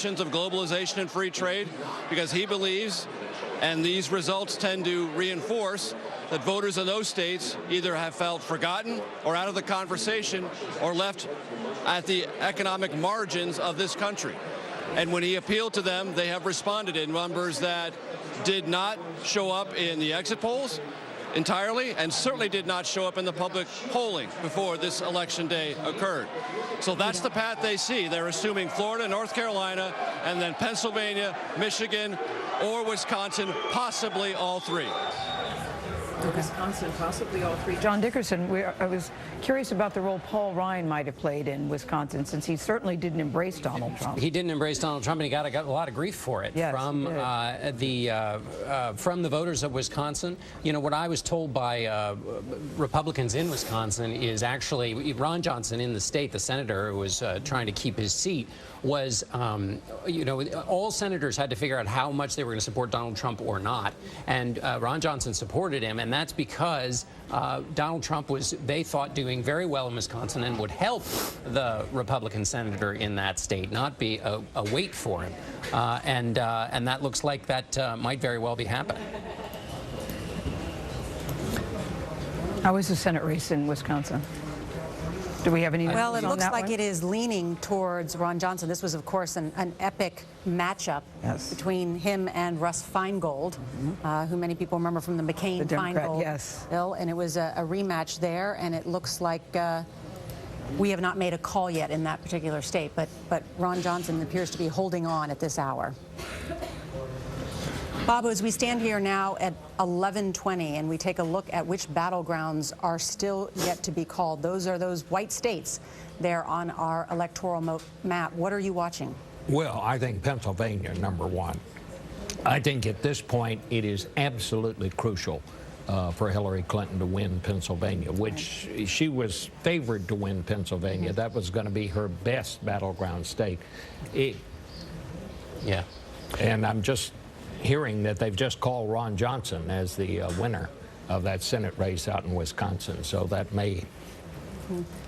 traditions of globalization and free trade, because he believes, and these results tend to reinforce, that voters in those states either have felt forgotten or out of the conversation or left at the economic margins of this country. And when he appealed to them, they have responded in numbers that did not show up in the exit polls entirely, and certainly did not show up in the public polling before this election day occurred. So that's the path they see. They're assuming Florida, North Carolina, and then Pennsylvania, Michigan, or Wisconsin, possibly all three. Wisconsin, possibly all three. John Dickerson, I was curious about the role Paul Ryan might have played in Wisconsin, since he certainly didn't embrace Donald Trump. He didn't embrace Donald Trump, and he got a lot of grief for it from the voters of Wisconsin. You know, what I was told by Republicans in Wisconsin is actually Ron Johnson in the state, the senator who was trying to keep his seat, was, you know, all senators had to figure out how much they were going to support Donald Trump or not. And Ron Johnson supported him, and that's because Donald Trump was, they thought, doing very well in Wisconsin and would help the Republican senator in that state, not be a wait for him. And that looks like that might very well be happening. How is the Senate race in Wisconsin? Do we have any news on that one? Well, it looks like it is leaning towards Ron Johnson. This was, of course, an epic matchup between him and Russ Feingold, who many people remember from the McCain-Feingold bill. And it was a rematch there, and it looks like we have not made a call yet in that particular state, but Ron Johnson appears to be holding on at this hour. Bob, as we stand here now at 11:20 and we take a look at which battlegrounds are still yet to be called, those are those white states there on our electoral map. What are you watching? Well, I think Pennsylvania, number one. I think at this point it is absolutely crucial for Hillary Clinton to win Pennsylvania, which she was favored to win Pennsylvania. That was going to be her best battleground state. And I'm just hearing that they've just called Ron Johnson as the winner of that Senate race out in Wisconsin, so that may.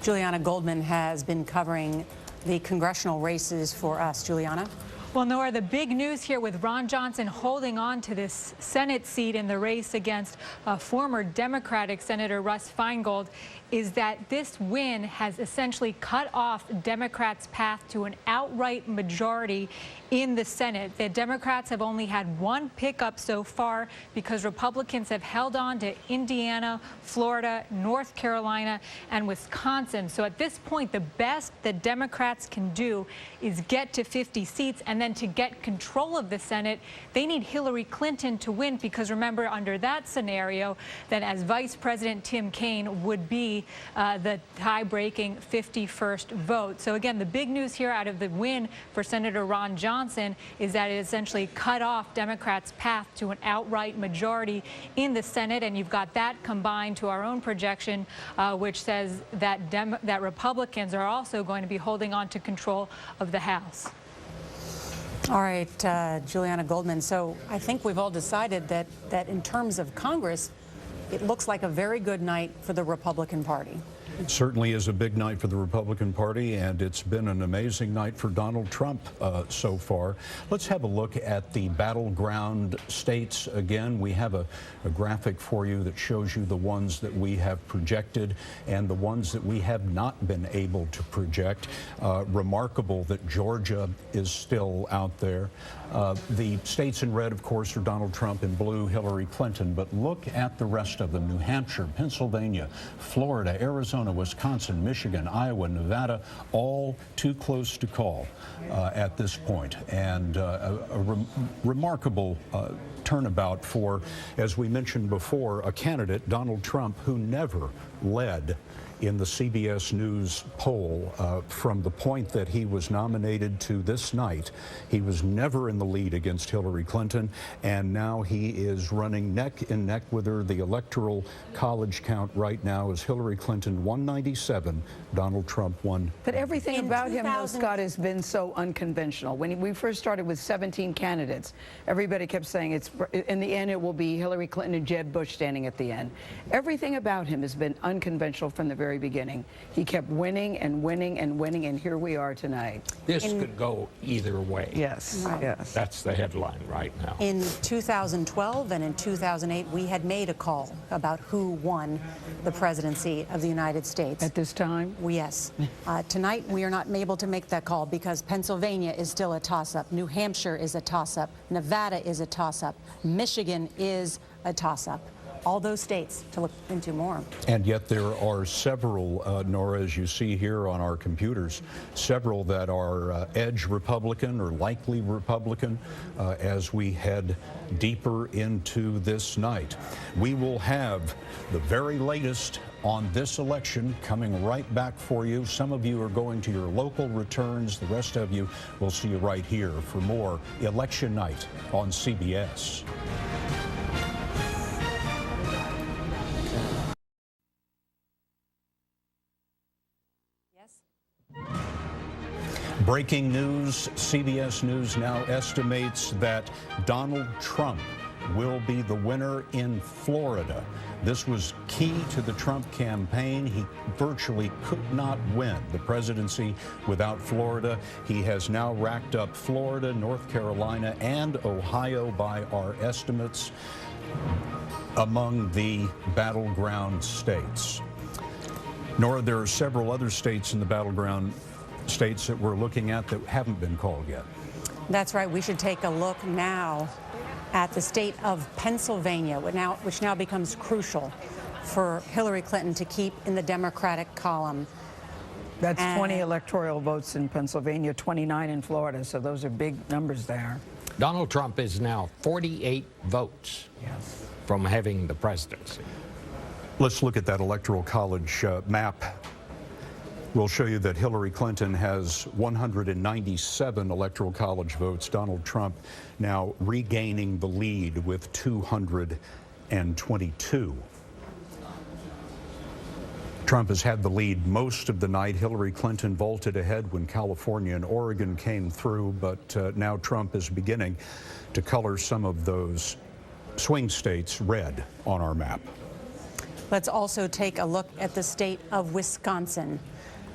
Juliana Goldman has been covering the congressional races for us. Juliana? Well, Nora, the big news here with Ron Johnson holding on to this Senate seat in the race against former Democratic Senator Russ Feingold is that this win has essentially cut off Democrats' path to an outright majority in the Senate. The Democrats have only had one pickup so far because Republicans have held on to Indiana, Florida, North Carolina, and Wisconsin. So at this point, the best that Democrats can do is get to 50 seats, and then to get control of the Senate, they need Hillary Clinton to win, because remember, under that scenario, then as Vice President Tim Kaine would be the tie-breaking 51st vote. So again, the big news here out of the win for Senator Ron Johnson is that it essentially cut off Democrats' path to an outright majority in the Senate, and you've got that combined to our own projection, which says that that Republicans are also going to be holding on to control of the House. All right, Juliana Goldman. So I think we've all decided that in terms of Congress, it looks like a very good night for the Republican Party. It certainly is a big night for the Republican Party, and it's been an amazing night for Donald Trump so far. Let's have a look at the battleground states again. We have a graphic for you that shows you the ones that we have projected and the ones that we have not been able to project. Remarkable that Georgia is still out there. The states in red, of course, are Donald Trump, in blue, Hillary Clinton. But look at the rest of them: New Hampshire, Pennsylvania, Florida, Arizona, Wisconsin, Michigan, Iowa, Nevada, all too close to call at this point. And a remarkable turnabout for, as we mentioned before, a candidate, Donald Trump, who never led in the CBS News poll from the point that he was nominated to this night. He was never in the lead against Hillary Clinton, and now he is running neck and neck with her. The Electoral College count right now is Hillary Clinton 197, Donald Trump 1. But everything about him, though, Scott, has been so unconventional. When we first started with 17 candidates, everybody kept saying it's in the end it will be Hillary Clinton and Jeb Bush standing at the end. Everything about him has been unconventional from the very very beginning. He kept winning and winning and winning, and here we are tonight. This could go either way. Yes, right. Yes. That's the headline right now. In 2012 and in 2008, we had made a call about who won the presidency of the United States. At this time? Yes. Tonight, we are not able to make that call because Pennsylvania is still a toss-up. New Hampshire is a toss-up. Nevada is a toss-up. Michigan is a toss-up. All those states to look into more. And yet there are several, Nora, as you see here on our computers, several that are edge Republican or likely Republican as we head deeper into this night. We will have the very latest on this election coming right back for you. Some of you are going to your local returns. The rest of you will see you right here for more Election Night on CBS. Breaking news, CBS News now estimates that Donald Trump will be the winner in Florida. This was key to the Trump campaign. He virtually could not win the presidency without Florida. He has now racked up Florida, North Carolina, and Ohio by our estimates among the battleground states. Nora, there are several other states in the battleground states that we're looking at that haven't been called yet. That's right. We should take a look now at the state of Pennsylvania, which now becomes crucial for Hillary Clinton to keep in the Democratic column. That's 20 electoral votes in Pennsylvania, 29 in Florida, so those are big numbers there. Donald Trump is now 48 votes from having the presidency. Let's look at that electoral college map. We'll show you that Hillary Clinton has 197 electoral college votes. Donald Trump now regaining the lead with 222. Trump has had the lead most of the night. Hillary Clinton vaulted ahead when California and Oregon came through, but now Trump is beginning to color some of those swing states red on our map. Let's also take a look at the state of Wisconsin,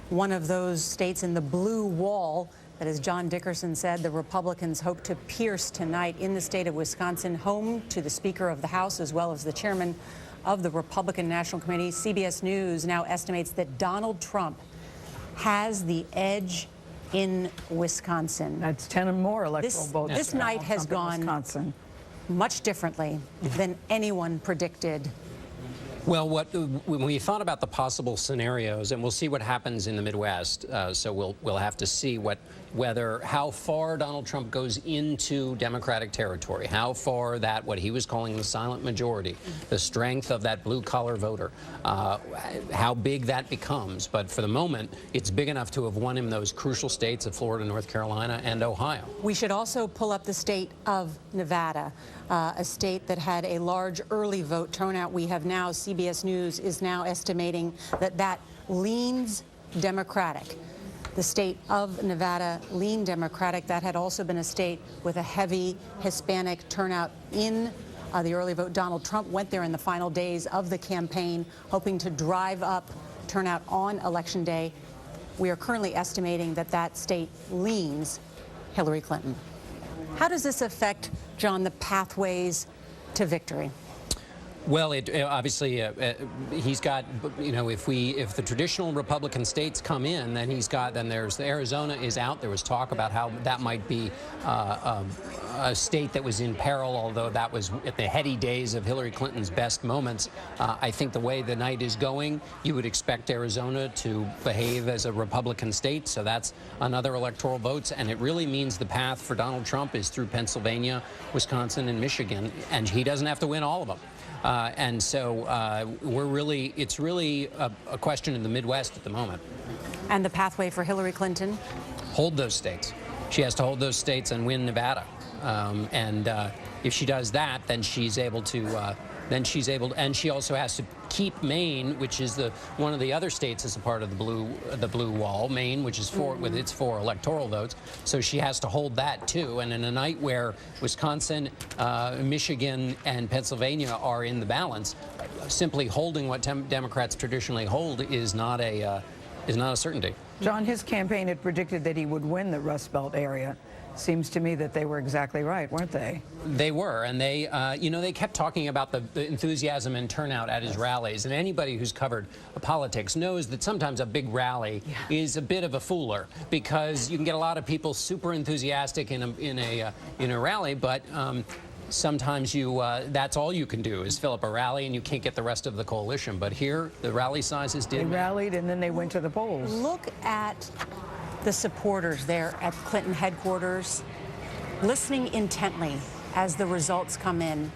one of those states in the blue wall that, as John Dickerson said, the Republicans hope to pierce tonight. In the state of Wisconsin, home to the Speaker of the House as well as the chairman of the Republican National Committee. CBS News now estimates that Donald Trump has the edge in Wisconsin. That's 10 or more electoral votes. This night has gone much differently than anyone predicted. Well, when we thought about the possible scenarios, and we'll see what happens in the Midwest, so we'll have to see how far Donald Trump goes into Democratic territory, how far what he was calling the silent majority, the strength of that blue-collar voter, how big that becomes. But for the moment, it's big enough to have won him those crucial states of Florida, North Carolina, and Ohio. We should also pull up the state of Nevada, a state that had a large early vote turnout. We have now, CBS News is now estimating that leans Democratic. The state of Nevada leaned Democratic. That had also been a state with a heavy Hispanic turnout in the early vote. Donald Trump went there in the final days of the campaign, hoping to drive up turnout on Election Day. We are currently estimating that state leans Hillary Clinton. How does this affect, John, the pathways to victory? Well, obviously he's got, if the traditional Republican states come in, then there's Arizona is out. There was talk about how that might be a state that was in peril, although that was at the heady days of Hillary Clinton's best moments. I think the way the night is going, you would expect Arizona to behave as a Republican state, so that's another electoral votes, and it really means the path for Donald Trump is through Pennsylvania, Wisconsin, and Michigan, and he doesn't have to win all of them. And so it's really a question in the Midwest at the moment. And the pathway for Hillary Clinton? Hold those states. She has to hold those states and win Nevada. And if she does that, then she's able to. And she also has to keep Maine, which is one of the other states as a part of the blue wall. Maine, which is with its 4 electoral votes, so she has to hold that too. And in a night where Wisconsin, Michigan, and Pennsylvania are in the balance, simply holding what Democrats traditionally hold is not a certainty. John, his campaign had predicted that he would win the Rust Belt area. Seems to me that they were exactly right, weren't they? They were, and they, they kept talking about the enthusiasm and turnout at his rallies. And anybody who's covered politics knows that sometimes a big rally is a bit of a fooler, because you can get a lot of people super enthusiastic in a rally, but sometimes that's all you can do is fill up a rally, and you can't get the rest of the coalition. But here, the rally sizes did. They rallied, and then they went to the polls. Look at the supporters there at Clinton headquarters, listening intently as the results come in.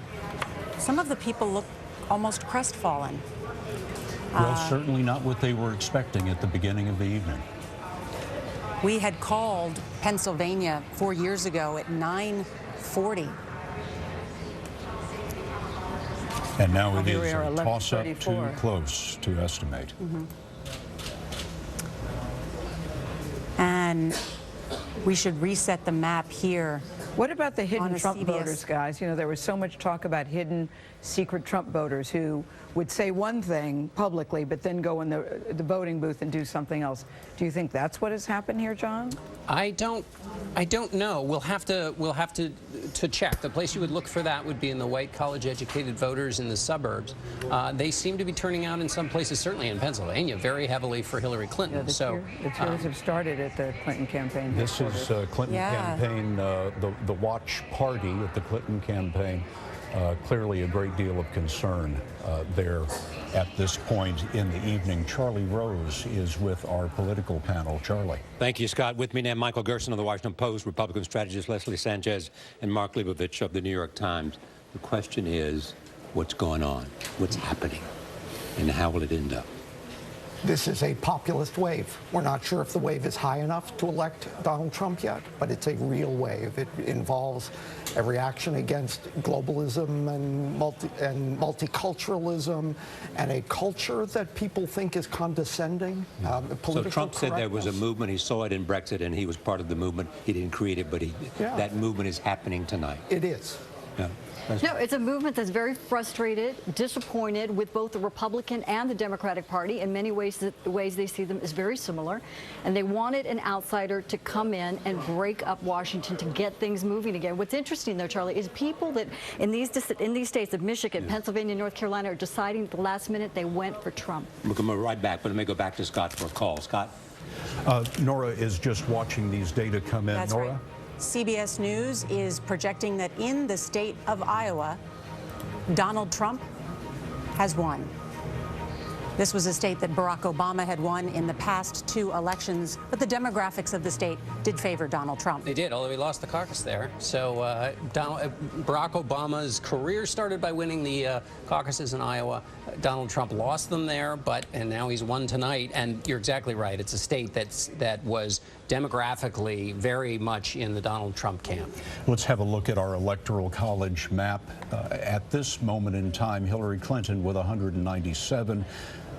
Some of the people look almost crestfallen. Well, certainly not what they were expecting at the beginning of the evening. We had called Pennsylvania 4 years ago at 9:40. And now it is a toss-up, too close to estimate. And we should reset the map here. What about the hidden Trump CBS voters, guys? You know, there was so much talk about hidden, secret Trump voters who would say one thing publicly, but then go in the voting booth and do something else. Do you think that's what has happened here, John? I don't know. We'll have to check. The place you would look for that would be in the white college-educated voters in the suburbs. They seem to be turning out in some places, certainly in Pennsylvania, very heavily for Hillary Clinton. Yeah, the tears have started at the Clinton campaign. This is Clinton campaign, the watch party at the Clinton campaign. Clearly a great deal of concern there at this point in the evening. Charlie Rose is with our political panel. Charlie. Thank you, Scott. With me now, Michael Gerson of the Washington Post, Republican strategist Leslie Sanchez, and Mark Leibovich of the New York Times. The question is, what's going on? What's happening? And how will it end up? This is a populist wave. We're not sure if the wave is high enough to elect Donald Trump yet, but it's a real wave. It involves a reaction against globalism and multiculturalism and a culture that people think is condescending. So Trump said there was a movement. He saw it in Brexit, and he was part of the movement. He didn't create it, but that movement is happening tonight. It is. Yeah. No, it's a movement that's very frustrated, disappointed with both the Republican and the Democratic Party. In many ways, the ways they see them is very similar. And they wanted an outsider to come in and break up Washington to get things moving again. What's interesting, though, Charlie, is people that in these states of Michigan, Pennsylvania, North Carolina are deciding at the last minute they went for Trump. We'll come right back, but let me go back to Scott for a call. Scott? Nora is just watching these data come in. That's Nora? right. CBS News is projecting that in the state of Iowa, Donald Trump has won. This was a state that Barack Obama had won in the past 2 elections, but the demographics of the state did favor Donald Trump. They did, although he lost the caucus there. So Barack Obama's career started by winning the caucuses in Iowa. Donald Trump lost them there, and now he's won tonight. And you're exactly right. It's a state that was demographically very much in the Donald Trump camp. Let's have a look at our Electoral College map. At this moment in time, Hillary Clinton with 197,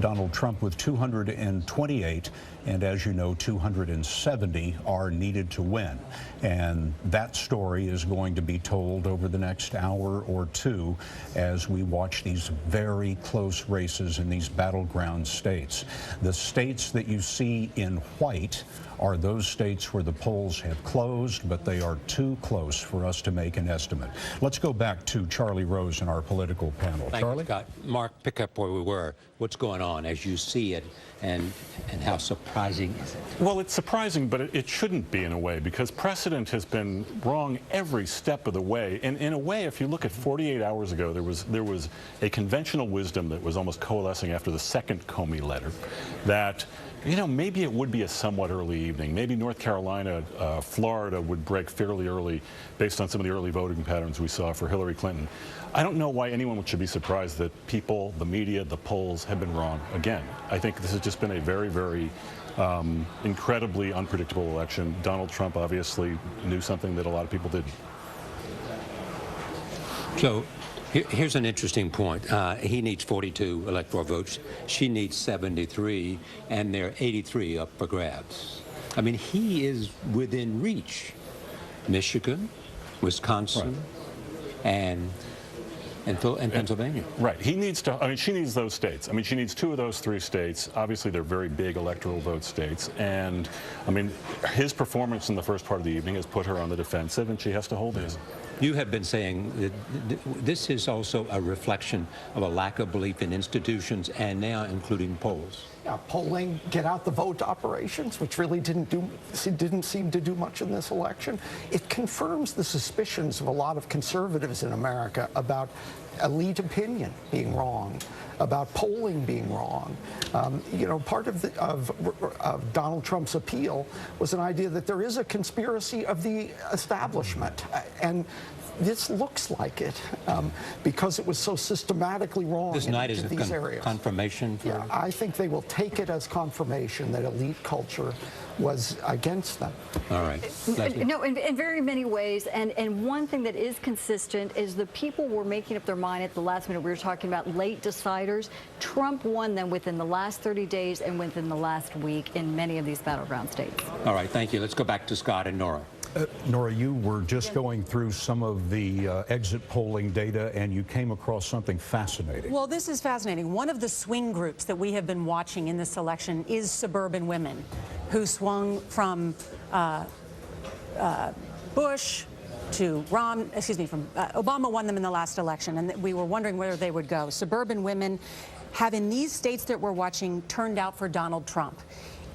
Donald Trump with 228, and as you know, 270 are needed to win. And that story is going to be told over the next hour or two as we watch these very close races in these battleground states. The states that you see in white are those states where the polls have closed, but they are too close for us to make an estimate. Let's go back to Charlie Rose in our political panel. Thank Charlie? you, Scott. Mark, pick up where we were. What's going on as you see it, and how surprising is it? Well, it's surprising, but it shouldn't be in a way, because precedent has been wrong every step of the way. And in a way, if you look at 48 hours ago, there was a conventional wisdom that was almost coalescing after the second Comey letter that, you know, maybe it would be a somewhat early evening. Maybe North Carolina, Florida would break fairly early based on some of the early voting patterns we saw for Hillary Clinton. I don't know why anyone should be surprised that people, the media, the polls have been wrong again. I think this has just been a very, very incredibly unpredictable election. Donald Trump obviously knew something that a lot of people didn't. So Here's an interesting point. He needs 42 electoral votes. She needs 73, and there are 83 up for grabs. I mean, he is within reach. Michigan, Wisconsin, and Pennsylvania. Right. He needs to, I mean, she needs those states. I mean, she needs 2 of those 3 states. Obviously, they're very big electoral vote states. And, I mean, his performance in the first part of the evening has put her on the defensive, and she has to hold his. You have been saying that this is also a reflection of a lack of belief in institutions, and now including polls. Yeah, polling, get out the vote operations, which really didn't seem to do much in this election. It confirms the suspicions of a lot of conservatives in America about elite opinion being wrong, about polling being wrong. You know, part of Donald Trump's appeal was an idea that there is a conspiracy of the establishment, and this looks like it because it was so systematically wrong this in night each is of these areas. Confirmation for... Yeah, I think they will take it as confirmation that elite culture was against them. All right. No, in very many ways. And one thing that is consistent is the people were making up their mind at the last minute. We were talking about late deciders. Trump won them within the last 30 days and within the last week in many of these battleground states. All right, thank you. Let's go back to Scott and Nora. Nora, you were just going through some of the exit polling data, and you came across something fascinating. Well, this is fascinating. One of the swing groups that we have been watching in this election is suburban women, who swung from Bush to Obama won them in the last election, and we were wondering where they would go. Suburban women have, in these states that we're watching, turned out for Donald Trump.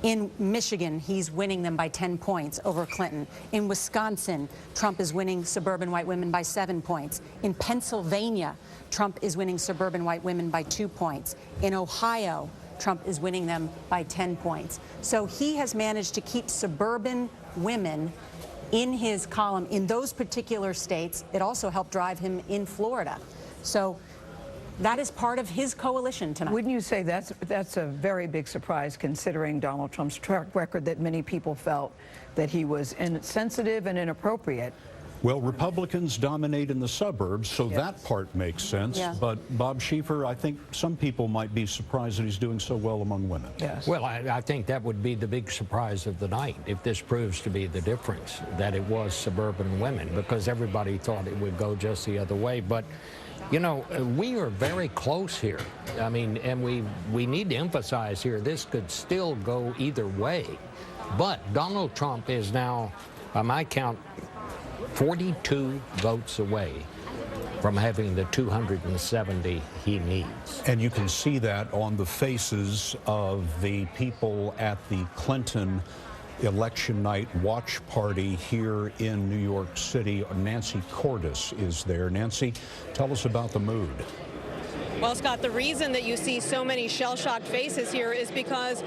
In Michigan, he's winning them by 10 points over Clinton. In Wisconsin, Trump is winning suburban white women by 7 points. In Pennsylvania, Trump is winning suburban white women by 2 points. In Ohio, Trump is winning them by 10 points. So he has managed to keep suburban women in his column in those particular states. It also helped drive him in Florida. So that is part of his coalition tonight. Wouldn't you say that's a very big surprise, considering Donald Trump's track record, that many people felt that he was insensitive and inappropriate? Well, Republicans dominate in the suburbs, so that part makes sense. Yeah. But Bob Schieffer, I think some people might be surprised that he's doing so well among women. Yes. Well, I think that would be the big surprise of the night, if this proves to be the difference, that it was suburban women, because everybody thought it would go just the other way. But you know, we are very close here. I mean, and we need to emphasize here, this could still go either way. But Donald Trump is now, by my count, 42 votes away from having the 270 he needs. And you can see that on the faces of the people at the Clinton election night watch party here in New York City. Nancy Cordes is there. Nancy, tell us about the mood. Well, Scott, the reason that you see so many shell-shocked faces here is because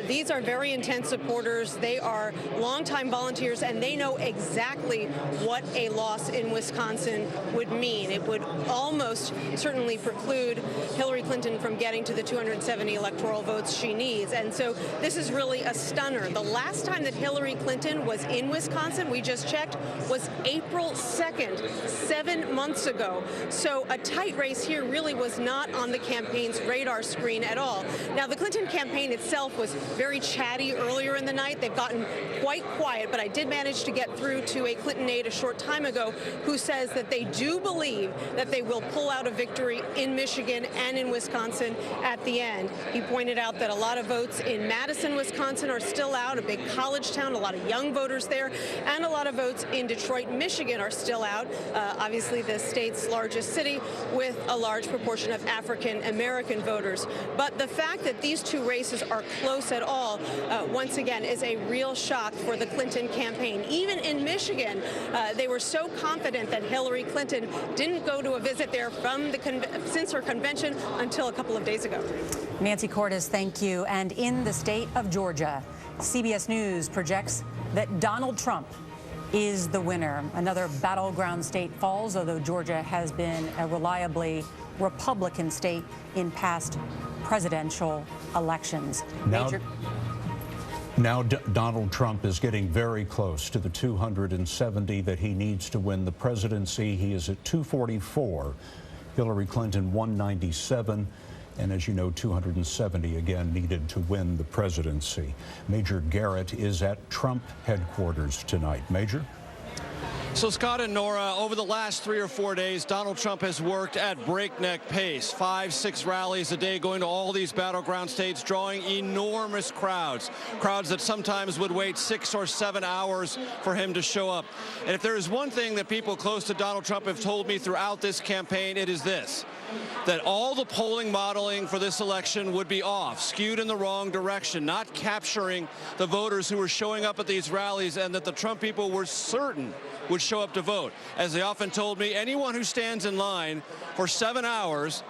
these are very intense supporters. They are longtime volunteers, and they know exactly what a loss in Wisconsin would mean. It would almost certainly preclude Hillary Clinton from getting to the 270 electoral votes she needs. And so this is really a stunner. The last time that Hillary Clinton was in Wisconsin, we just checked, was April 2nd, 7 months ago. So a tight race here really was not on the campaign's radar screen at all. Now, the Clinton campaign itself was very chatty earlier in the night. They've gotten quite quiet, but I did manage to get through to a Clinton aide a short time ago who says that they do believe that they will pull out a victory in Michigan and in Wisconsin at the end. He pointed out that a lot of votes in Madison, Wisconsin are still out, a big college town, a lot of young voters there, and a lot of votes in Detroit, Michigan are still out, obviously the state's largest city with a large proportion of African American voters. But the fact that these two races are close at all, once again, is a real shock for the Clinton campaign. Even in Michigan, they were so confident that Hillary Clinton didn't go to a visit there from since her convention until a couple of days ago. Nancy Cordes, thank you. And in the state of Georgia, CBS News projects that Donald Trump is the winner. Another battleground state falls, although Georgia has been a reliably Republican state in past presidential elections. Now Donald Trump is getting very close to the 270 that he needs to win the presidency. He is at 244. Hillary Clinton 197. And as you know, 270 again needed to win the presidency. Major Garrett is at Trump headquarters tonight. Major? So Scott and Nora, over the last 3 or 4 days, Donald Trump has worked at breakneck pace. 5, 6 rallies a day going to all these battleground states, drawing enormous crowds. Crowds that sometimes would wait 6 or 7 hours for him to show up. And if there is one thing that people close to Donald Trump have told me throughout this campaign, it is this: that all the polling modeling for this election would be off, skewed in the wrong direction, not capturing the voters who were showing up at these rallies, and that the Trump people were certain would show up to vote. As they often told me, anyone who stands in line for 7 hours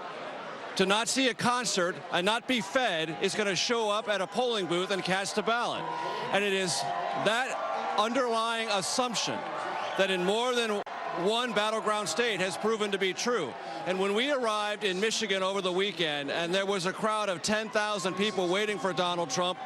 to not see a concert and not be fed is going to show up at a polling booth and cast a ballot. And it is that underlying assumption that in more than one battleground state has proven to be true. And when we arrived in Michigan over the weekend and there was a crowd of 10,000 people waiting for Donald Trump,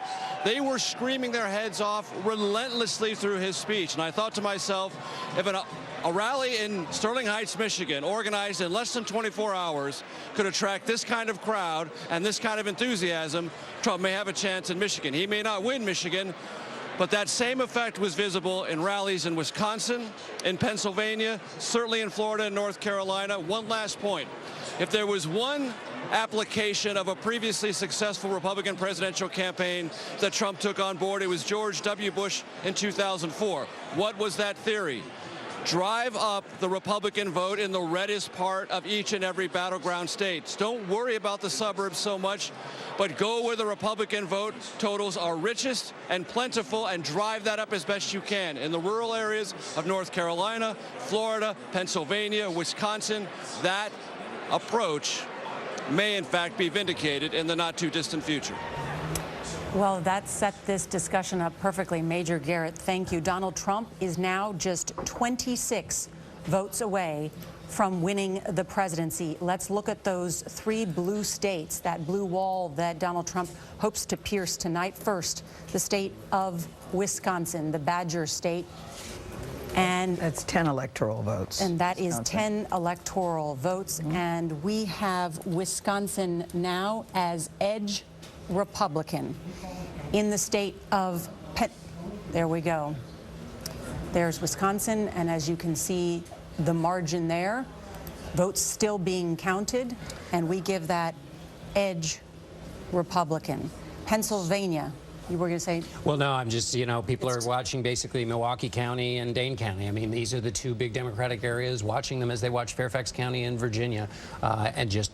they were screaming their heads off relentlessly through his speech. And I thought to myself, if a rally in Sterling Heights, Michigan, organized in less than 24 hours, could attract this kind of crowd and this kind of enthusiasm, Trump may have a chance in Michigan. He may not win Michigan, but that same effect was visible in rallies in Wisconsin, in Pennsylvania, certainly in Florida and North Carolina. One last point. If there was one application of a previously successful Republican presidential campaign that Trump took on board, it was George W. Bush in 2004. What was that theory? Drive up the Republican vote in the reddest part of each and every battleground state. Don't worry about the suburbs so much, but go where the Republican vote totals are richest and plentiful and drive that up as best you can. In the rural areas of North Carolina, Florida, Pennsylvania, Wisconsin, that approach may in fact be vindicated in the not too distant future. Well, that set this discussion up perfectly. Major Garrett, thank you. Donald Trump is now just 26 votes away from winning the presidency. Let's look at those 3 blue states, that blue wall that Donald Trump hopes to pierce tonight. First, the state of Wisconsin, the Badger state. And that's 10 electoral votes. And that is 10 electoral votes. And we have Wisconsin now as edge Republican. In the state of there we go. There's Wisconsin, and as you can see, the margin there, votes still being counted, and we give that edge Republican. Pennsylvania. You were going to say? Well, no, I'm just, people are watching basically Milwaukee County and Dane County. I mean, these are the 2 big Democratic areas, watching them as they watch Fairfax County and Virginia. And just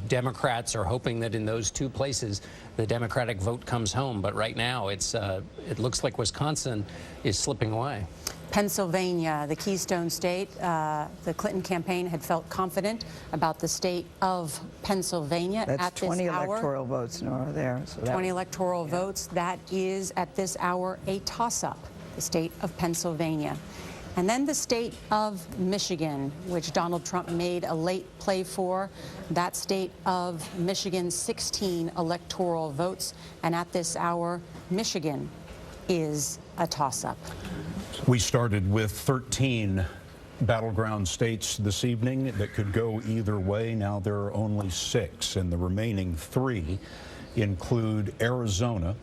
Democrats are hoping that in those 2 places, the Democratic vote comes home. But right now, it looks like Wisconsin is slipping away. Pennsylvania, the Keystone State, the Clinton campaign had felt confident about the state of Pennsylvania. That's at 20 this hour. electoral votes, Nora, there. So 20 electoral votes. That is, at this hour, a toss-up, the state of Pennsylvania. And then the state of Michigan, which Donald Trump made a late play for. That state of Michigan, 16 electoral votes. And at this hour, Michigan is a toss-up. We started with 13 battleground states this evening that could go either way. Now there are only 6, and the remaining 3 include Arizona,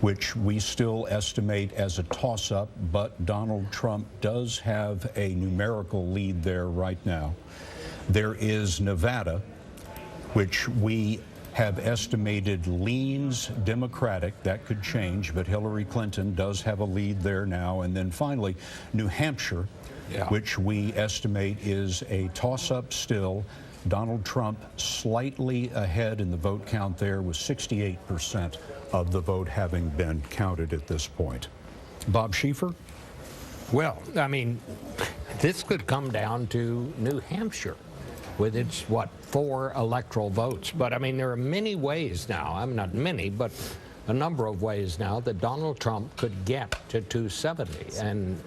which we still estimate as a toss-up, but Donald Trump does have a numerical lead there right now. There is Nevada, which we have estimated leans Democratic. That could change, but Hillary Clinton does have a lead there now. And then finally, New Hampshire, which we estimate is a toss-up still. Donald Trump slightly ahead in the vote count there, with 68% of the vote having been counted at this point. Bob Schieffer? Well, I mean, this could come down to New Hampshire with its, 4 electoral votes. But, I mean, there are many ways now, I mean, not many, but a number of ways now that Donald Trump could get to 270. And,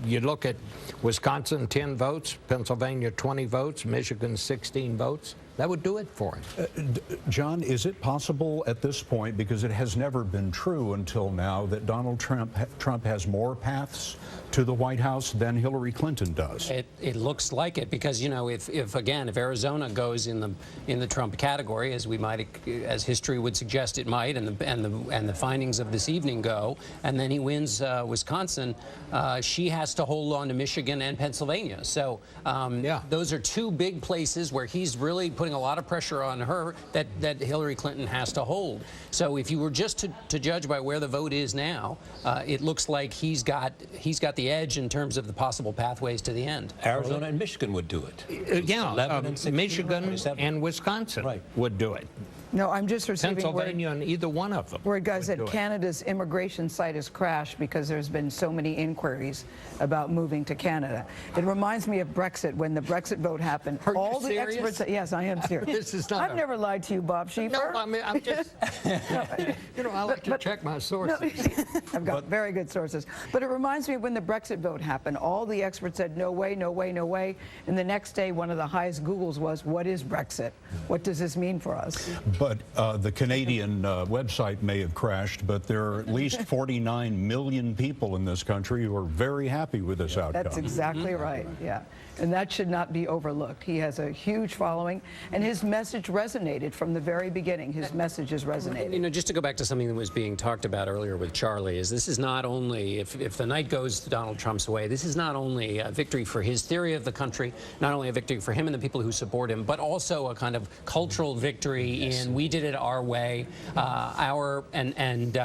you look at Wisconsin, 10 votes, Pennsylvania, 20 votes, Michigan, 16 votes. That would do it for him. John, is it possible at this point, because it has never been true until now, that Donald Trump has more paths to the White House than Hillary Clinton does. It looks like it, because, you know, if Arizona goes in the Trump category, as history would suggest it might, and the findings of this evening go, and then he wins Wisconsin, she has to hold on to Michigan and Pennsylvania. So those are two big places where he's really putting a lot of pressure on her that Hillary Clinton has to hold. So if you were just to judge by where the vote is now, it looks like he's got the edge in terms of the possible pathways to the end. Arizona and Michigan would do it. Michigan and Wisconsin would do it. No, I'm just receiving Pennsylvania and either one of them. Word, guys, that Canada's immigration site has crashed because there's been so many inquiries about moving to Canada. It reminds me of Brexit. When the Brexit vote happened, all the experts. Yes, I am serious. This is not. I've never lied to you, Bob Schieffer. No, I mean, I'm just. You know, I like to check my sources. No, I've got very good sources. But it reminds me of when the Brexit vote happened. All the experts said no way, no way, no way. And the next day, one of the highest Googles was, "What is Brexit? What does this mean for us?" But the Canadian website may have crashed, but there are at least 49 million people in this country who are very happy with this outcome. That's exactly right, yeah. And that should not be overlooked. He has a huge following, and his message resonated from the very beginning. His message has resonated. You know, just to go back to something that was being talked about earlier with Charlie, is this is not only, if the night goes to Donald Trump's way, this is not only a victory for his theory of the country, not only a victory for him and the people who support him, but also a kind of cultural victory in we did it our way, and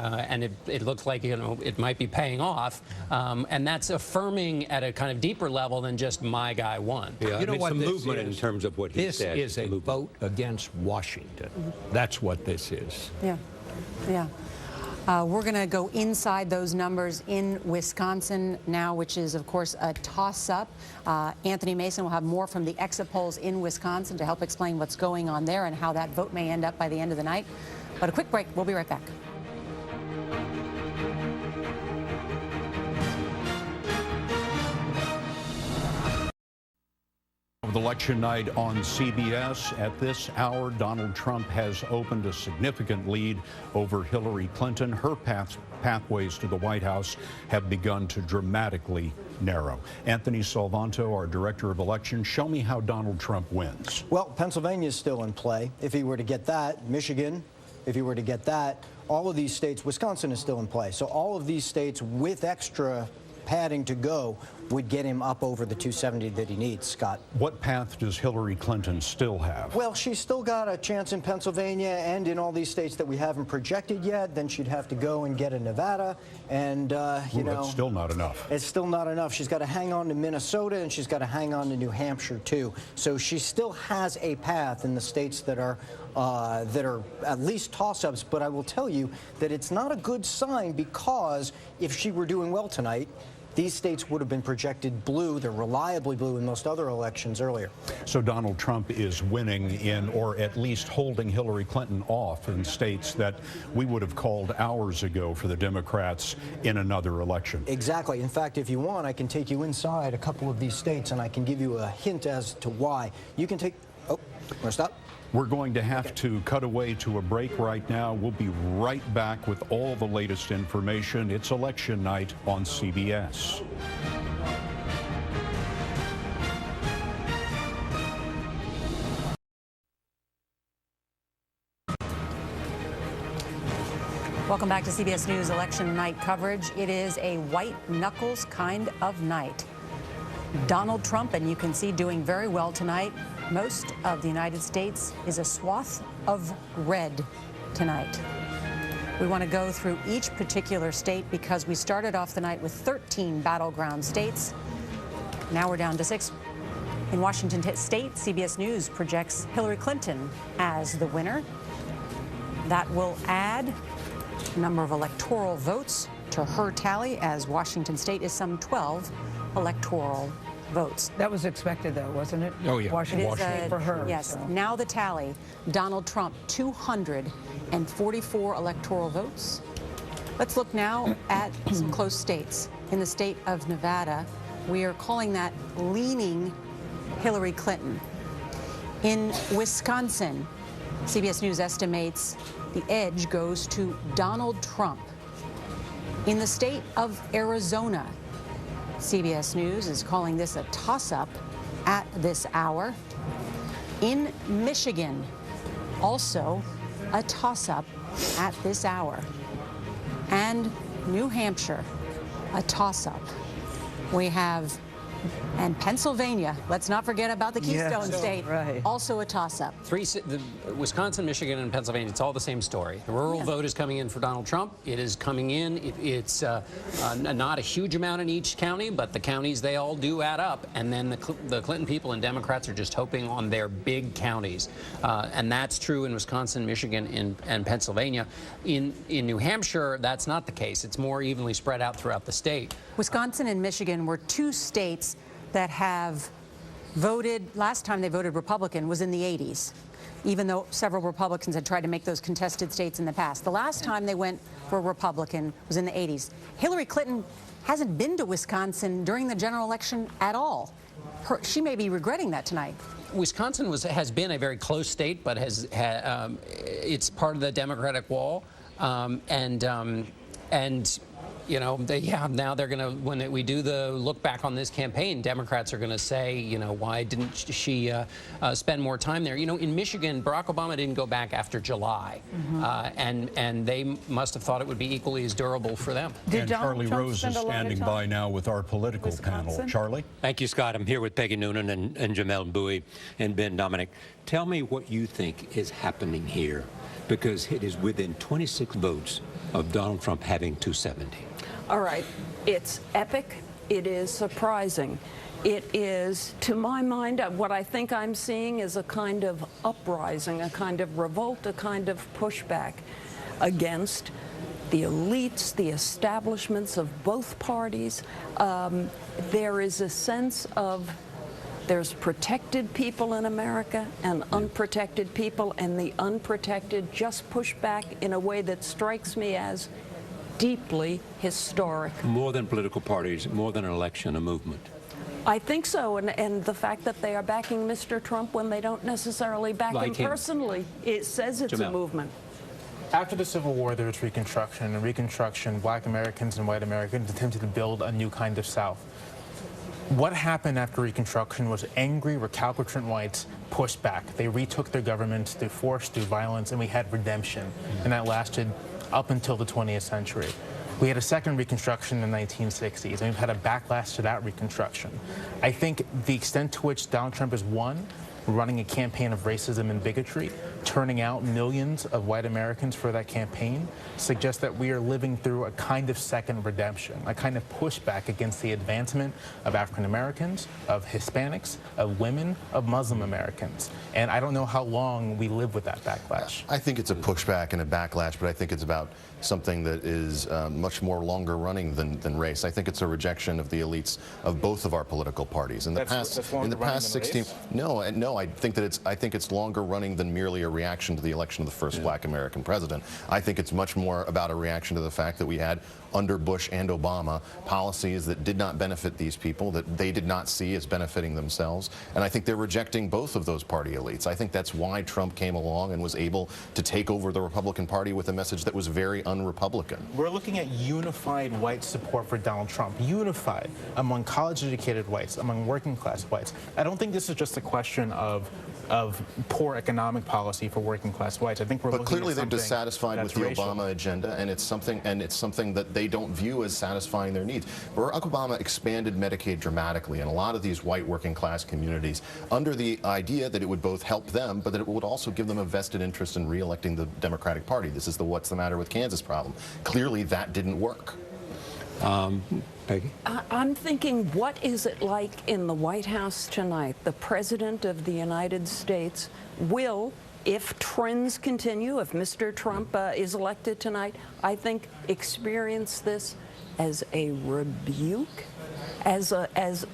it looks like, you know, it might be paying off, and that's affirming at a kind of deeper level than just my guy won. Yeah, you know what, some movement in terms of what he said. This is a vote against Washington. That's what this is. Yeah, yeah. We're going to go inside those numbers in Wisconsin now, which is, of course, a toss-up. Anthony Mason will have more from the exit polls in Wisconsin to help explain what's going on there and how that vote may end up by the end of the night. But a quick break. We'll be right back. With election night on CBS, at this hour, Donald Trump has opened a significant lead over Hillary Clinton. Her pathways to the White House have begun to dramatically narrow. Anthony Salvanto, our director of elections, show me how Donald Trump wins. Well, Pennsylvania is still in play. If he were to get that, Michigan, if he were to get that, all of these states, Wisconsin is still in play. So all of these states with extra padding to go would get him up over the 270 that he needs, Scott. What path does Hillary Clinton still have? Well, she's still got a chance in Pennsylvania and in all these states that we haven't projected yet. Then she'd have to go and get a Nevada, and you know, that's still not enough. It's still not enough. She's got to hang on to Minnesota, and she's got to hang on to New Hampshire too. So she still has a path in the states that are at least toss-ups. But I will tell you that it's not a good sign, because if she were doing well tonight, these states would have been projected blue. They're reliably blue in most other elections earlier. So Donald Trump is winning in, or at least holding Hillary Clinton off in states that we would have called hours ago for the Democrats in another election. Exactly. In fact, if you want, I can take you inside a couple of these states, and I can give you a hint as to why. You can take... Oh, want to stop? We're going to have to cut away to a break right now. We'll be right back with all the latest information. It's election night on CBS. Welcome back to CBS News election night coverage. It is a white knuckles kind of night. Donald Trump, and you can see doing very well tonight. Most of the United States is a swath of red tonight. We want to go through each particular state because we started off the night with 13 battleground states. Now we're down to 6. In Washington State, CBS News projects Hillary Clinton as the winner. That will add a number of electoral votes to her tally, as Washington State is some 12 electoral votes. That was expected, though, wasn't it? Oh, yeah. Washington for her. Yes. So. Now the tally. Donald Trump, 244 electoral votes. Let's look now at some close states. In the state of Nevada, we are calling that leaning Hillary Clinton. In Wisconsin, CBS News estimates the edge goes to Donald Trump. In the state of Arizona, CBS News is calling this a toss-up at this hour. In Michigan, also a toss-up at this hour. And New Hampshire, a toss-up. We have, and Pennsylvania, let's not forget about the Keystone State, also a toss-up. Wisconsin, Michigan, and Pennsylvania, it's all the same story. The rural vote is coming in for Donald Trump. It is coming in. It's not a huge amount in each county, but the counties, they all do add up. And then the Clinton people and Democrats are just hoping on their big counties. And that's true in Wisconsin, Michigan, and Pennsylvania. In New Hampshire, that's not the case. It's more evenly spread out throughout the state. Wisconsin and Michigan were two states that have voted, last time they voted Republican was in the 80s, even though several Republicans had tried to make those contested states in the past. The last time they went for Republican was in the 80s. Hillary Clinton hasn't been to Wisconsin during the general election at all. She may be regretting that tonight. Wisconsin has been a very close state, but it's part of the Democratic wall, and you know, now they're going to, when we do the look back on this campaign, Democrats are going to say, you know, why didn't she spend more time there? You know, in Michigan, Barack Obama didn't go back after July, and they must have thought it would be equally as durable for them. And Charlie Rose is standing by now with our political panel. Charlie? Thank you, Scott. I'm here with Peggy Noonan and Jamel Bowie and Ben Dominic. Tell me what you think is happening here, because it is within 26 votes of Donald Trump having 270. All right, it's epic, it is surprising. It is, to my mind, what I think I'm seeing is a kind of uprising, a kind of revolt, a kind of pushback against the elites, the establishments of both parties. There is a sense of there's protected people in America and unprotected people, and the unprotected just push back in a way that strikes me as deeply historic. More than political parties, more than an election, a movement. I think so, and the fact that they are backing Mr. Trump when they don't necessarily back him personally, it says it's a movement. After the Civil War, there was Reconstruction, and in Reconstruction, black Americans and white Americans attempted to build a new kind of South. What happened after Reconstruction was angry, recalcitrant whites pushed back. They retook their governments through force, through violence, and we had redemption, and that lasted up until the 20th century. We had a second Reconstruction in the 1960s, and we've had a backlash to that Reconstruction. I think the extent to which Donald Trump has won, running a campaign of racism and bigotry, turning out millions of white Americans for that campaign, suggests that we are living through a kind of second redemption, a kind of pushback against the advancement of African Americans, of Hispanics, of women, of Muslim Americans. And I don't know how long we live with that backlash. I think it's a pushback and a backlash, but I think it's about something that is much more longer running than race. I think it's a rejection of the elites of both of our political parties. In the past 16, no, I think it's longer running than merely a reaction to the election of the first black American president. I think it's much more about a reaction to the fact that we had, under Bush and Obama, policies that did not benefit these people, that they did not see as benefiting themselves. And I think they're rejecting both of those party elites. I think that's why Trump came along and was able to take over the Republican Party with a message that was very un-Republican. We're looking at unified white support for Donald Trump, unified among college-educated whites, among working-class whites. I don't think this is just a question of poor economic policy for working-class whites. I think we're but looking clearly at they're dissatisfied with the racial. Obama agenda, and it's something that they don't view as satisfying their needs. Barack Obama expanded Medicaid dramatically in a lot of these white working-class communities under the idea that it would both help them, but that it would also give them a vested interest in re-electing the Democratic Party. This is the what's the matter with Kansas problem. Clearly that didn't work. Peggy? I'm thinking, what is it like in the White House tonight? The President of the United States will, if trends continue, if Mr. Trump is elected tonight, I think experience this as a rebuke, as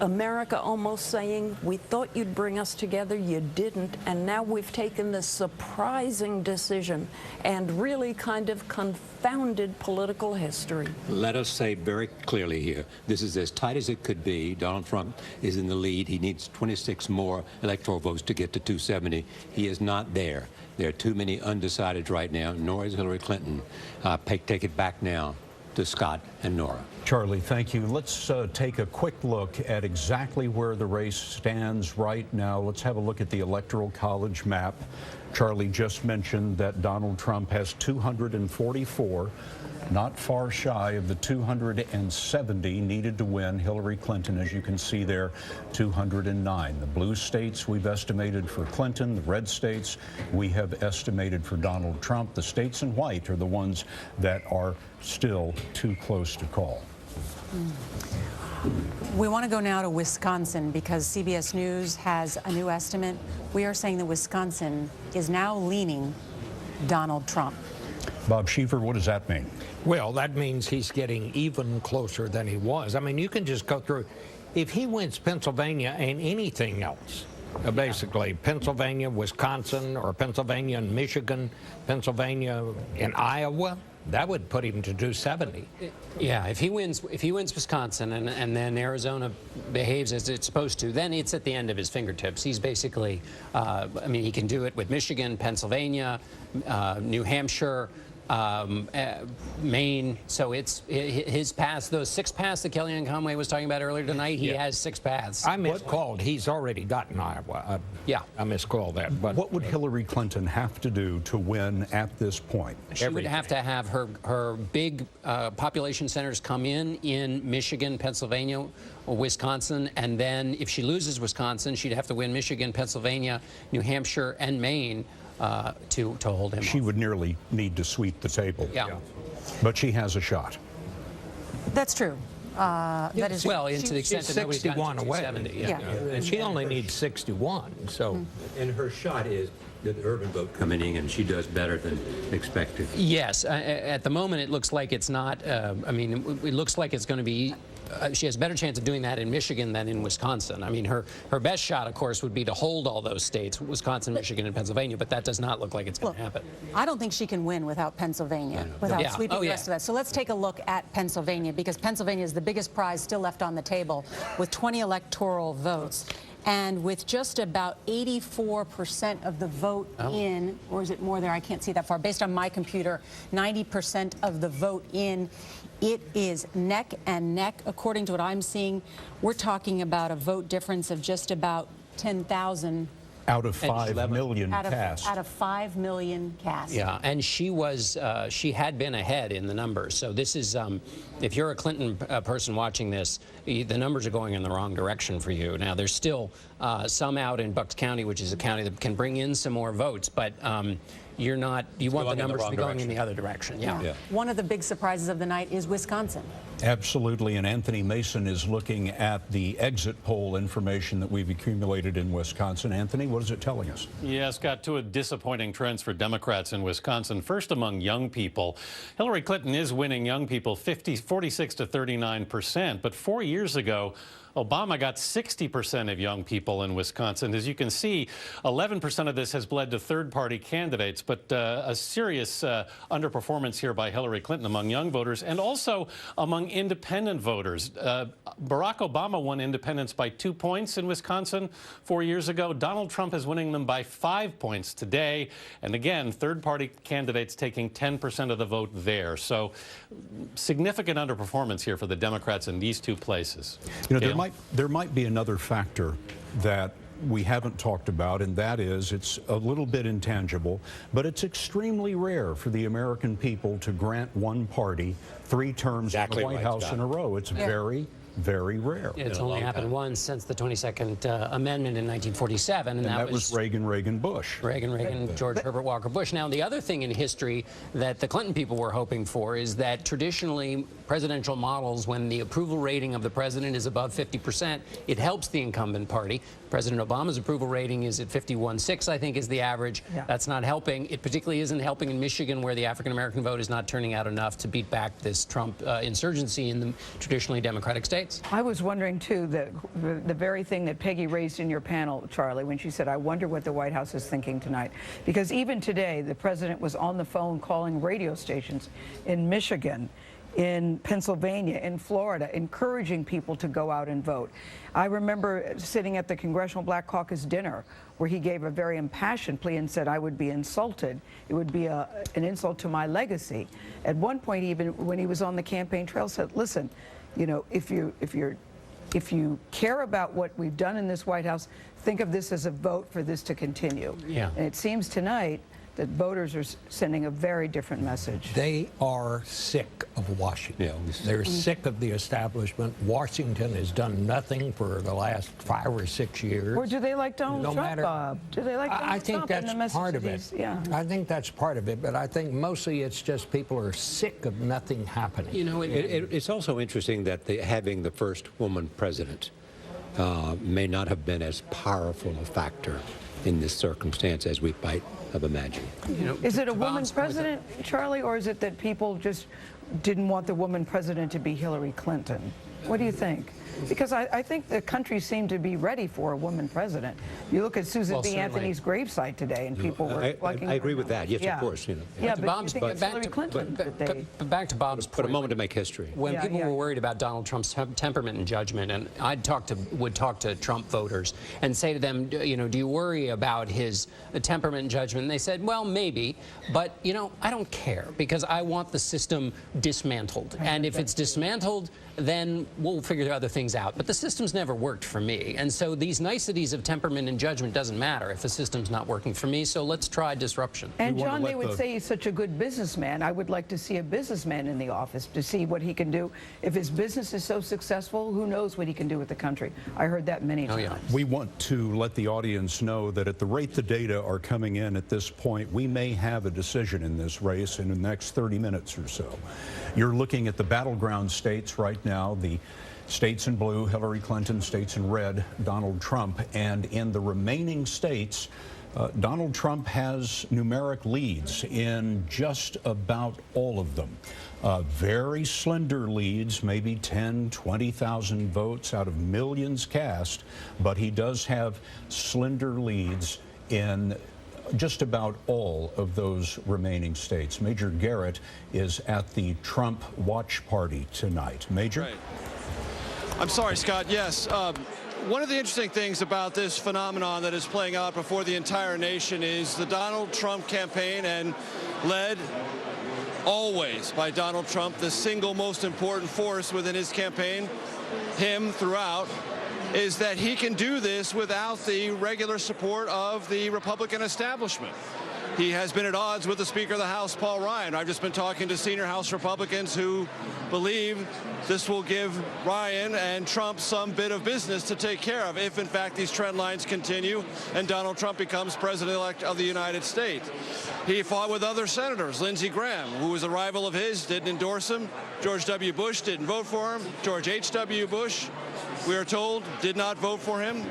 America almost saying, we thought you'd bring us together, you didn't, and now we've taken this surprising decision and really kind of confounded political history. Let us say very clearly here, this is as tight as it could be. Donald Trump is in the lead. He needs 26 more electoral votes to get to 270. He is not there. There are too many undecideds right now, nor is Hillary Clinton. Take it back now to Scott and Nora. Charlie, thank you. Let's take a quick look at exactly where the race stands right now. Let's have a look at the Electoral College map. Charlie just mentioned that Donald Trump has 244, not far shy of the 270 needed to win. Hillary Clinton, as you can see there, 209. The blue states we've estimated for Clinton, the red states we have estimated for Donald Trump. The states in white are the ones that are still too close to call. We want to go now to Wisconsin because CBS News has a new estimate. We are saying that Wisconsin is now leaning Donald Trump. Bob Schieffer, what does that mean? Well, that means he's getting even closer than he was. I mean, you can just go through. If he wins Pennsylvania and anything else, basically Pennsylvania, Wisconsin, or Pennsylvania and Michigan, Pennsylvania and Iowa, that would put him to 270. Yeah, if he wins Wisconsin and then Arizona behaves as it's supposed to, then it's at the end of his fingertips. He's basically, I mean, he can do it with Michigan, Pennsylvania, New Hampshire, Maine. So it's his paths, those 6 paths that Kellyanne Conway was talking about earlier tonight. He has 6 paths. I miscalled. He's already gotten Iowa. I miscalled that. But what would Hillary Clinton have to do to win at this point? She would have to have her big population centers come in Michigan, Pennsylvania, or Wisconsin, and then if she loses Wisconsin, she'd have to win Michigan, Pennsylvania, New Hampshire, and Maine. To hold him She off. would nearly need to sweep the table. Yeah. But she has a shot. That's true. That is well, to the extent that nobody's gotten 61 away. 270. Yeah. And she only needs 61. So, And her shot is the urban vote coming in, and she does better than expected. Yes. At the moment, it looks like it's not. I mean, it looks like it's going to be. She has a better chance of doing that in Michigan than in Wisconsin. I mean, her best shot, of course, would be to hold all those states, Wisconsin, Michigan, and Pennsylvania, but that does not look like it's going to happen. I don't think she can win without Pennsylvania, without sweeping the rest of that. So let's take a look at Pennsylvania, because Pennsylvania is the biggest prize still left on the table with 20 electoral votes. And with just about 84% of the vote in, or is it more there? I can't see that far. Based on my computer, 90% of the vote in. It is neck and neck. According to what I'm seeing, we're talking about a vote difference of just about 10,000. Out of 5 million cast. Out of 5 million cast. Yeah, and she had been ahead in the numbers. So this is, if you're a Clinton person watching this, the numbers are going in the wrong direction for you. Now, there's still some out in Bucks County, which is a county that can bring in some more votes, but you want the numbers to be going in the other direction. Yeah. One of the big surprises of the night is Wisconsin. Absolutely, and Anthony Mason is looking at the exit poll information that we've accumulated in Wisconsin. Anthony, what is it telling us? Yeah, Scott, two disappointing trends for Democrats in Wisconsin. First, among young people, Hillary Clinton is winning young people 46 to 39%, but 4 years ago, Obama got 60% of young people in Wisconsin. As you can see, 11% of this has bled to third-party candidates, but a serious underperformance here by Hillary Clinton among young voters and also among independent voters. Barack Obama won independents by 2 points in Wisconsin 4 years ago. Donald Trump is winning them by 5 points today. And again, third-party candidates taking 10% of the vote there. So significant underperformance here for the Democrats in these two places. You know, there might be another factor that we haven't talked about, and that is it's a little bit intangible, but it's extremely rare for the American people to grant one party 3 terms in the White House in a row. It's very, very rare. It's only happened once since the 22nd Amendment in 1947, and that was Reagan, Bush. Reagan, George Herbert Walker Bush. Now, the other thing in history that the Clinton people were hoping for is that traditionally presidential models, when the approval rating of the president is above 50%, it helps the incumbent party. President Obama's approval rating is at 51.6, I think, is the average. Yeah. That's not helping. It particularly isn't helping in Michigan, where the African-American vote is not turning out enough to beat back this Trump insurgency in the traditionally Democratic states. I was wondering, too, that the very thing that Peggy raised in your panel, Charlie, when she said, I wonder what the White House is thinking tonight. Because even today, the president was on the phone calling radio stations in Michigan, in Pennsylvania, in Florida, encouraging people to go out and vote. I remember sitting at the Congressional Black Caucus dinner where he gave a very impassioned plea and said I would be insulted. It would be an insult to my legacy. At one point, even when he was on the campaign trail, said, listen, you know, if you care about what we've done in this White House, think of this as a vote for this to continue. Yeah. And it seems tonight that voters are sending a very different message. They are sick of Washington. Yeah, they're sick of the establishment. Washington has done nothing for the last 5 or 6 years. Or do they like Donald Trump, Bob? Do they like Donald I think Trump and the that's part of it. messages? Yeah. I think that's part of it, but I think mostly it's just people are sick of nothing happening. You know, it's also interesting that having the first woman president may not have been as powerful a factor in this circumstance as we might have imagined. You know, is it a woman president, Charlie, or is it that people just didn't want the woman president to be Hillary Clinton? What do you think? Because I think the country seemed to be ready for a woman president. You look at Susan B. Anthony's gravesite today, and people were plugging I agree with that. Yes, of course. You know. Yeah, but you think it's Hillary Clinton? But back to Bob's point. For a moment to make history. When people were worried about Donald Trump's temperament and judgment, and would talk to Trump voters and say to them, you know, do you worry about his temperament and judgment? And they said, well, maybe, but you know, I don't care because I want the system dismantled. And if it's dismantled, then we'll figure other things out. But the system's never worked for me. And so these niceties of temperament and judgment doesn't matter if the system's not working for me. So let's try disruption. And John, they would say he's such a good businessman. I would like to see a businessman in the office to see what he can do. If his business is so successful, who knows what he can do with the country. I heard that many times. Yeah. We want to let the audience know that at the rate the data are coming in at this point, we may have a decision in this race in the next 30 minutes or so. You're looking at the battleground states right now, the states in blue, Hillary Clinton, states in red, Donald Trump. And in the remaining states, Donald Trump has numeric leads in just about all of them. Very slender leads, maybe 10, 20,000 votes out of millions cast, but he does have slender leads in just about all of those remaining states. Major Garrett is at the Trump watch party tonight. Major? Right. I'm sorry, Scott. Yes. One of the interesting things about this phenomenon that is playing out before the entire nation is the Donald Trump campaign, and led always by Donald Trump, the single most important force within his campaign, him throughout, is that he can do this without the regular support of the Republican establishment. He has been at odds with the Speaker of the House, Paul Ryan. I've just been talking to senior House Republicans who believe this will give Ryan and Trump some bit of business to take care of if, in fact, these trend lines continue and Donald Trump becomes president-elect of the United States. He fought with other senators. Lindsey Graham, who was a rival of his, didn't endorse him. George W. Bush didn't vote for him. George H.W. Bush, we are told, did not vote for him.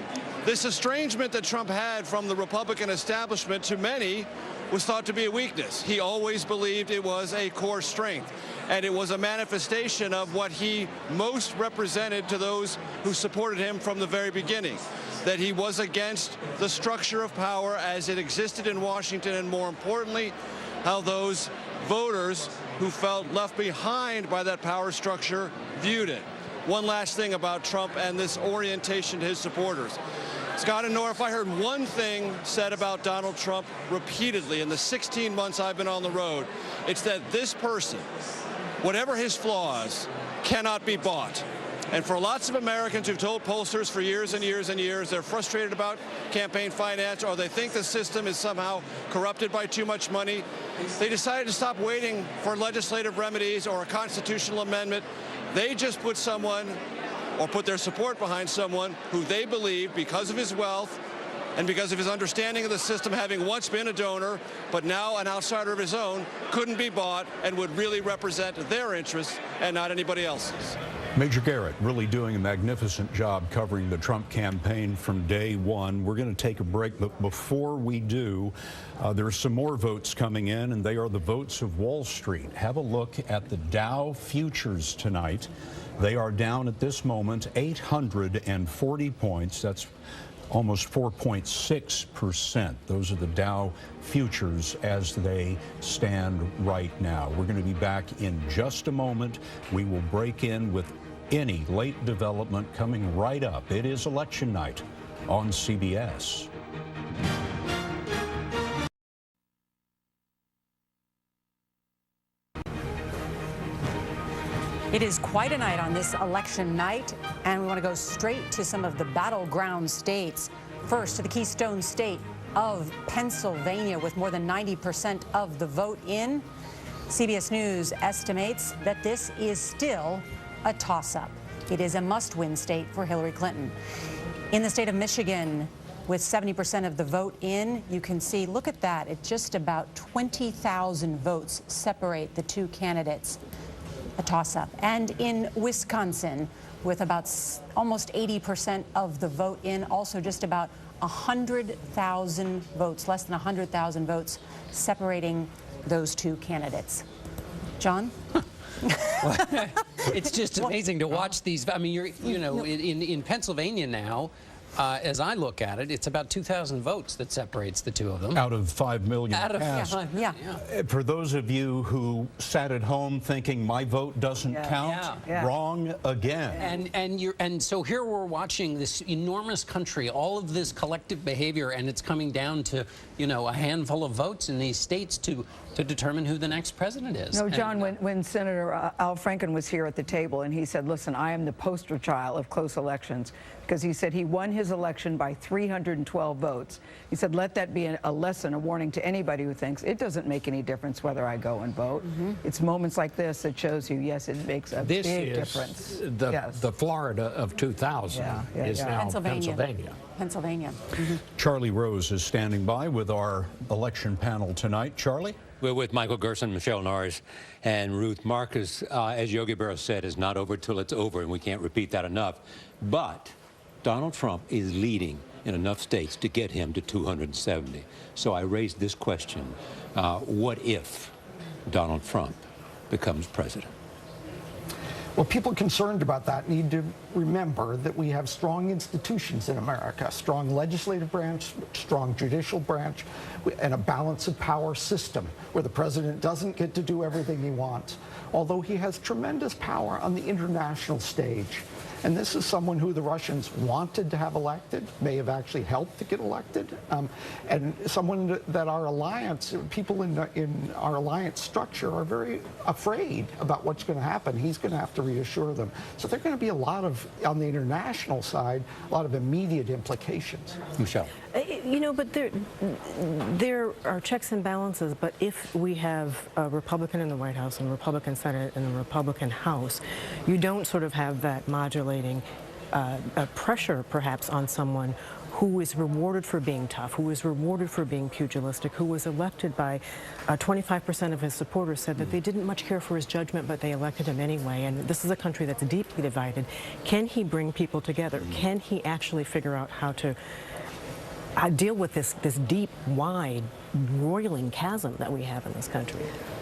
This estrangement that Trump had from the Republican establishment, to many, was thought to be a weakness. He always believed it was a core strength, and it was a manifestation of what he most represented to those who supported him from the very beginning, that he was against the structure of power as it existed in Washington, and more importantly, how those voters who felt left behind by that power structure viewed it. One last thing about Trump and this orientation to his supporters. Scott and Nora, if I heard one thing said about Donald Trump repeatedly in the 16 months I've been on the road, it's that this person, whatever his flaws, cannot be bought. And for lots of Americans who've told pollsters for years and years and years they're frustrated about campaign finance, or they think the system is somehow corrupted by too much money, they decided to stop waiting for legislative remedies or a constitutional amendment. They just put someone, or put their support behind someone who they believe, because of his wealth and because of his understanding of the system, having once been a donor but now an outsider of his own, couldn't be bought and would really represent their interests and not anybody else's. Major Garrett really doing a magnificent job covering the Trump campaign from day one. We're going to take a break, but before we do, there are some more votes coming in, and they are the votes of Wall Street. Have a look at the Dow futures tonight. They are down at this moment 840 points. That's almost 4.6%. Those are the Dow futures as they stand right now. We're going to be back in just a moment. We will break in with any late development coming right up. It is election night on CBS. It is quite a night on this election night, and we want to go straight to some of the battleground states. First, to the Keystone State of Pennsylvania, with more than 90% of the vote in. CBS News estimates that this is still a toss-up. It is a must-win state for Hillary Clinton. In the state of Michigan, with 70% of the vote in, you can see, look at that, it's just about 20,000 votes separate the two candidates. A toss-up. And in Wisconsin, with about almost 80% of the vote in, also just about 100,000 votes, less than 100,000 votes separating those two candidates. John? It's just amazing to watch these. I mean, in Pennsylvania now, as I look at it, it's about 2,000 votes that separates the two of them. Out of 5 million cast. Yeah. For those of you who sat at home thinking my vote doesn't count, wrong again. And so here we're watching this enormous country, all of this collective behavior, and it's coming down to, a handful of votes in these states to determine who the next president is. No, John, when Senator Al Franken was here at the table and he said, listen, I am the poster child of close elections, because he said he won his election by 312 votes. He said, let that be a lesson, a warning to anybody who thinks it doesn't make any difference whether I go and vote. It's moments like this that shows you, yes, it makes a big difference. The Florida of 2000 is now Pennsylvania. Charlie Rose is standing by with our election panel tonight. Charlie? We're with Michael Gerson, Michelle Norris, and Ruth Marcus. As Yogi Berra said, is not over till it's over, and we can't repeat that enough. But Donald Trump is leading in enough states to get him to 270. So I raised this question. What if Donald Trump becomes president? Well, people concerned about that need to remember that we have strong institutions in America, strong legislative branch, strong judicial branch, and a balance of power system where the president doesn't get to do everything he wants, although he has tremendous power on the international stage. And this is someone who the Russians wanted to have elected, may have actually helped to get elected, and someone that our alliance, people in our alliance structure are very afraid about what's going to happen. He's going to have to reassure them. So there are going to be a lot of, on the international side, a lot of immediate implications. Michelle. But there are checks and balances, but if we have a Republican in the White House and a Republican Senate and a Republican House, you don't sort of have that modulating pressure, perhaps, on someone who is rewarded for being tough, who is rewarded for being pugilistic, who was elected by 25% of his supporters said that they didn't much care for his judgment, but they elected him anyway. And this is a country that's deeply divided. Can he bring people together? Can he actually figure out how to deal with this deep, wide, roiling chasm that we have in this country?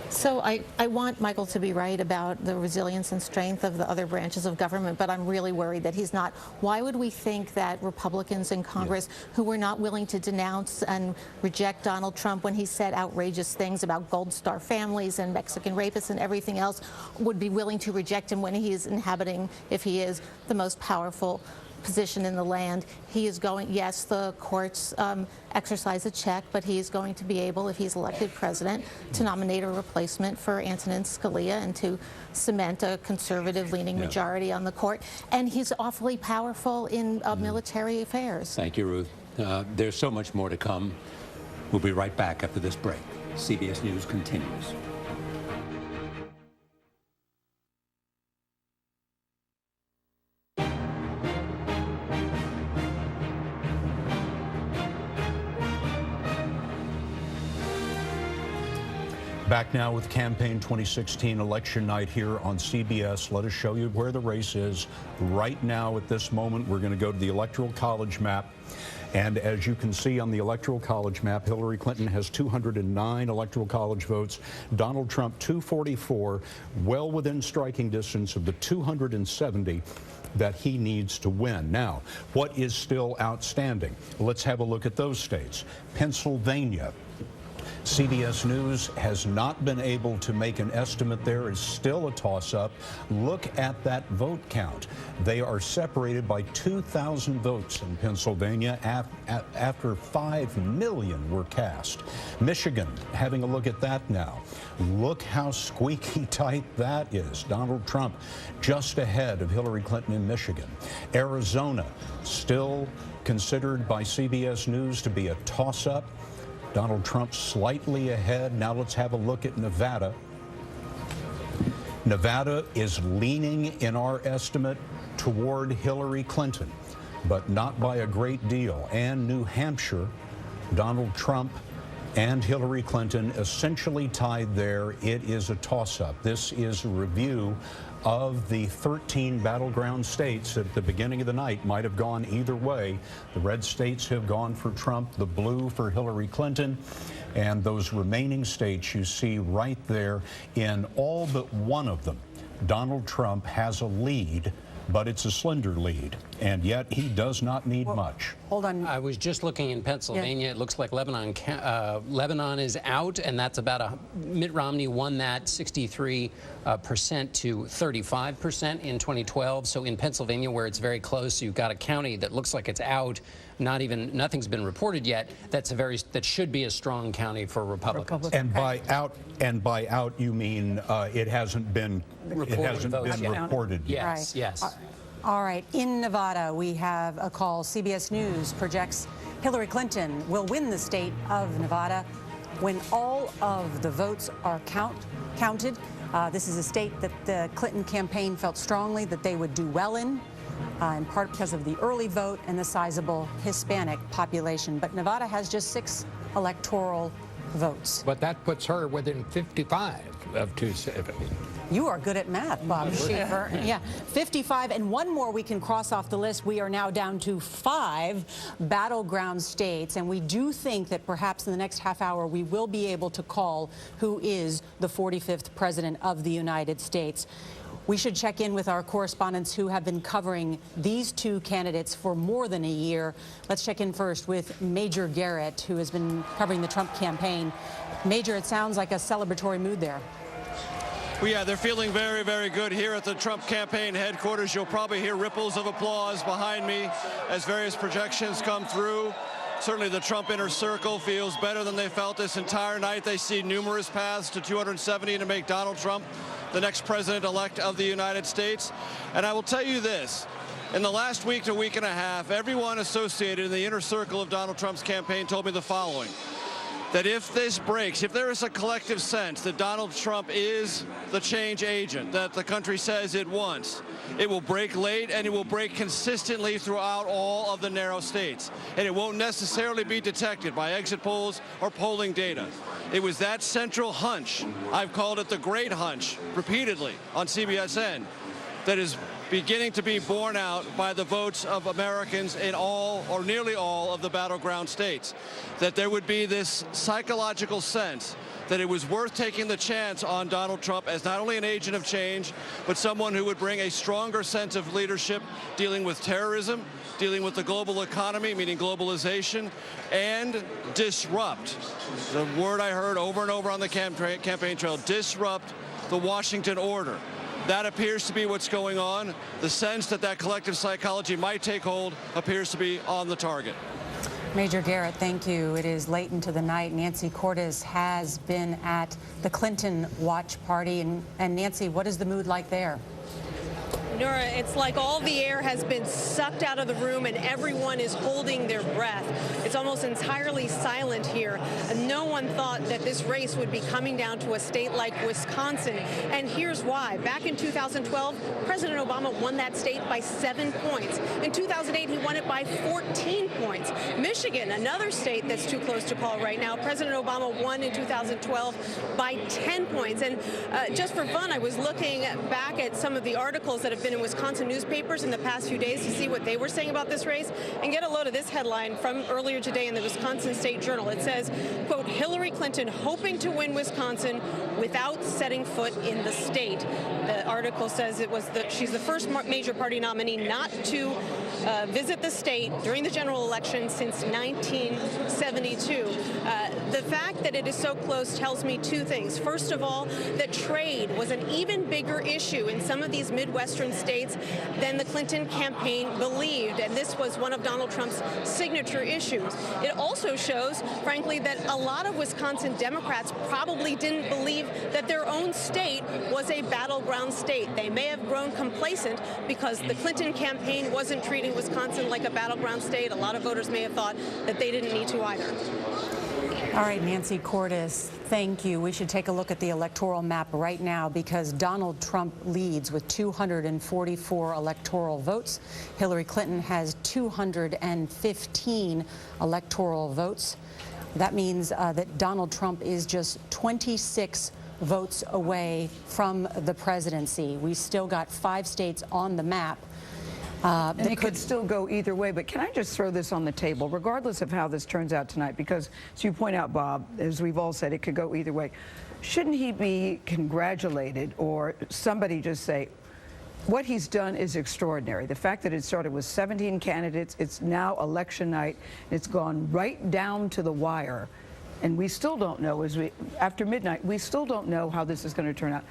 So I want Michael to be right about the resilience and strength of the other branches of government, but I'm really worried that he's not. Why would we think that Republicans in Congress who were not willing to denounce and reject Donald Trump when he said outrageous things about Gold Star families and Mexican rapists and everything else would be willing to reject him when he is inhabiting, if he is the most powerful position in the land? He is going, yes, the courts exercise a check, but he is going to be able, if he's elected president, to nominate a replacement for Antonin Scalia and to cement a conservative-leaning majority on the court. And he's awfully powerful in military affairs. Thank you, Ruth. There's so much more to come. We'll be right back after this break. CBS News continues. Back now with Campaign 2016 election night here on CBS. Let us show you where the race is right now at this moment. We're going to go to the Electoral College map. And as you can see on the Electoral College map, Hillary Clinton has 209 Electoral College votes, Donald Trump 244, well within striking distance of the 270 that he needs to win. Now, what is still outstanding? Let's have a look at those states. Pennsylvania. CBS News has not been able to make an estimate there. It's still a toss-up. Look at that vote count. They are separated by 2,000 votes in Pennsylvania after 5 million were cast. Michigan, having a look at that now. Look how squeaky tight that is. Donald Trump just ahead of Hillary Clinton in Michigan. Arizona, still considered by CBS News to be a toss-up. Donald Trump slightly ahead. Now let's have a look at Nevada. Nevada is leaning, in our estimate, toward Hillary Clinton, but not by a great deal. And New Hampshire, Donald Trump and Hillary Clinton essentially tied there. It is a toss-up. This is a review of the 13 battleground states that at the beginning of the night might have gone either way. The red states have gone for Trump, the blue for Hillary Clinton, and those remaining states you see right there. In all but one of them, Donald Trump has a lead, but it's a slender lead, and yet he does not need much. Hold on. I was just looking in Pennsylvania. Yeah. It looks like Lebanon is out, and that's about Mitt Romney won that 63% to 35% in 2012. So in Pennsylvania, where it's very close, you've got a county that looks like it's out. Nothing's been reported yet. That should be a strong county for Republicans. And by out you mean it hasn't been reported yet. Yes, yes. All right, in Nevada, we have a call. CBS News projects Hillary Clinton will win the state of Nevada when all of the votes are counted. This is a state that the Clinton campaign felt strongly that they would do well in part because of the early vote and the sizable Hispanic population. But Nevada has just 6 electoral votes. But that puts her within 55 of 270. You are good at math, Bob Schieffer. Yeah, 55, and one more we can cross off the list. We are now down to 5 battleground states, and we do think that perhaps in the next half hour we will be able to call who is the 45th president of the United States. We should check in with our correspondents who have been covering these 2 candidates for more than a year. Let's check in first with Major Garrett, who has been covering the Trump campaign. Major, it sounds like a celebratory mood there. Well, yeah, they're feeling very, very good here at the Trump campaign headquarters. You'll probably hear ripples of applause behind me as various projections come through. Certainly the Trump inner circle feels better than they felt this entire night. They see numerous paths to 270 to make Donald Trump the next president-elect of the United States. And I will tell you this. In the last week to week and a half, everyone associated in the inner circle of Donald Trump's campaign told me the following. That if this breaks, if there is a collective sense that Donald Trump is the change agent that the country says it wants, it will break late and it will break consistently throughout all of the narrow states. And it won't necessarily be detected by exit polls or polling data. It was that central hunch, I've called it the great hunch, repeatedly on CBSN, that is beginning to be borne out by the votes of Americans in all or nearly all of the battleground states. That there would be this psychological sense that it was worth taking the chance on Donald Trump as not only an agent of change, but someone who would bring a stronger sense of leadership dealing with terrorism, dealing with the global economy, meaning globalization, and disrupt. The word I heard over and over on the campaign trail, disrupt the Washington order. That appears to be what's going on. The sense that that collective psychology might take hold appears to be on the target. Major Garrett, thank you. It is late into the night. Nancy Cordes has been at the Clinton watch party. And Nancy, what is the mood like there? Nora, it's like all the air has been sucked out of the room and everyone is holding their breath. It's almost entirely silent here. No one thought that this race would be coming down to a state like Wisconsin. And here's why. Back in 2012, President Obama won that state by 7 points. In 2008, he won it by 14 points. Mitt Michigan, another state that's too close to call right now, President Obama won in 2012 by 10 points. And just for fun, I was looking back at some of the articles that have been in Wisconsin newspapers in the past few days to see what they were saying about this race, and get a load of this headline from earlier today in the Wisconsin State Journal. It says, quote, Hillary Clinton hoping to win Wisconsin without setting foot in the state. The article says she's the first major party nominee not to visit the state during the general election since 1972. The fact that it is so close tells me two things. First of all, that trade was an even bigger issue in some of these Midwestern states than the Clinton campaign believed, and this was one of Donald Trump's signature issues. It also shows, frankly, that a lot of Wisconsin Democrats probably didn't believe that their own state was a battleground state. They may have grown complacent because the Clinton campaign wasn't treating Wisconsin like a battleground state. A lot of voters may have thought that they didn't need to either. All right, Nancy Cordes, thank you. We should take a look at the electoral map right now because Donald Trump leads with 244 electoral votes. Hillary Clinton has 215 electoral votes. That means that Donald Trump is just 26 votes away from the presidency. We still got 5 states on the map. And it could still go either way, but can I just throw this on the table, regardless of how this turns out tonight, because, as you point out, Bob, as we've all said, it could go either way. Shouldn't he be congratulated, or somebody just say, what he's done is extraordinary. The fact that it started with 17 candidates, it's now election night, it's gone right down to the wire, and we still don't know, after midnight, we still don't know how this is going to turn out.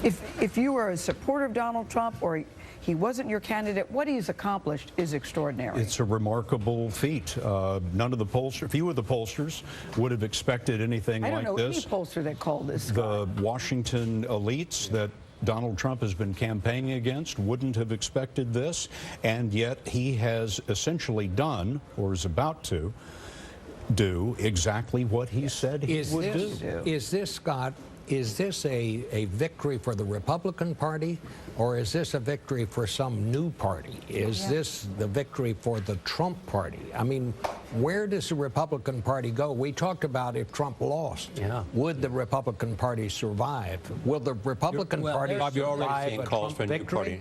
If you are a supporter of Donald Trump, or he wasn't your candidate, what he's accomplished is extraordinary. It's a remarkable feat. None of the pollsters, few of the pollsters would have expected anything like this. I don't know any pollster that called this. The Washington elites that Donald Trump has been campaigning against wouldn't have expected this, and yet he has essentially done, or is about to do, exactly what he said he would do. Is this, Scott, is this a victory for the Republican Party, or is this a victory for some new party? Is this the victory for the Trump Party? I mean, where does the Republican Party go? We talked about if Trump lost, would the Republican Party survive? Will the Republican Party survive a Trump victory?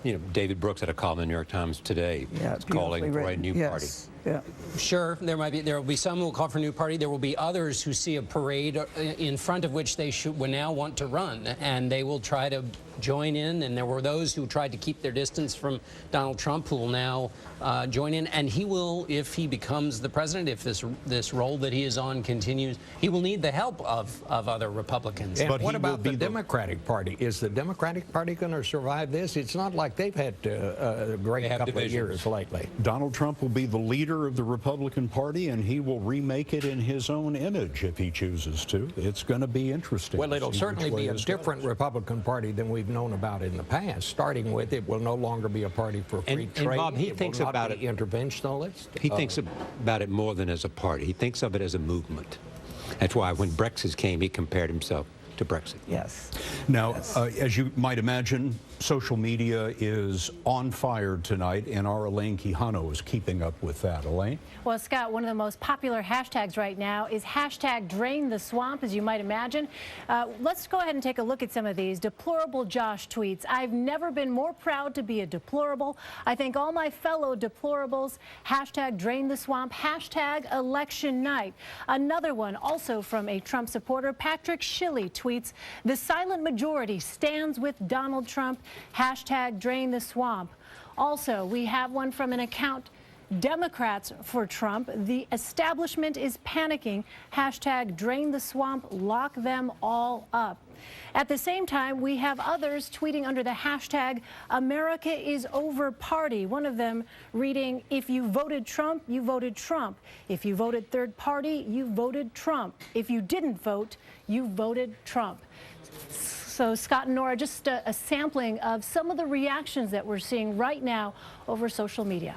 You know, David Brooks had a column in the New York Times today. It's calling for a new party. Yeah. Sure, there will be some who will call for a new party. There will be others who see a parade in front of which they would now want to run, and they will try to join in. And there were those who tried to keep their distance from Donald Trump who will now join in. And he will, if he becomes the president, if this role that he is on continues, he will need the help of other Republicans. But what about the Democratic Party? Is the Democratic Party going to survive this? It's not like they've had a great couple of years lately. Donald Trump will be the leader of the Republican Party, and he will remake it in his own image if he chooses to. It's going to be interesting. Well, it'll certainly be a different Republican Party than we've known about in the past. Starting with, it will no longer be a party for free trade. And Bob, he thinks about it interventionalist. He thinks about it more than as a party. He thinks of it as a movement. That's why when Brexit came, he compared himself to Brexit. Yes. Now, as you might imagine, social media is on fire tonight, and our Elaine Quijano is keeping up with that. Elaine? Well, Scott, one of the most popular hashtags right now is hashtag drain the swamp, as you might imagine. Let's go ahead and take a look at some of these. Deplorable Josh tweets, I've never been more proud to be a deplorable. I thank all my fellow deplorables. Hashtag drain the swamp. Hashtag election night. Another one, also from a Trump supporter, Patrick Shilley tweets, the silent majority stands with Donald Trump. Hashtag drain the swamp. Also, we have one from an account, Democrats for Trump. The establishment is panicking. Hashtag drain the swamp. Lock them all up. At the same time, we have others tweeting under the hashtag America is over party. One of them reading, if you voted Trump, you voted Trump. If you voted third party, you voted Trump. If you didn't vote, you voted Trump. So, Scott and Nora, just a sampling of some of the reactions that we're seeing right now over social media.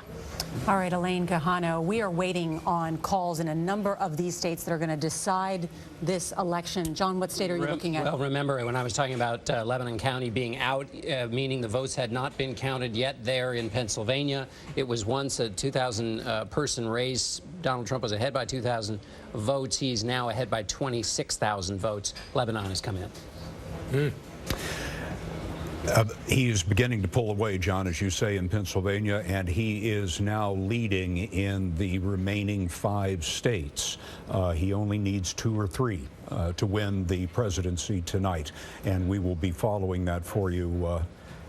All right, Elaine Quijano, we are waiting on calls in a number of these states that are going to decide this election. John, what state are you looking at? Well, remember when I was talking about Lebanon County being out, meaning the votes had not been counted yet there in Pennsylvania. It was once a 2,000-person race. Donald Trump was ahead by 2,000 votes. He's now ahead by 26,000 votes. Lebanon has come in. He is beginning to pull away, John, as you say, in Pennsylvania, and he is now leading in the remaining 5 states. He only needs 2 or 3 to win the presidency tonight, and we will be following that for you.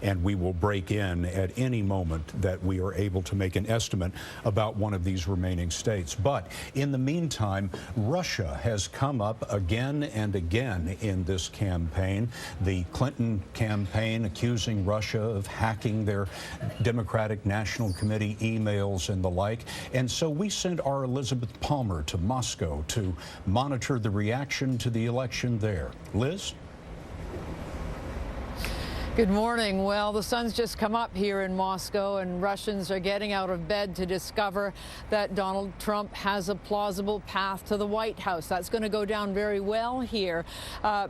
And we will break in at any moment that we are able to make an estimate about one of these remaining states. But in the meantime, Russia has come up again and again in this campaign. The Clinton campaign accusing Russia of hacking their Democratic National Committee emails and the like. And so we sent our Elizabeth Palmer to Moscow to monitor the reaction to the election there. Liz? Good morning. Well, the sun's just come up here in Moscow, and Russians are getting out of bed to discover that Donald Trump has a plausible path to the White House. That's going to go down very well here.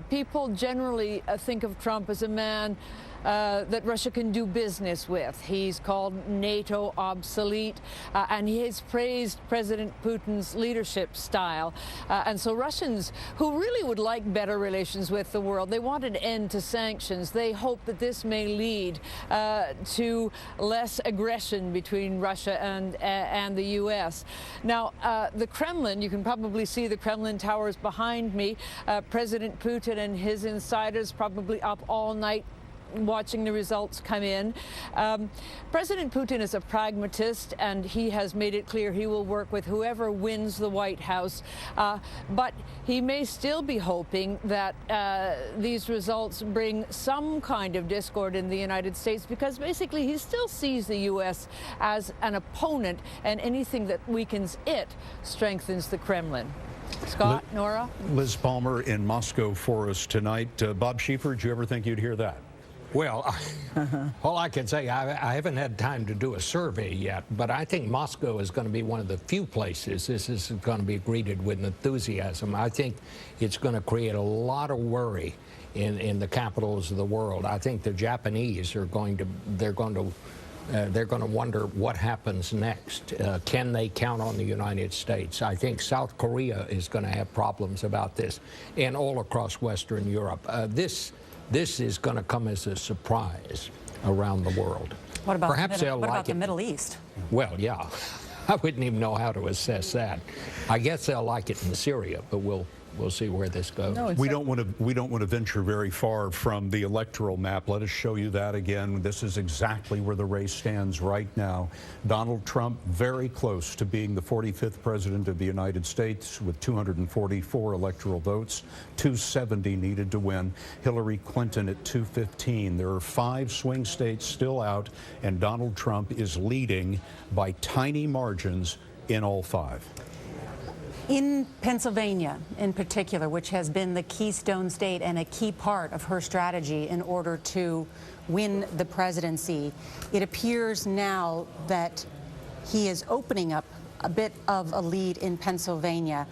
People generally think of Trump as a man that Russia can do business with. He's called NATO obsolete, and he has praised President Putin's leadership style. And so Russians, who really would like better relations with the world, they want an end to sanctions. They hope that this may lead to less aggression between Russia and the U.S. Now, the Kremlin, you can probably see the Kremlin towers behind me. President Putin and his insiders probably up all night watching the results come in. President Putin is a pragmatist, and he has made it clear he will work with whoever wins the White House. But he may still be hoping that these results bring some kind of discord in the United States, because basically he still sees the U.S. as an opponent, and anything that weakens it strengthens the Kremlin. Scott, Nora? Liz Palmer in Moscow for us tonight. Bob Schieffer, did you ever think you'd hear that? Well, all I can say, I haven't had time to do a survey yet, but I think Moscow is going to be one of the few places this is going to be greeted with enthusiasm. I think it's going to create a lot of worry in the capitals of the world. I think the Japanese are going to wonder what happens next. Can they count on the United States? I think South Korea is going to have problems about this, and all across Western Europe. This is going to come as a surprise around the world. What about, the Middle East? Well, yeah. I wouldn't even know how to assess that. I guess they'll like it in Syria, but we'll see where this goes. No, we don't want to venture very far from the electoral map. Let us show you that again. This is exactly where the race stands right now. Donald Trump very close to being the 45th president of the United States with 244 electoral votes, 270 needed to win. Hillary Clinton at 215. There are 5 swing states still out, and Donald Trump is leading by tiny margins in all 5. In Pennsylvania, in particular, which has been the keystone state and a key part of her strategy in order to win the presidency, it appears now that he is opening up a bit of a lead in Pennsylvania.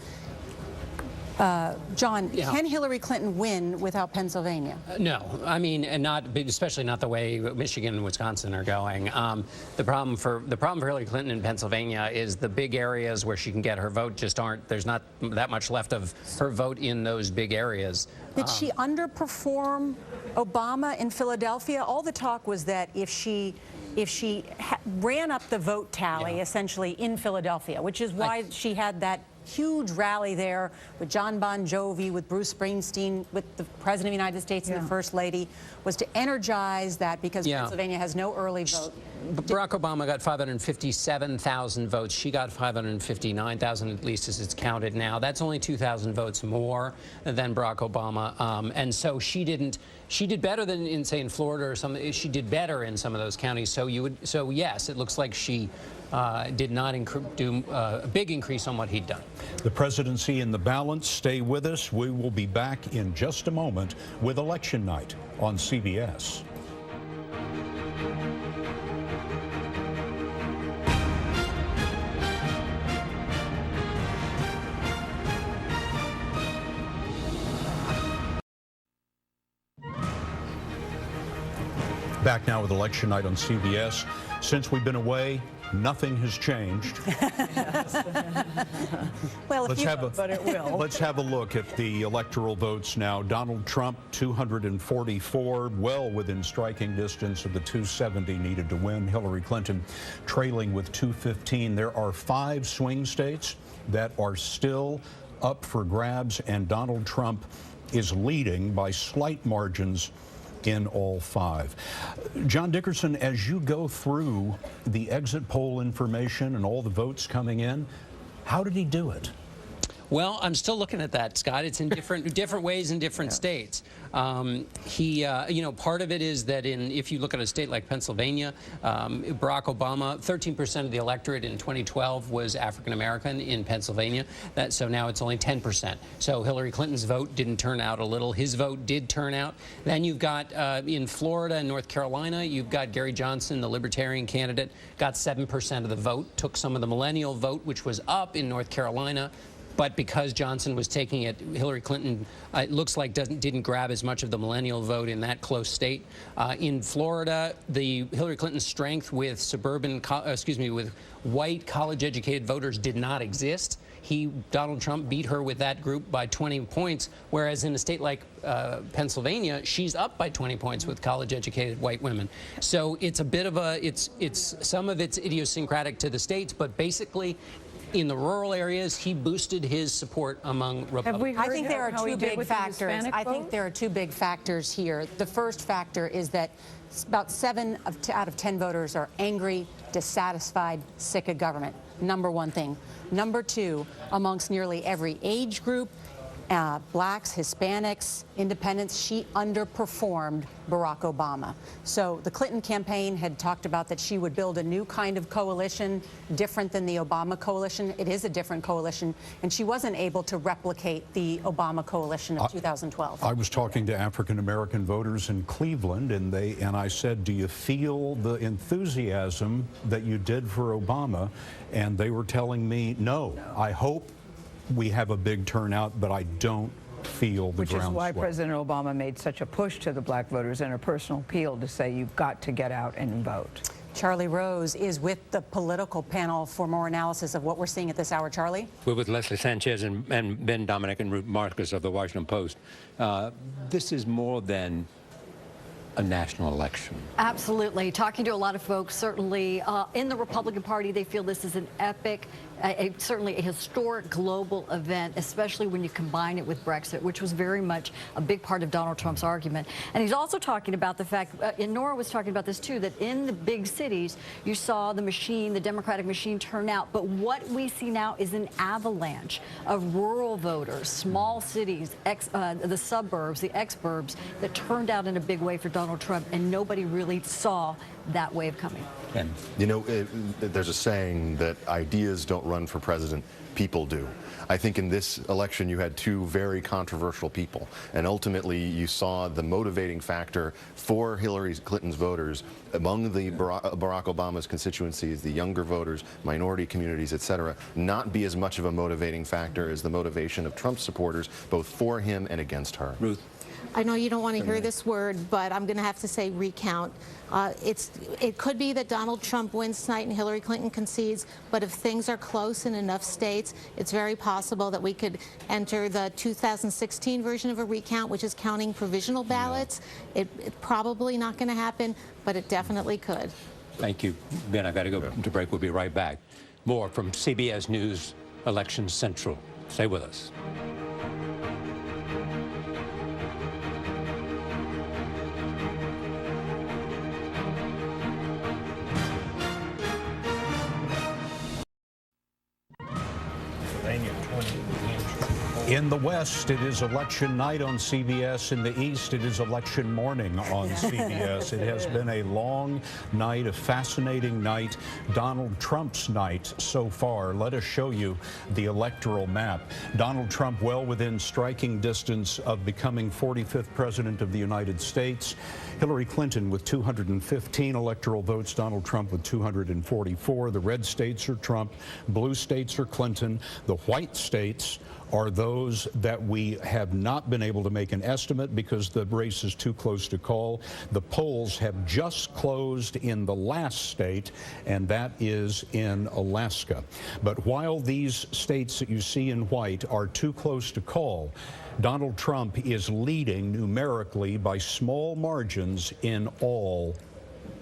John, can Hillary Clinton win without Pennsylvania? No, I mean, and especially not the way Michigan and Wisconsin are going. The problem for Hillary Clinton in Pennsylvania is the big areas where she can get her vote just aren't. There's not that much left of her vote in those big areas. Did she underperform Obama in Philadelphia? All the talk was that if she ran up the vote tally essentially in Philadelphia, which is why she had that huge rally there with John Bon Jovi, with Bruce Springsteen, with the President of the United States and the First Lady, was to energize that, because Pennsylvania has no early vote. Barack Obama got 557,000 votes. She got 559,000, at least as it's counted now. That's only 2,000 votes more than Barack Obama. And so she did better than in, say, in Florida or something. She did better in some of those counties. So yes, it looks like she did not do a big increase on what he'd done. The presidency in the balance. Stay with us. We will be back in just a moment with Election Night on CBS. Back now with Election Night on CBS. Since we've been away, nothing has changed. Well, but it will. Let's have a look at the electoral votes now. Donald Trump, 244, well within striking distance of the 270 needed to win. Hillary Clinton trailing with 215. There are 5 swing states that are still up for grabs, and Donald Trump is leading by slight margins in all 5. John Dickerson, as you go through the exit poll information and all the votes coming in, how did he do it? Well, I'm still looking at that, Scott. It's in different ways in different states. You know, part of it is that if you look at a state like Pennsylvania, Barack Obama, 13% of the electorate in 2012 was African American in Pennsylvania. So now it's only 10%. So Hillary Clinton's vote didn't turn out a little. His vote did turn out. Then you've got in Florida and North Carolina, you've got Gary Johnson, the Libertarian candidate, got 7% of the vote, took some of the millennial vote, which was up in North Carolina. But because Johnson was taking it, Hillary Clinton, it looks like didn't grab as much of the millennial vote in that close state. In Florida, the Hillary Clinton strength with with white college-educated voters did not exist. Donald Trump beat her with that group by 20 points, whereas in a state like Pennsylvania, she's up by 20 points with college-educated white women. So it's a bit of some of it's idiosyncratic to the states, but basically, in the rural areas, he boosted his support among Republicans. I think there are two big factors. I think there are 2 big factors here. The first factor is that about 7 out of 10 voters are angry, dissatisfied, sick of government. Number one thing. Number 2, amongst nearly every age group, blacks, Hispanics, independents, she underperformed Barack Obama. So the Clinton campaign had talked about that she would build a new kind of coalition, different than the Obama coalition. It is a different coalition, and she wasn't able to replicate the Obama coalition of 2012. I was talking to African American voters in Cleveland, and I said, do you feel the enthusiasm that you did for Obama? And they were telling me, no. I hope we have a big turnout, but I don't feel the groundswell. Which is why President Obama made such a push to the black voters and a personal appeal to say you've got to get out and vote. Charlie Rose is with the political panel for more analysis of what we're seeing at this hour. Charlie? We're with Leslie Sanchez and Ben Dominic and Ruth Marcus of the Washington Post. This is more than a national election. Absolutely. Talking to a lot of folks, certainly in the Republican Party, they feel this is an epic, certainly a historic global event, especially when you combine it with Brexit, which was very much a big part of Donald Trump's argument. And he's also talking about the fact, and Nora was talking about this too, that in the big cities, you saw the machine, the Democratic machine turn out. But what we see now is an avalanche of rural voters, small cities, the suburbs, the exurbs, that turned out in a big way for Donald Trump, and nobody really saw that wave coming. And you know, there's a saying that ideas don't run for president, people do. I think in this election you had 2 very controversial people, and ultimately you saw the motivating factor for Hillary Clinton's voters among the Barack Obama's constituencies, the younger voters, minority communities, etc., not be as much of a motivating factor as the motivation of Trump's supporters, both for him and against her. Ruth? I know you don't want to hear this word, but I'm going to have to say recount. It could be that Donald Trump wins tonight and Hillary Clinton concedes, but if things are close in enough states, it's very possible that we could enter the 2016 version of a recount, which is counting provisional ballots. Yeah. It's probably not going to happen, but it definitely could. Thank you, Ben. I've got to go to break. We'll be right back. More from CBS News Election Central. Stay with us. Pennsylvania, 20 in New Hampshire. In the West, it is election night on CBS. In the East, it is election morning on CBS. It has been a long night, a fascinating night, Donald Trump's night so far. Let us show you the electoral map. Donald Trump well within striking distance of becoming 45th president of the United States. Hillary Clinton with 215 electoral votes, Donald Trump with 244. The red states are Trump, blue states are Clinton. The white states are those that we have not been able to make an estimate because the race is too close to call. The polls have just closed in the last state, and that is in Alaska. But while these states that you see in white are too close to call, Donald Trump is leading numerically by small margins in all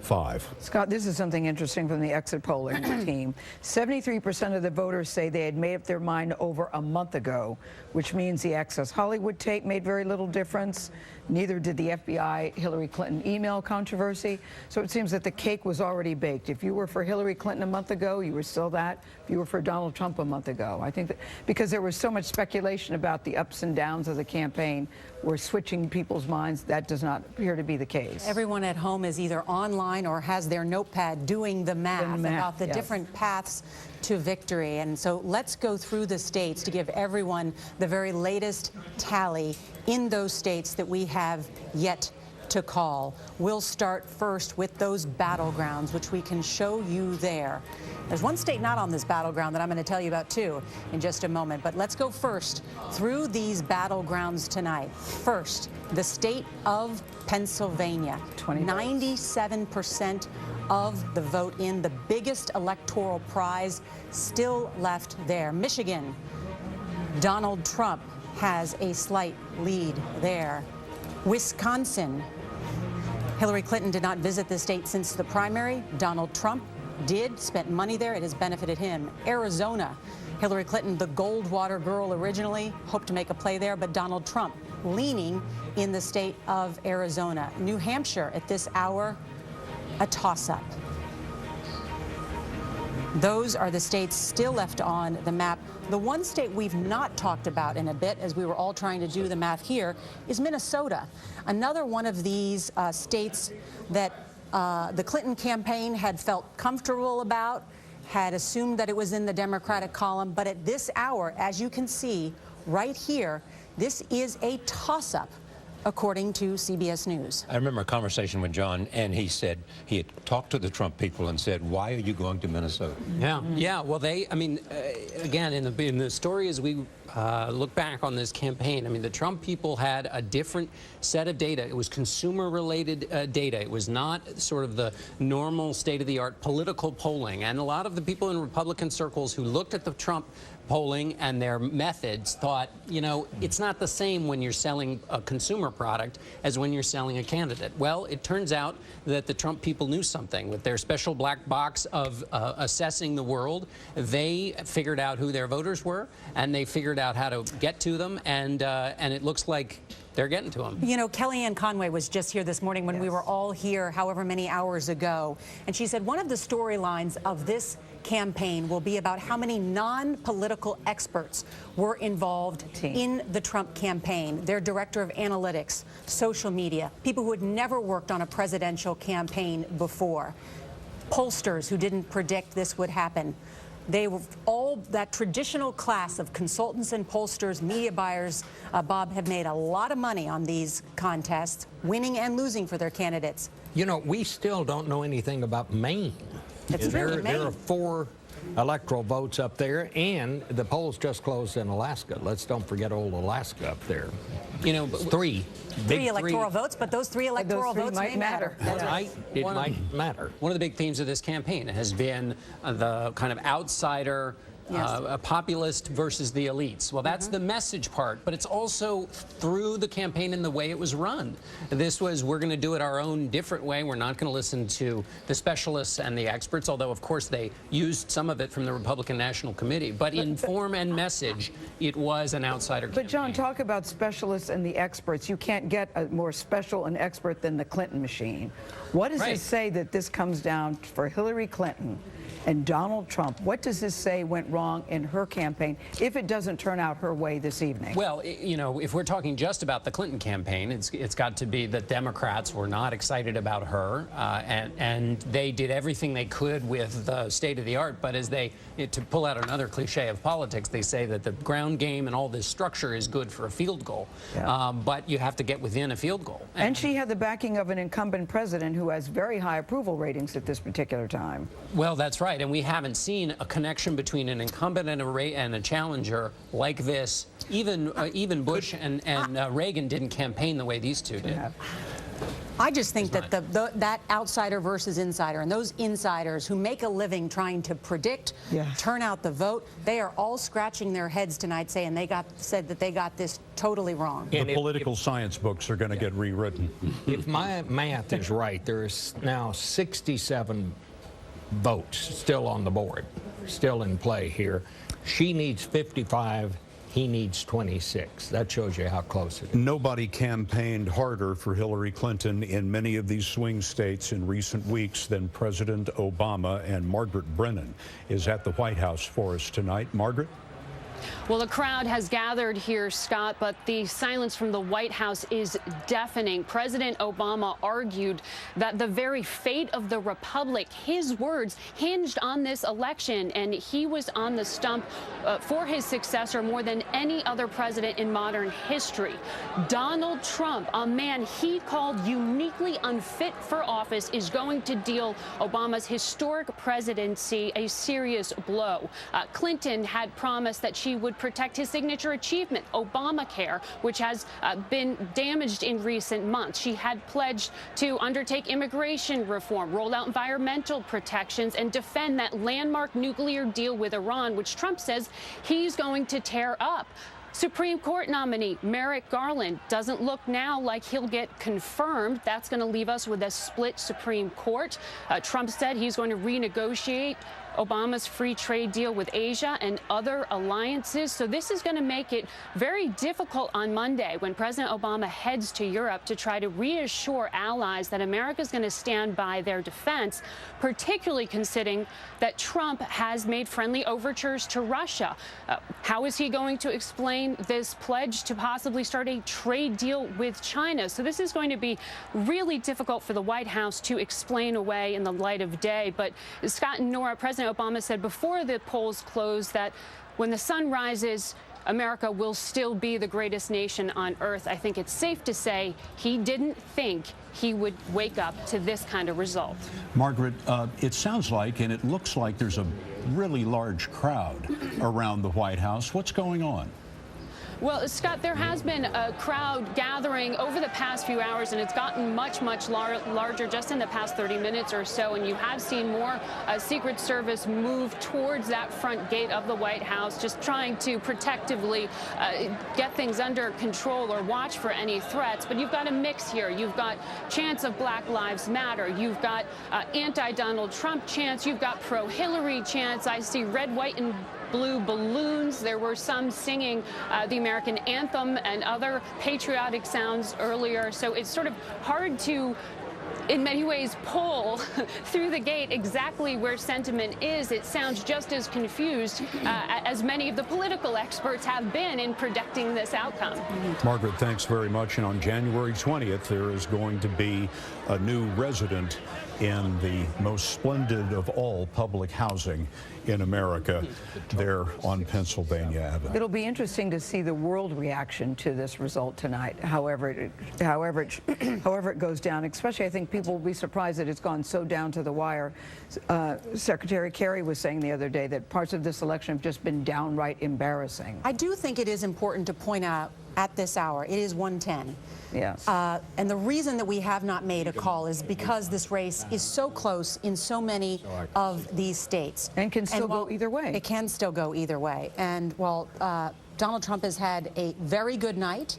5. Scott, this is something interesting from the exit polling team. 73% of the voters say they had made up their mind over a month ago, which means the Access Hollywood tape made very little difference. Neither did the FBI Hillary Clinton email controversy. So it seems that the cake was already baked. If you were for Hillary Clinton a month ago, you were still that. If you were for Donald Trump a month ago, I think that because there was so much speculation about the ups and downs of the campaign, we're switching people's minds. That does not appear to be the case. Everyone at home is either online or has their notepad doing the math about the different paths to victory. And so let's go through the states to give everyone the very latest tally in those states that we have yet to call. We'll start first with those battlegrounds, which we can show you there. There's one state not on this battleground that I'm going to tell you about too in just a moment, but let's go first through these battlegrounds tonight. First, the state of Pennsylvania. 97% of the vote in the biggest electoral prize still left there. Michigan, Donald Trump has a slight lead there. Wisconsin, Hillary Clinton did not visit the state since the primary. Donald Trump did, spent money there. It has benefited him. Arizona, Hillary Clinton, the Goldwater girl originally, hoped to make a play there, but Donald Trump leaning in the state of Arizona. New Hampshire at this hour, a toss-up. Those are the states still left on the map. The one state we've not talked about in a bit, as we were all trying to do the math here, is Minnesota. Another one of these states that the Clinton campaign had felt comfortable about, had assumed that it was in the Democratic column, but at this hour, as you can see right here, this is a toss-up, according to CBS News. I remember a conversation with John, and he said he had talked to the Trump people and said, "Why are you going to Minnesota?" Yeah. Well, again, in the story as we look back on this campaign, the Trump people had a different set of data. It was consumer-related data. It was not sort of the normal state-of-the-art political polling. And a lot of the people in Republican circles who looked at the Trump polling and their methods thought, it's not the same when you're selling a consumer product as when you're selling a candidate. Well, it turns out that the Trump people knew something. With their special black box of assessing the world, they figured out who their voters were, and they figured out how to get to them, and it looks like they're getting to them. Kellyanne Conway was just here this morning when we were all here however many hours ago, and she said one of the storylines of this campaign will be about how many non-political experts were involved in the Trump campaign. Their director of analytics, social media, people who had never worked on a presidential campaign before, pollsters who didn't predict this would happen. They were all that traditional class of consultants and pollsters, media buyers, Bob, have made a lot of money on these contests, winning and losing for their candidates. We still don't know anything about Maine. There are 4 electoral votes up there, and the polls just closed in Alaska. Let's don't forget old Alaska up there. 3 electoral votes, but those 3 electoral votes might matter. It might matter. One of the big themes of this campaign has been the kind of outsider, a populist versus the elites. Well, that's the message part, but it's also through the campaign and the way it was run. This was, we're going to do it our own different way. We're not going to listen to the specialists and the experts, although, of course, they used some of it from the Republican National Committee. But in form and message, it was an outsider campaign. But, John, talk about specialists and the experts. You can't get a more special and expert than the Clinton machine. What does it say that this comes down for Hillary Clinton and Donald Trump. What does this say went wrong in her campaign if it doesn't turn out her way this evening? Well, you know, if we're talking just about the Clinton campaign, it's got to be that Democrats were not excited about her, and they did everything they could with the state of the art. But as to pull out another cliche of politics, they say that the ground game and all this structure is good for a field goal, but you have to get within a field goal. And she had the backing of an incumbent president who has very high approval ratings at this particular time. Well, that's right, and we haven't seen a connection between an incumbent and a challenger like this. Even Bush and Reagan didn't campaign the way these two did. I just think that that outsider versus insider, and those insiders who make a living trying to predict, turn out the vote, they are all scratching their heads tonight saying said that they got this totally wrong. The political science books are going to get rewritten. If my math is right, there's now 67 votes still on the board, still in play here. She needs 55. He needs 26. That shows you how close it is. Nobody campaigned harder for Hillary Clinton in many of these swing states in recent weeks than President Obama, and Margaret Brennan is at the White House for us tonight. Margaret? Well, a crowd has gathered here, Scott, but the silence from the White House is deafening. President Obama argued that the very fate of the republic, his words, hinged on this election, and he was on the stump for his successor more than any other president in modern history. Donald Trump, a man he called uniquely unfit for office, is going to deal Obama's historic presidency a serious blow. Clinton had promised that she would protect his signature achievement, Obamacare, which has been damaged in recent months. She had pledged to undertake immigration reform, roll out environmental protections, and defend that landmark nuclear deal with Iran, which Trump says he's going to tear up. Supreme Court nominee Merrick Garland doesn't look now like he'll get confirmed. That's going to leave us with a split Supreme Court. Trump said he's going to renegotiate Obama's free trade deal with Asia and other alliances. So this is going to make it very difficult on Monday when President Obama heads to Europe to try to reassure allies that America is going to stand by their defense, particularly considering that Trump has made friendly overtures to Russia. How is he going to explain this pledge to possibly start a trade deal with China? So this is going to be really difficult for the White House to explain away in the light of day. But Scott and Nora, President Obama said before the polls closed that when the sun rises, America will still be the greatest nation on earth. I think it's safe to say he didn't think he would wake up to this kind of result. Margaret, it sounds like, and it looks like, there's a really large crowd around the White House. What's going on? Well, Scott, there has been a crowd gathering over the past few hours, and it's gotten much larger just in the past 30 minutes or so. And you have seen more Secret Service move towards that front gate of the White House, just trying to protectively get things under control or watch for any threats. But you've got a mix here. You've got chants of Black Lives Matter. You've got anti-Donald Trump chants. You've got pro-Hillary chants. I see red, white, and blue balloons. There were some singing the American anthem and other patriotic sounds earlier. So it's sort of hard to, in many ways, pull through the gate exactly where sentiment is. It sounds just as confused as many of the political experts have been in predicting this outcome. Margaret, thanks very much. And on January 20th, there is going to be a new resident in the most splendid of all public housing in America there on Pennsylvania Avenue. It'll be interesting to see the world reaction to this result tonight, however it goes down. Especially, I think people will be surprised that it's gone so down to the wire. Secretary Kerry was saying the other day that parts of this election have just been downright embarrassing. I do think it is important to point out at this hour, it is 1:10. Yes. And the reason that we have not made a call is because this race is so close in so many of these states. And can still go either way. It can still go either way. And while Donald Trump has had a very good night,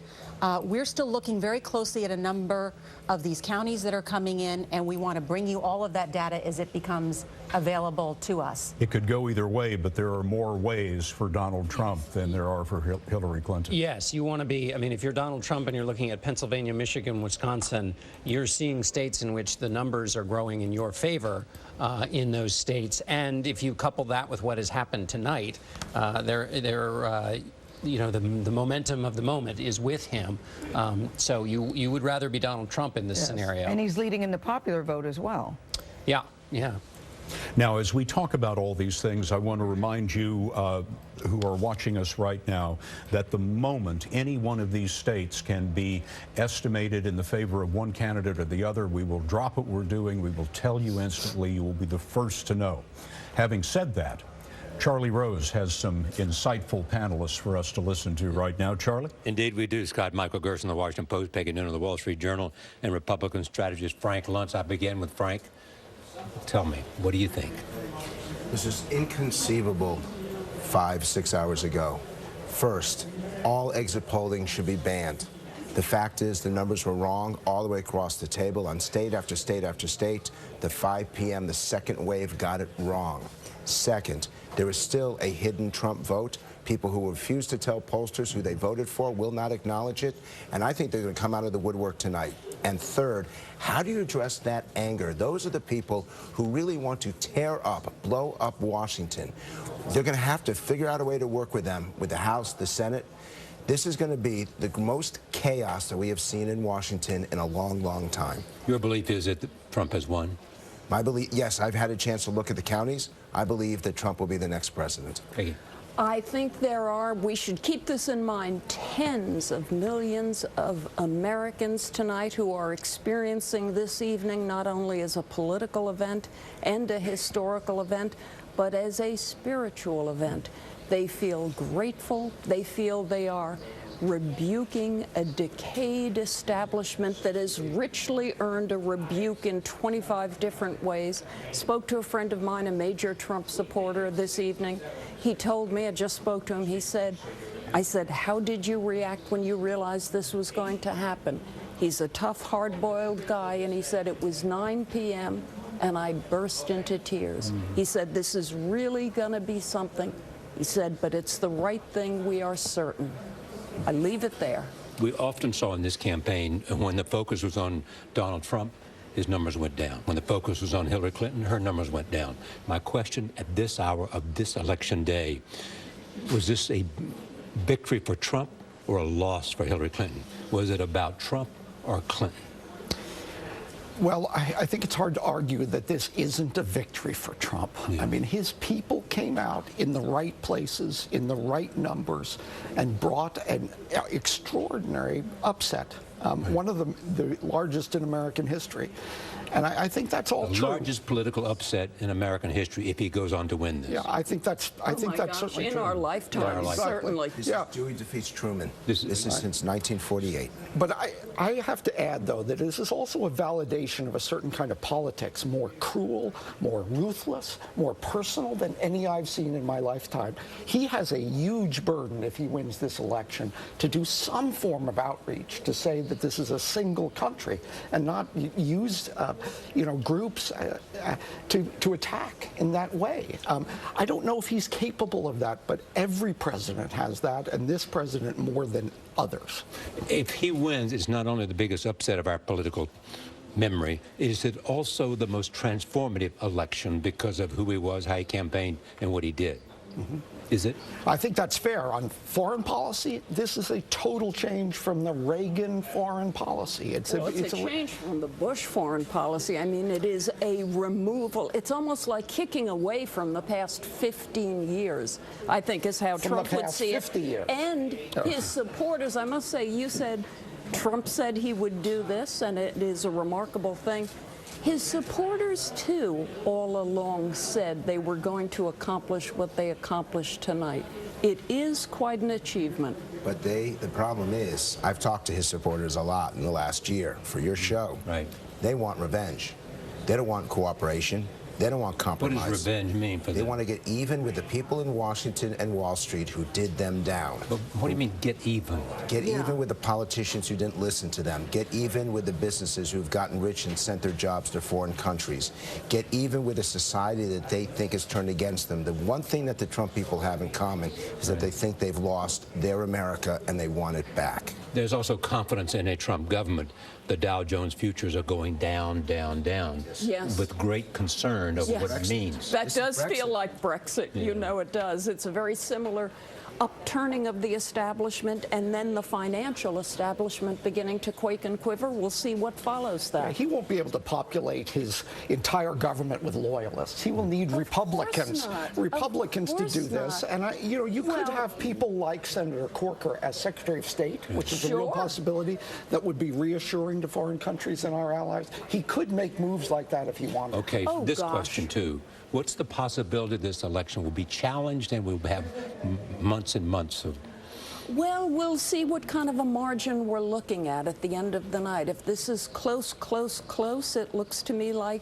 we're still looking very closely at a number of these counties that are coming in, and we want to bring you all of that data as it becomes available to us. It could go either way, but there are more ways for Donald Trump than there are for Hillary Clinton. Yes, you want to be, I mean, if you're Donald Trump and you're looking at Pennsylvania, Michigan, Wisconsin, you're seeing states in which the numbers are growing in your favor. in those states. And if you couple that with what has happened tonight, you know, the momentum of the moment is with him. So you would rather be Donald Trump in this scenario. And he's leading in the popular vote as well. Yeah, yeah. Now, as we talk about all these things, I want to remind you who are watching us right now that the moment any one of these states can be estimated in the favor of one candidate or the other, we will drop what we're doing. We will tell you instantly. You will be the first to know. Having said that, Charlie Rose has some insightful panelists for us to listen to right now. Charlie? Indeed we do, Scott. Michael Gerson of the Washington Post, Peggy Noonan of the Wall Street Journal, and Republican strategist Frank Luntz. I begin with Frank. Tell me, what do you think? This is inconceivable 5-6 hours ago. First, all exit polling should be banned. The fact is the numbers were wrong all the way across the table on state after state after state. The 5 p.m., the second wave got it wrong. Second, there is still a hidden Trump vote. People who refuse to tell pollsters who they voted for will not acknowledge it. And I think they're going to come out of the woodwork tonight. And third, how do you address that anger? Those are the people who really want to tear up, blow up Washington. They're going to have to figure out a way to work with them, with the House, the Senate. This is going to be the most chaos that we have seen in Washington in a long, long time. Your belief is that Trump has won? My belief, yes, I've had a chance to look at the counties. I believe that Trump will be the next president. Peggy. I think we should keep this in mind, tens of millions of Americans tonight who are experiencing this evening not only as a political event and a historical event, but as a spiritual event. They feel grateful. They feel they are rebuking a decayed establishment that has richly earned a rebuke in 25 different ways. Spoke to a friend of mine, a major Trump supporter, this evening. He told me, I just spoke to him, he said, I said, how did you react when you realized this was going to happen? He's a tough, hard-boiled guy, and he said, it was 9 p.m., and I burst into tears. He said, this is really going to be something. He said, but it's the right thing, we are certain. I leave it there. We often saw in this campaign, when the focus was on Donald Trump, his numbers went down. When the focus was on Hillary Clinton, her numbers went down. My question at this hour of this election day, was this a victory for Trump or a loss for Hillary Clinton? Was it about Trump or Clinton? Well, I think it's hard to argue that this isn't a victory for Trump. Yeah. I mean, his people came out in the right places, in the right numbers, and brought an extraordinary upset. One of the largest in American history. And I think that's all true. The largest political upset in American history if he goes on to win this. Yeah, I think that's certainly in true. Our lifetime, certainly. This is Dewey defeats Truman. This is since 1948. But I have to add, though, that this is also a validation of a certain kind of politics, more cruel, more ruthless, more personal than any I've seen in my lifetime. He has a huge burden, if he wins this election, to do some form of outreach, to say that this is a single country and not use groups to attack in that way. I don't know if he's capable of that, but every president has that, and this president more than others. If he wins, it's not only the biggest upset of our political memory, is it also the most transformative election because of who he was, how he campaigned, and what he did? Is it? I think that's fair. On foreign policy, this is a total change from the Reagan foreign policy. It's a change from the Bush foreign policy. I mean, it is a removal. It's almost like kicking away from the past 15 years, I think, is how Trump would see it. 50 years. And his supporters, I must say, you said Trump said he would do this, and it is a remarkable thing. His supporters, too, all along said they were going to accomplish what they accomplished tonight. It is quite an achievement. But the problem is, I've talked to his supporters a lot in the last year for your show. Right. They want revenge. They don't want cooperation. They don't want compromise. What does revenge mean for them? They want to get even with the people in Washington and Wall Street who did them down. But what do you mean, get even? Get even with the politicians who didn't listen to them. Get even with the businesses who've gotten rich and sent their jobs to foreign countries. Get even with a society that they think is turned against them. The one thing that the Trump people have in common is that they think they've lost their America and they want it back. There's also confidence in a Trump government. the Dow Jones futures are going down, down, down, Yes. with great concern of what it means. That does feel like Brexit. You know it does. It's a very similar upturning of the establishment and then the financial establishment beginning to quake and quiver. We'll see what follows that. He won't be able to populate his entire government with loyalists. He will need Republicans to do this. And you could have people like Senator Corker as Secretary of State, which is a real possibility that would be reassuring to foreign countries and our allies. He could make moves like that if he wanted. Okay, this question too. What's the possibility this election will be challenged and we'll have months and months of... Well, we'll see what kind of a margin we're looking at the end of the night. If this is close, close, close, it looks to me like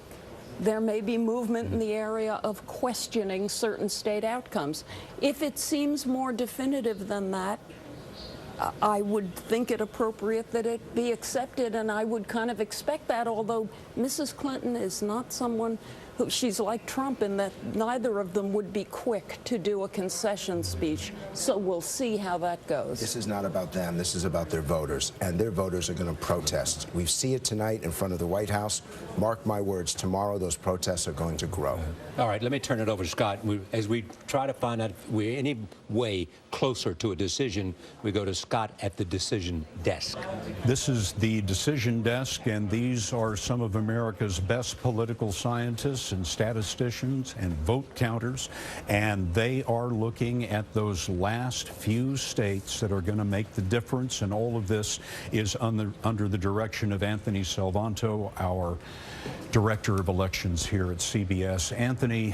there may be movement in the area of questioning certain state outcomes. If it seems more definitive than that, I would think it appropriate that it be accepted, and I would kind of expect that, although Mrs. Clinton is not someone who, she's like Trump in that neither of them would be quick to do a concession speech. So we'll see how that goes. This is not about them. This is about their voters, and their voters are going to protest. We see it tonight in front of the White House. Mark my words, tomorrow those protests are going to grow. All right, let me turn it over to Scott. As we try to find out if we're any way closer to a decision, we go to Scott at the decision desk. This is the decision desk, and these are some of America's best political scientists and statisticians and vote counters, and they are looking at those last few states that are going to make the difference, and all of this is under the direction of Anthony Salvanto, our Director of Elections here at CBS. Anthony,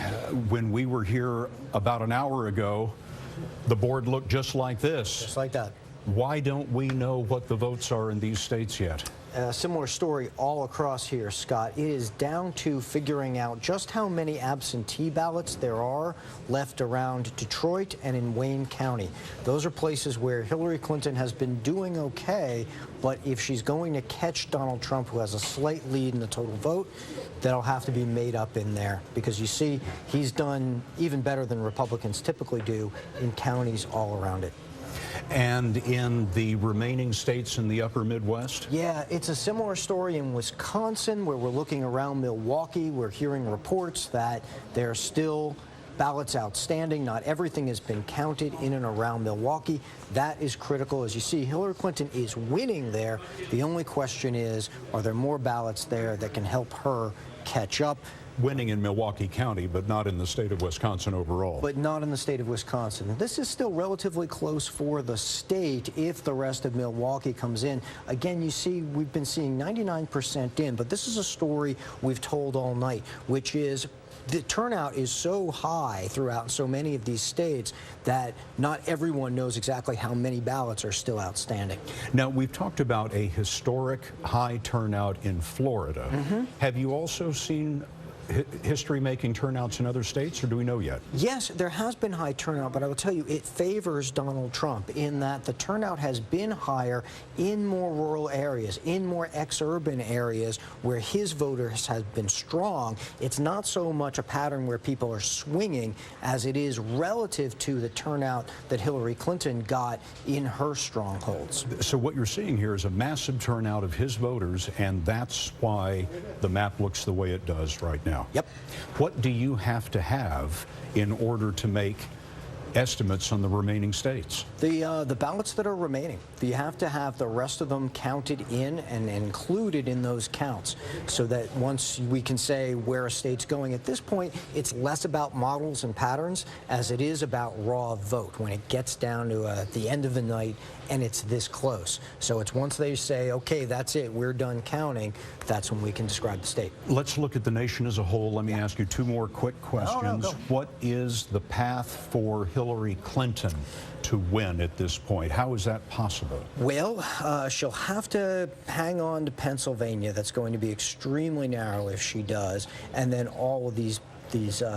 when we were here about an hour ago, the board looked just like this. Just like that. Why don't we know what the votes are in these states yet? A similar story all across here, Scott. It is down to figuring out just how many absentee ballots there are left around Detroit and in Wayne County. Those are places where Hillary Clinton has been doing okay, but if she's going to catch Donald Trump, who has a slight lead in the total vote, that'll have to be made up in there, because you see, he's done even better than Republicans typically do in counties all around it. And in the remaining states in the upper Midwest? Yeah, it's a similar story in Wisconsin, where we're looking around Milwaukee. We're hearing reports that there are still ballots outstanding. Not everything has been counted in and around Milwaukee. That is critical. As you see, Hillary Clinton is winning there. The only question is, are there more ballots there that can help her catch up? Winning in Milwaukee County, but not in the state of Wisconsin overall. But not in the state of Wisconsin. This is still relatively close for the state if the rest of Milwaukee comes in. Again, you see, we've been seeing 99% in, but this is a story we've told all night, which is the turnout is so high throughout so many of these states that not everyone knows exactly how many ballots are still outstanding. Now, we've talked about a historic high turnout in Florida. Have you also seen history-making turnouts in other states, or do we know yet? Yes, there has been high turnout, but I will tell you, it favors Donald Trump in that the turnout has been higher in more rural areas, in more ex-urban areas where his voters have been strong. It's not so much a pattern where people are swinging as it is relative to the turnout that Hillary Clinton got in her strongholds. So what you're seeing here is a massive turnout of his voters, and that's why the map looks the way it does right now. Yep. What do you have to have in order to make estimates on the remaining states? The ballots that are remaining, you have to have the rest of them counted in and included in those counts, so that once we can say where a state's going. At this point, it's less about models and patterns as it is about raw vote when it gets down to the end of the night and it's this close. So it's once they say, okay, that's it, we're done counting, that's when we can describe the state. Let's look at the nation as a whole. Let me ask you two more quick questions. What is the path for Hillary Clinton to win at this point? How is that possible? Well, she'll have to hang on to Pennsylvania. That's going to be extremely narrow if she does, and then all of these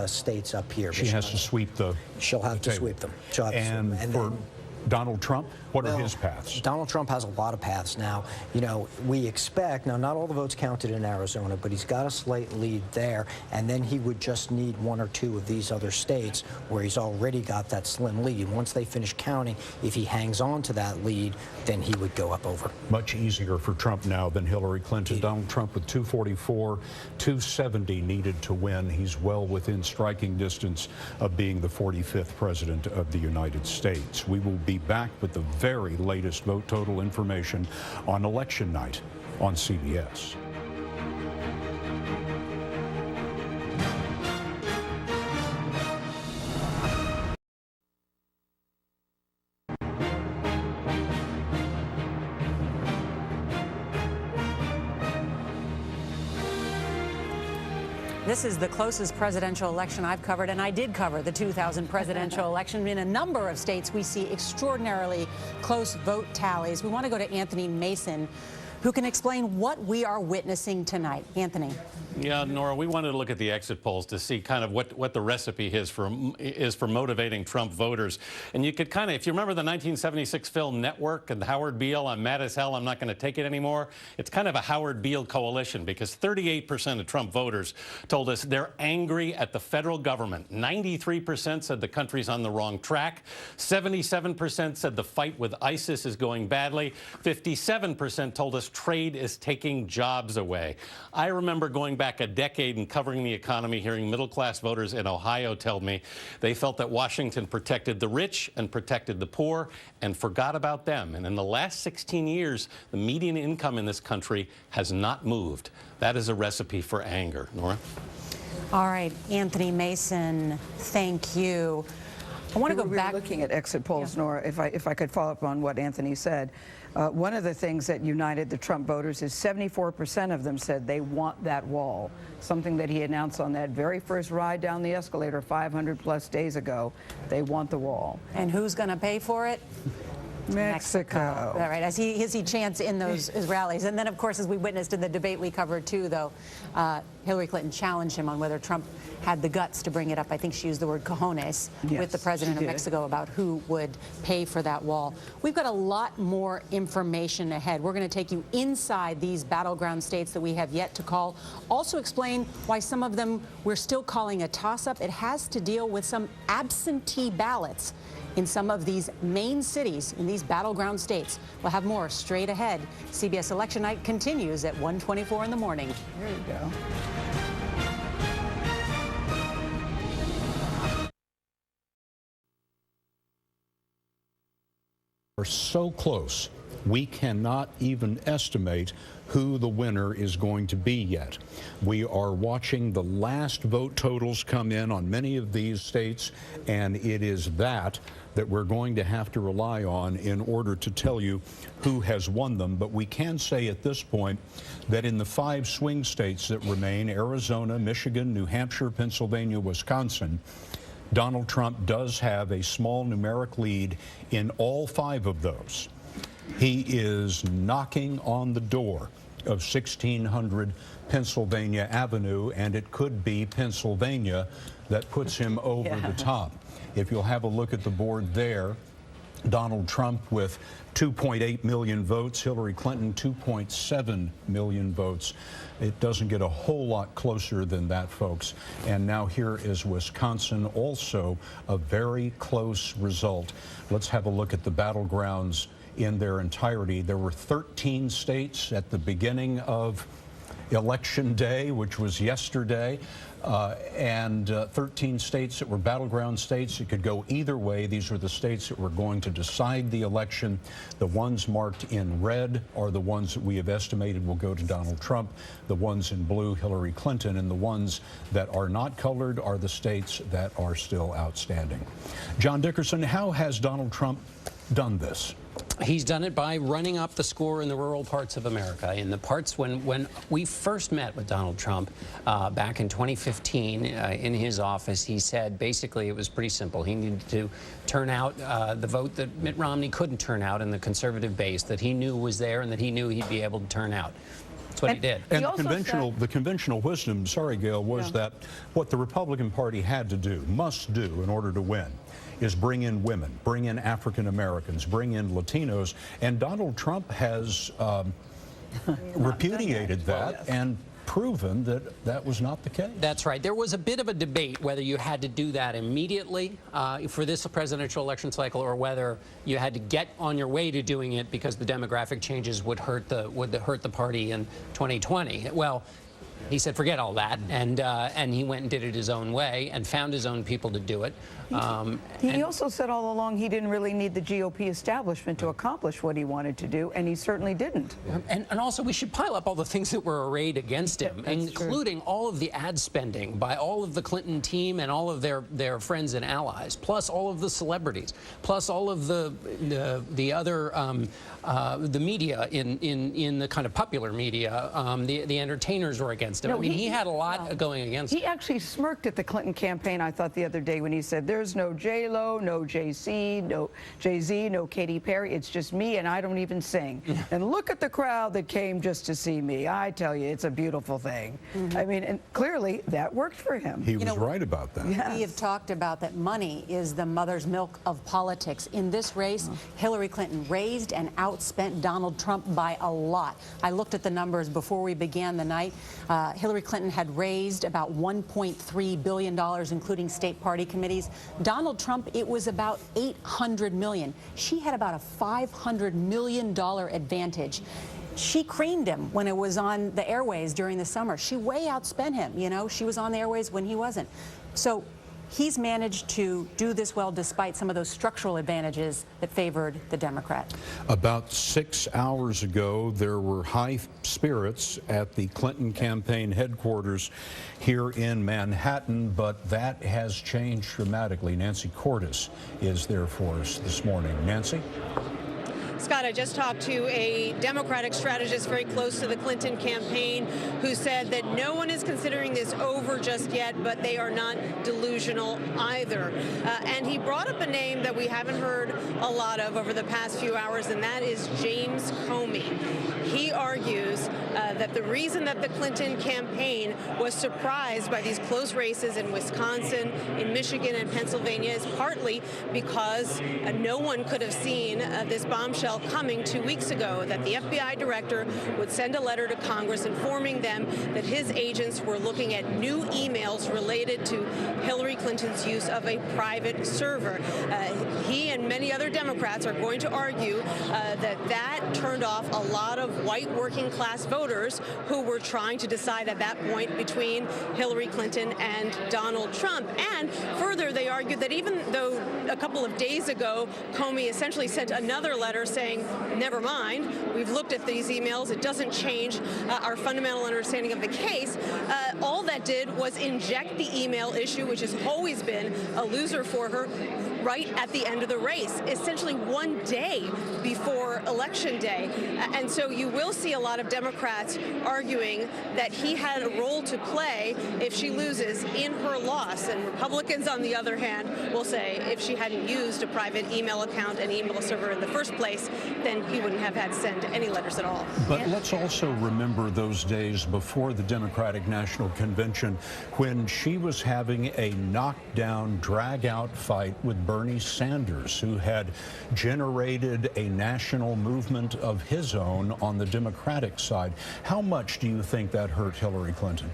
states up here. She has to sweep the She'll have to sweep them. She'll have to sweep them. And Donald Trump, what are his paths? Donald Trump has a lot of paths now. You know, we expect, now not all the votes counted in Arizona, but he's got a slight lead there, and then he would just need 1 or 2 of these other states where he's already got that slim lead. Once they finish counting, if he hangs on to that lead, then he would go up over. Much easier for Trump now than Hillary Clinton. Donald Trump with 244, 270 needed to win. He's well within striking distance of being the 45th president of the United States. We will be back with the very latest vote total information on election night on CBS. This is the closest presidential election I've covered, and I did cover the 2000 presidential election. In a number of states, we see extraordinarily close vote tallies. We want to go to Anthony Mason, who can explain what we are witnessing tonight. Anthony. Yeah, Nora, we wanted to look at the exit polls to see kind of what the recipe is for motivating Trump voters. And you could kind of, if you remember the 1976 film Network and Howard Beale, I'm mad as hell, I'm not going to take it anymore. It's kind of a Howard Beale coalition because 38% of Trump voters told us they're angry at the federal government. 93% said the country's on the wrong track. 77% said the fight with ISIS is going badly. 57% told us trade is taking jobs away. I remember going back a decade and covering the economy, hearing middle-class voters in Ohio tell me they felt that Washington protected the rich and protected the poor and forgot about them. And in the last 16 years, the median income in this country has not moved. That is a recipe for anger. Nora? All right, Anthony Mason, thank you. I want to go back. Looking at exit polls, yeah. Nora, if I could follow up on what Anthony said. One of the things that united the Trump voters is 74% of them said they want that wall, something that he announced on that very first ride down the escalator 500+ days ago. They want the wall. And who's going to pay for it? Mexico. All right, as he chants in those rallies. And then, of course, as we witnessed in the debate we covered, too, though, Hillary Clinton challenged him on whether Trump had the guts to bring it up. I think she used the word cojones with the president of Mexico about who would pay for that wall. We've got a lot more information ahead. We're going to take you inside these battleground states that we have yet to call. Also explain why some of them we're still calling a toss-up. It has to deal with some absentee ballots in some of these main cities in these battleground states. We'll have more straight ahead. CBS Election Night continues at 1:24 in the morning. There you go. We're so close, we cannot even estimate who the winner is going to be yet. We are watching the last vote totals come in on many of these states, and it is that we're going to have to rely on in order to tell you who has won them. But we can say at this point that in the 5 swing states that remain, Arizona, Michigan, New Hampshire, Pennsylvania, Wisconsin, Donald Trump does have a small numeric lead in all 5 of those. He is knocking on the door of 1600 Pennsylvania Avenue, and it could be Pennsylvania that puts him over the top. If you'll have a look at the board there, Donald Trump with 2.8 million votes, Hillary Clinton 2.7 million votes. It doesn't get a whole lot closer than that, folks. And now here is Wisconsin, also a very close result. Let's have a look at the battlegrounds in their entirety. There were 13 states at the beginning of Election Day, which was yesterday, and 13 states that were battleground states. It could go either way. These are the states that were going to decide the election. The ones marked in red are the ones that we have estimated will go to Donald Trump. The ones in blue, Hillary Clinton, and the ones that are not colored are the states that are still outstanding. John Dickerson, how has Donald Trump done this? He's done it by running up the score in the rural parts of America. In the parts when we first met with Donald Trump back in 2015 in his office, he said basically it was pretty simple. He needed to turn out the vote that Mitt Romney couldn't turn out in the conservative base that he knew was there and that he knew he'd be able to turn out. That's what he did. And the conventional wisdom, sorry, Gail, was that what the Republican Party had to do, must do in order to win, is bring in women, bring in African Americans, bring in Latinos. And Donald Trump has repudiated that and proven that that was not the case. That's right. There was a bit of a debate whether you had to do that immediately for this presidential election cycle, or whether you had to get on your way to doing it because the demographic changes would hurt the party in 2020. Well, he said, forget all that, and he went and did it his own way and found his own people to do it. He also said all along he didn't really need the GOP establishment to accomplish what he wanted to do, and he certainly didn't. And also, we should pile up all the things that were arrayed against him, including all of the ad spending by all of the Clinton team and all of their friends and allies, plus all of the celebrities, plus all of the other the media in the kind of popular media. The entertainers were against him. No, I mean, he had a lot going against him. He actually smirked at the Clinton campaign, I thought, the other day when he said, there's no J-Lo, no Jay-Z, no Jay-Z, no Katy Perry. It's just me, and I don't even sing. And look at the crowd that came just to see me. I tell you, it's a beautiful thing. I mean, and clearly that worked for him. He was right about that. Yes. We have talked about that money is the mother's milk of politics. In this race, Hillary Clinton raised and outspent Donald Trump by a lot. I looked at the numbers before we began the night. Hillary Clinton had raised about $1.3 billion, including state party committees. Donald Trump, it was about $800 million. She had about a $500 million advantage. She creamed him when it was on the airways during the summer. She way outspent him. You know, she was on the airways when he wasn't. So he's managed to do this well despite some of those structural advantages that favored the Democrat. About 6 hours ago, there were high spirits at the Clinton campaign headquarters here in Manhattan, but that has changed dramatically. Nancy Cordes is there for us this morning. Nancy? Scott, I just talked to a Democratic strategist very close to the Clinton campaign who said that no one is considering this over just yet, but they are not delusional either. And he brought up a name that we haven't heard a lot of over the past few hours, and that is James Comey. He argues that the reason that the Clinton campaign was surprised by these close races in Wisconsin, in Michigan, and Pennsylvania is partly because no one could have seen this bombshell coming 2 weeks ago, that the FBI director would send a letter to Congress informing them that his agents were looking at new emails related to Hillary Clinton's use of a private server. He and many other Democrats are going to argue that turned off a lot of white working class voters who were trying to decide at that point between Hillary Clinton and Donald Trump. And further, they argued that even though a couple of days ago Comey essentially sent another letter saying, never mind, we've looked at these emails, it doesn't change our fundamental understanding of the case, all that did was inject the email issue, which has always been a loser for her, right at the end of the race, essentially 1 day before Election Day. And so you will see a lot of Democrats arguing that he had a role to play if she loses in her loss. And Republicans, on the other hand, will say if she hadn't used a private email account and email server in the first place, then he wouldn't have had to send any letters at all. But let's also remember those days before the Democratic National Convention when she was having a knockdown, drag-out fight with Bernie Sanders, who had generated a national movement of his own on the Democratic side. How much do you think that hurt Hillary Clinton?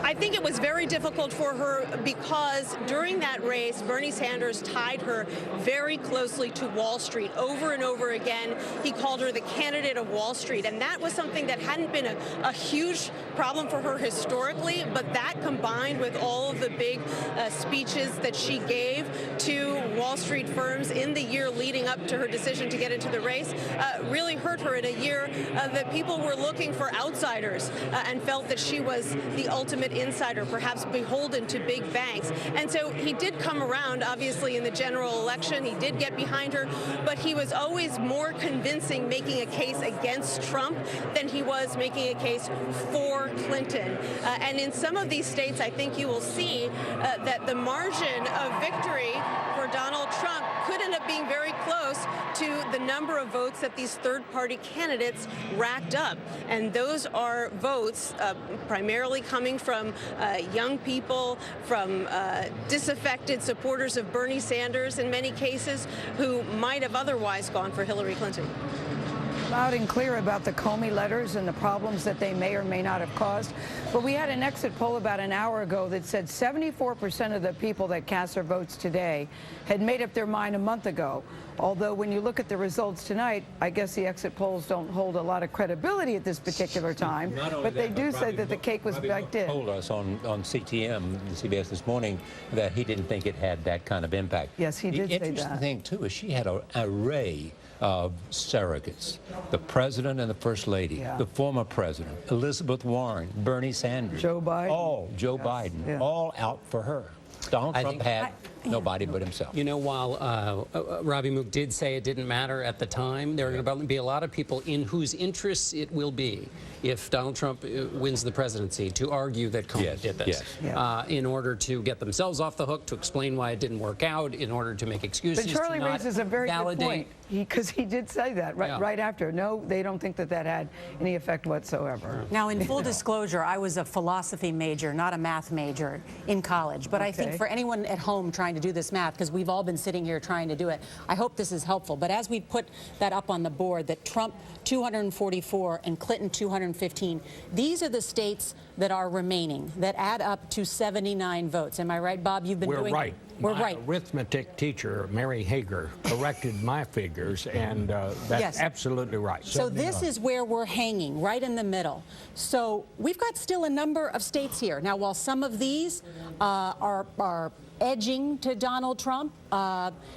I think it was very difficult for her because during that race, Bernie Sanders tied her very closely to Wall Street over and over again. He called her the candidate of Wall Street, and that was something that hadn't been a huge problem for her historically, but that combined with all of the big speeches that she gave to Wall Street firms in the year leading up to her decision to get into the race really hurt her in a year that people were looking for outsiders and felt that she was the ultimate insider, perhaps beholden to big banks. And so he did come around, obviously, in the general election. He did get behind her, but he was always more convincing making a case against Trump than he was making a case for Clinton. And in some of these states, I think you will see that the margin of victory for Donald Trump could end up being very close to the number of votes that these third-party candidates racked up. And those are votes primarily coming from young people, from disaffected supporters of Bernie Sanders in many cases, who might have otherwise gone for Hillary Clinton. Loud and clear about the Comey letters and the problems that they may or may not have caused. But we had an exit poll about an hour ago that said 74% of the people that cast their votes today had made up their mind a month ago. Although when you look at the results tonight, I guess the exit polls don't hold a lot of credibility at this particular time. But they do say that the cake was baked in. Told us on CTM, CBS this morning, that he didn't think it had that kind of impact. Yes, he did say that. The interesting thing, too, is she had an array of surrogates. The president and the first lady, the former president, Elizabeth Warren, Bernie Sanders. Joe Biden. Joe Biden, all out for her. Donald Trump had nobody but himself. You know, while Robbie Mook did say it didn't matter at the time, there are going to be a lot of people in whose interests it will be if Donald Trump wins the presidency to argue that Comey did this in order to get themselves off the hook, to explain why it didn't work out, in order to make excuses. But Charlie raises a very good point, because he did say that right after. No, they don't think that that had any effect whatsoever. Now, in full disclosure, I was a philosophy major, not a math major in college. But I think for anyone at home trying to do this math, because we've all been sitting here trying to do it, I hope this is helpful. But as we put that up on the board, that Trump 244 and Clinton 215, these are the states that are remaining, that add up to 79 votes. Am I right, Bob? You've been doing right. We're my right. arithmetic teacher, Mary Hager, corrected my figures, and that's absolutely right. So this is where we're hanging, right in the middle. So we've got still a number of states here. Now, while some of these are edging to Donald Trump,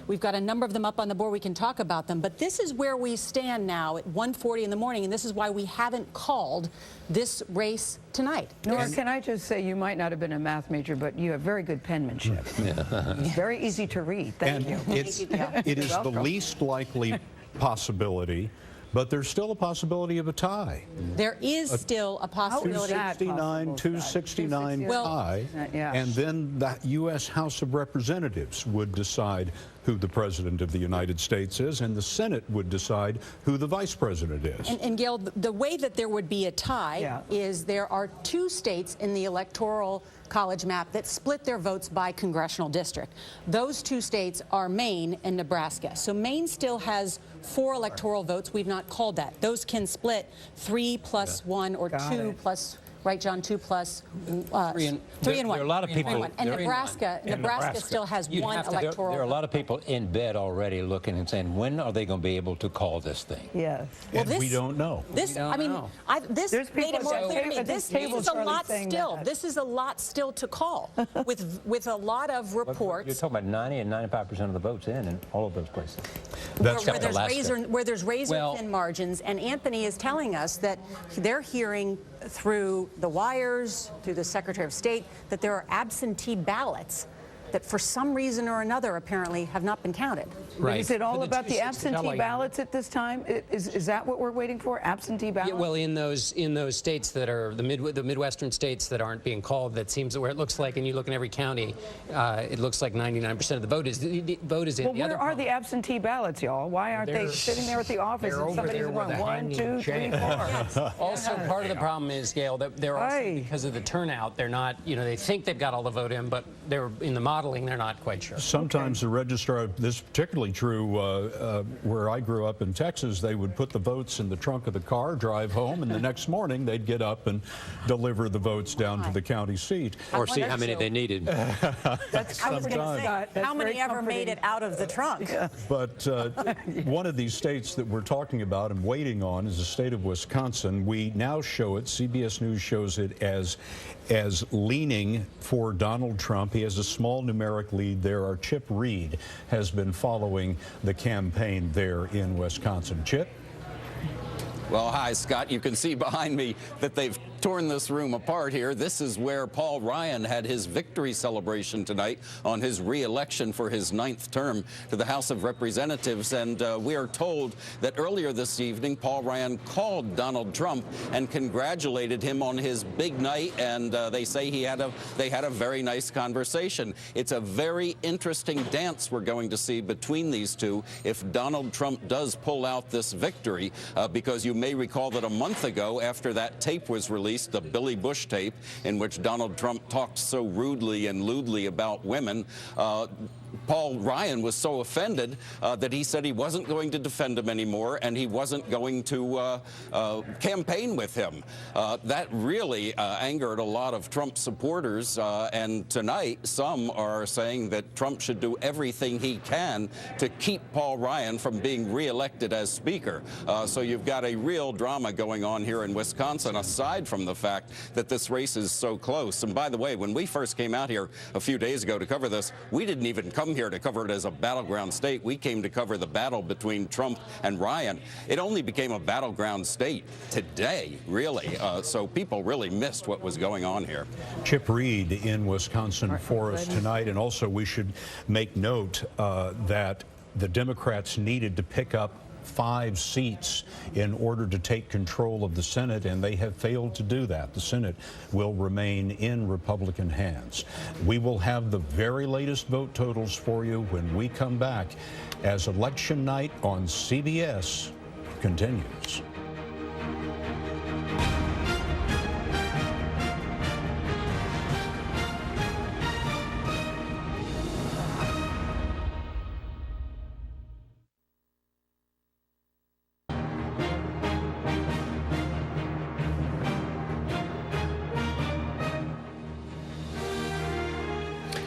we've got a number of them up on the board. We can talk about them. But this is where we stand now at 1:40 in the morning, and this is why we haven't called this race tonight. Nora, can I just say, you might not have been a math major, but you have very good penmanship. It's very easy to read. Thank you. It is the least likely possibility, but there's still a possibility of a tie. There is still a possibility. 269 tie, and then the U.S. House of Representatives would decide who the President of the United States is, and the Senate would decide who the Vice President is. And Gail, the way that there would be a tie is there are 2 states in the Electoral College map that split their votes by congressional district. Those 2 states are Maine and Nebraska. So Maine still has 4 electoral votes. We've not called that. Those can split 3 plus 1 or 2 plus, right, John, 2 plus 3 and 1. There are a lot of people. And Nebraska still has 1 electoral. There are a lot of people in bed already looking and saying, when are they going to be able to call this thing? Yes. Well, and we don't know. This, I mean, this made it more clear to me. This is a lot still. This is a lot still to call, with a lot of reports. You're talking about 90 and 95% of the votes in all of those places. Where there's razor-thin margins, and Anthony is telling us that they're hearing through the wires, through the Secretary of State, that there are absentee ballots that for some reason or another apparently have not been counted. Right. Is it all about the absentee ballots at this time? Is that what we're waiting for, absentee ballots? Yeah, well, in those states that are the Midwestern states that aren't being called, that seems where it looks like, and you look in every county, it looks like 99% of the vote is in. Well, where are the absentee ballots, y'all? Why aren't they sitting there at the office and somebody's going 1, 2, 3, 4? Also, part of the problem is, Gail, that they're also, because of the turnout, they're not, they think they've got all the vote in, but they're in the modeling, they're not quite sure. Sometimes the registrar, this is particularly true where I grew up in Texas, they would put the votes in the trunk of the car, drive home, and the next morning they'd get up and deliver the votes down to the county seat. Or see how many they needed. That's I was going to say, how many ever made it out of the trunk? But one of these states that we're talking about and waiting on is the state of Wisconsin. We now show it, CBS News shows it as leaning for Donald Trump. He has a small numeric lead there. Our Chip Reed has been following the campaign there in Wisconsin. Chip? Well, hi, Scott. You can see behind me that they've torn this room apart here. This is where Paul Ryan had his victory celebration tonight on his re-election for his 9th term to the House of Representatives. And we are told that earlier this evening, Paul Ryan called Donald Trump and congratulated him on his big night. And they say they had a very nice conversation. It's a very interesting dance we're going to see between these two if Donald Trump does pull out this victory, because you may recall that a month ago, after that tape was released, the Billy Bush tape, in which Donald Trump talked so rudely and lewdly about women, Paul Ryan was so offended that he said he wasn't going to defend him anymore and he wasn't going to campaign with him. That really angered a lot of Trump supporters, and tonight some are saying that Trump should do everything he can to keep Paul Ryan from being reelected as Speaker. So you've got a real drama going on here in Wisconsin, aside from the fact that this race is so close. And by the way, when we first came out here a few days ago to cover this, we didn't even come here to cover it as a battleground state. We came to cover the battle between Trump and Ryan. It only became a battleground state today, really. So people really missed what was going on here. Chip Reed in Wisconsin for us tonight. And also we should make note that the Democrats needed to pick up 5 seats in order to take control of the Senate, and they have failed to do that. The Senate will remain in Republican hands. We will have the very latest vote totals for you when we come back as election night on CBS continues.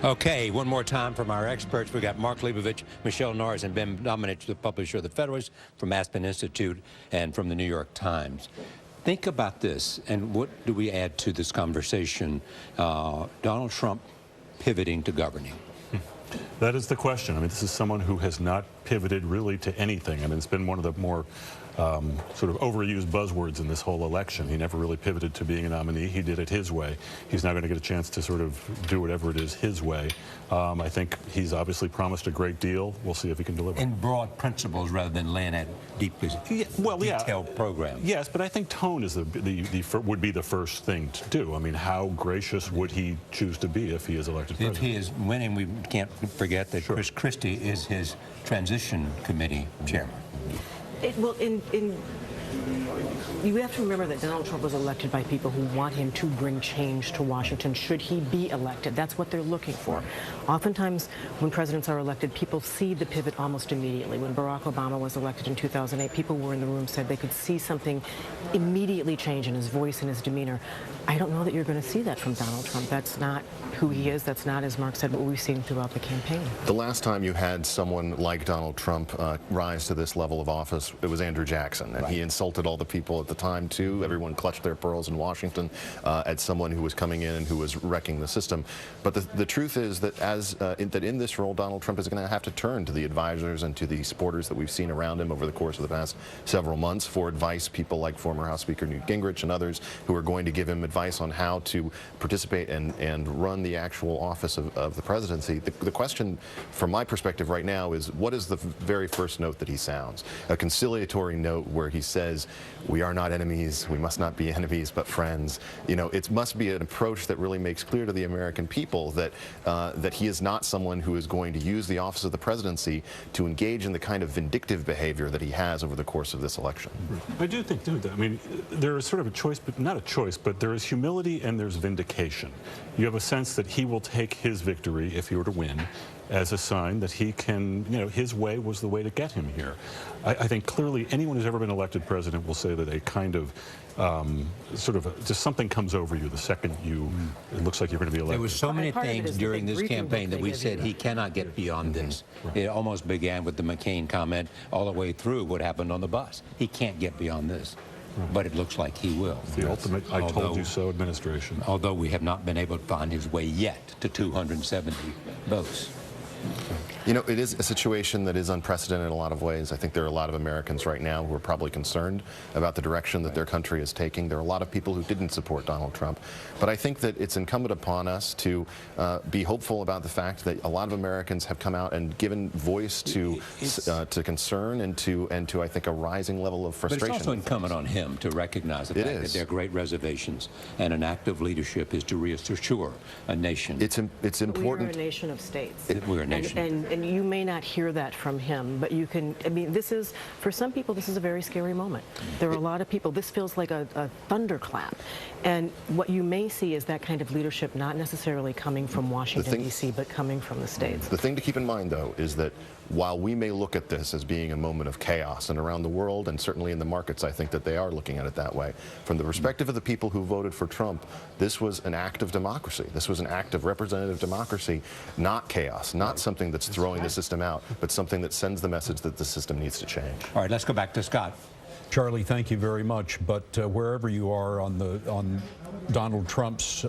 Okay, one more time from our experts. We got Mark Leibovich, Michelle Norris, and Ben Domenech, the publisher of The Federalist, from Aspen Institute, and from the New York Times. Think about this, and what do we add to this conversation? Donald Trump pivoting to governing. That is the question. I mean, this is someone who has not pivoted really to anything. I mean, it's been one of the more sort of overused buzzwords in this whole election. He never really pivoted to being a nominee. He did it his way. He's now going to get a chance to sort of do whatever it is his way. I think he's obviously promised a great deal. We'll see if he can deliver. In broad principles rather than laying out detailed programs. Yes, but I think tone is would be the first thing to do. I mean, how gracious would he choose to be if he is elected president? If he is winning, we can't forget that Chris Christie is his transition committee chairman. You have to remember that Donald Trump was elected by people who want him to bring change to Washington should he be elected. That's what they're looking for. Oftentimes, when presidents are elected, people see the pivot almost immediately. When Barack Obama was elected in 2008, people were in the room said they could see something immediately change in his voice and his demeanor. I don't know that you're going to see that from Donald Trump. That's not who he is. That's not, as Mark said, what we've seen throughout the campaign. The last time you had someone like Donald Trump rise to this level of office, it was Andrew Jackson, and he insulted all the people at the time too. Everyone clutched their pearls in Washington at someone who was coming in and who was wrecking the system. But the truth is that in this role, Donald Trump is going to have to turn to the advisors and to the supporters that we've seen around him over the course of the past several months for advice. People like former House Speaker Newt Gingrich and others who are going to give him advice on how to participate and run the actual office of the presidency. The question, from my perspective right now, is what is the very first note that he sounds? A conciliatory note where he says, we are not enemies, we must not be enemies, but friends. You know, it must be an approach that really makes clear to the American people that that he is not someone who is going to use the office of the presidency to engage in the kind of vindictive behavior that he has over the course of this election. I do think, I mean, there is sort of a choice, but not a choice, but there is humility and there's vindication. You have a sense that he will take his victory, if he were to win, as a sign that he can, you know, his way was the way to get him here. I think clearly anyone who's ever been elected president will say that a kind of just something comes over you the second it looks like you're going to be elected. There were so many things during this campaign that we said he cannot get beyond this. It almost began with the McCain comment all the way through what happened on the bus. He can't get beyond this. But it looks like he will. The ultimate I told you so administration. Although we have not been able to find his way yet to 270 votes. You know, it is a situation that is unprecedented in a lot of ways. I think there are a lot of Americans right now who are probably concerned about the direction that their country is taking. There are a lot of people who didn't support Donald Trump. But I think that it's incumbent upon us to be hopeful about the fact that a lot of Americans have come out and given voice to concern and to I think a rising level of frustration. But it's also incumbent on him to recognize the fact that there are great reservations, and an act of leadership is to reassure a nation. It's important. We are a nation of states. We're a nation. And you may not hear that from him, but you can, I mean, this is, for some people, this is a very scary moment. There are a lot of people, this feels like a thunderclap. And what you may see is that kind of leadership not necessarily coming from Washington, D.C., but coming from the states. The thing to keep in mind, though, is that while we may look at this as being a moment of chaos, and around the world and certainly in the markets, I think that they are looking at it that way. From the perspective of the people who voted for Trump, this was an act of democracy. This was an act of representative democracy, not chaos, not something that's throwing the system out, but something that sends the message that the system needs to change. All right, let's go back to Scott. Charlie, thank you very much. But wherever you are on Donald Trump's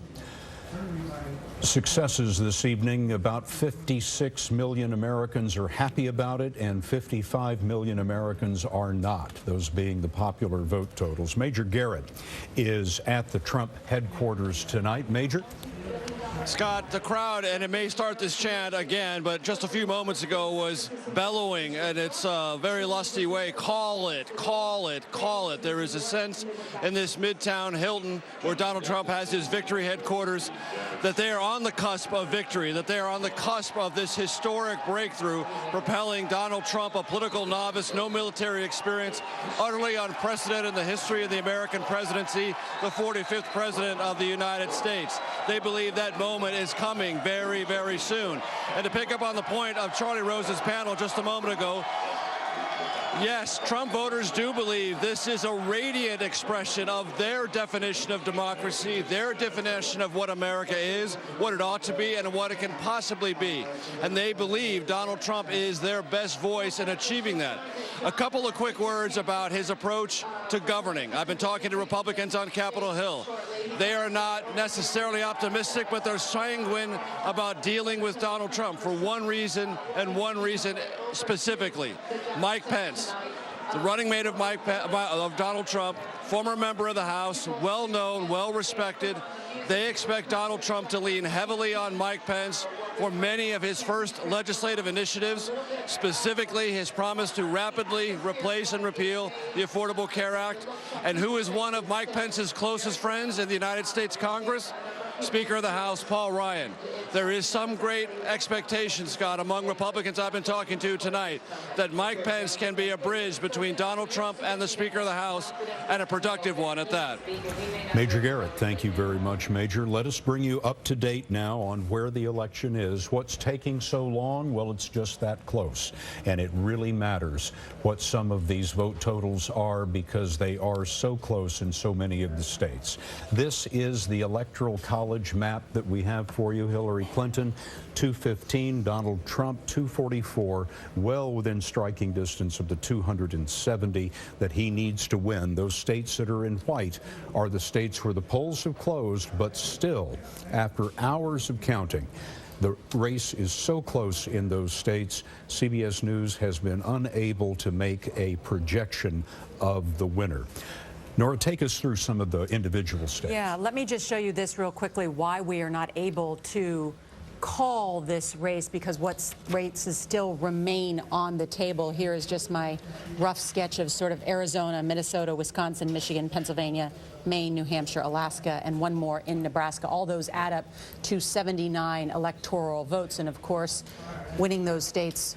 successes this evening, about 56 million Americans are happy about it, and 55 million Americans are not, those being the popular vote totals. Major Garrett is at the Trump headquarters tonight. Major? Scott, the crowd, and it may start this chant again, but just a few moments ago was bellowing, and it's a very lusty way. Call it, call it, call it. There is a sense in this Midtown Hilton, where Donald Trump has his victory headquarters, that they are on the cusp of victory, that they are on the cusp of this historic breakthrough, propelling Donald Trump, a political novice, no military experience, utterly unprecedented in the history of the American presidency, the 45th president of the United States. They believe that moment is coming very, very soon. And to pick up on the point of Charlie Rose's panel just a moment ago, yes, Trump voters do believe this is a radiant expression of their definition of democracy, their definition of what America is, what it ought to be, and what it can possibly be. And they believe Donald Trump is their best voice in achieving that. A couple of quick words about his approach to governing. I've been talking to Republicans on Capitol Hill. They are not necessarily optimistic, but they're sanguine about dealing with Donald Trump for one reason, and one reason specifically. Mike Pence, the running mate of Donald Trump, former member of the House, well-known, well-respected. They expect Donald Trump to lean heavily on Mike Pence for many of his first legislative initiatives, specifically his promise to rapidly replace and repeal the Affordable Care Act. And who is one of Mike Pence's closest friends in the United States Congress? Speaker of the House, Paul Ryan. There is some great expectation, Scott, among Republicans I've been talking to tonight, that Mike Pence can be a bridge between Donald Trump and the Speaker of the House, and a productive one at that. Major Garrett, thank you very much, Major. Let us bring you up to date now on where the election is. What's taking so long? Well, it's just that close, and it really matters what some of these vote totals are, because they are so close in so many of the states. This is the Electoral College map that we have for you. Hillary Clinton, 215. Donald Trump, 244. Well within striking distance of the 270 that he needs to win. Those states that are in white are the states where the polls have closed, but still, after hours of counting, the race is so close in those states, CBS News has been unable to make a projection of the winner. Nora, take us through some of the individual states. Yeah, let me just show you this real quickly, why we are not able to call this race, because what races still remain on the table. Here is just my rough sketch of sort of Arizona, Minnesota, Wisconsin, Michigan, Pennsylvania, Maine, New Hampshire, Alaska, and one more in Nebraska. All those add up to 79 electoral votes. And of course, winning those states,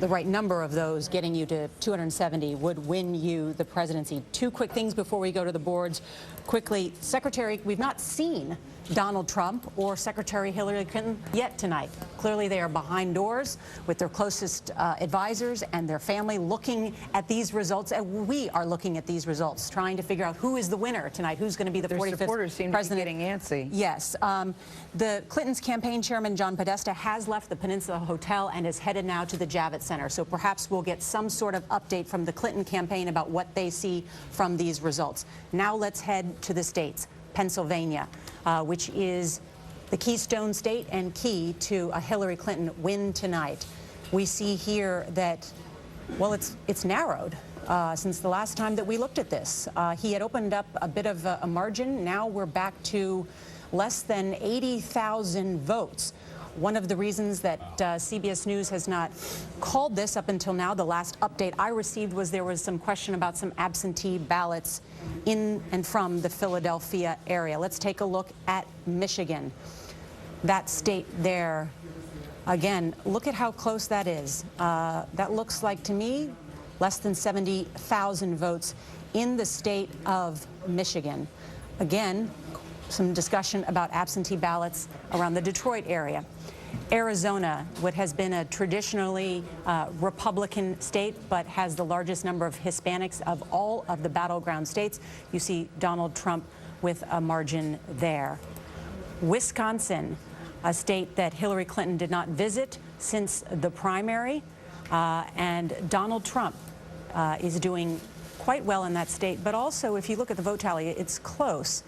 the right number of those, getting you to 270 would win you the presidency. Two quick things before we go to the boards. Quickly, Secretary, we've not seen Donald Trump or Secretary Hillary Clinton yet tonight. Clearly they are behind doors with their closest advisors and their family looking at these results, and we are looking at these results, trying to figure out who is the winner tonight, who's going to be the 45th supporters seem president. to be getting antsy. Yes. The Clintons' campaign chairman, John Podesta, has left the Peninsula Hotel and is headed now to the Javits Center. So perhaps we'll get some sort of update from the Clinton campaign about what they see from these results. Now let's head to the states. Pennsylvania, which is the Keystone State and key to a Hillary Clinton win tonight. We see here that, well, it's narrowed since the last time that we looked at this. He had opened up a bit of a margin. Now we're back to less than 80,000 votes. One of the reasons that CBS News has not called this up until now, the last update I received was there was some question about some absentee ballots in and from the Philadelphia area. Let's take a look at Michigan. That state there, again, look at how close that is. That looks like, to me, less than 70,000 votes in the state of Michigan. Again, some discussion about absentee ballots around the Detroit area. Arizona, what has been a traditionally Republican state, but has the largest number of Hispanics of all of the battleground states. You see Donald Trump with a margin there. Wisconsin, a state that Hillary Clinton did not visit since the primary, and Donald Trump is doing quite well in that state. But also, if you look at the vote tally, it's close.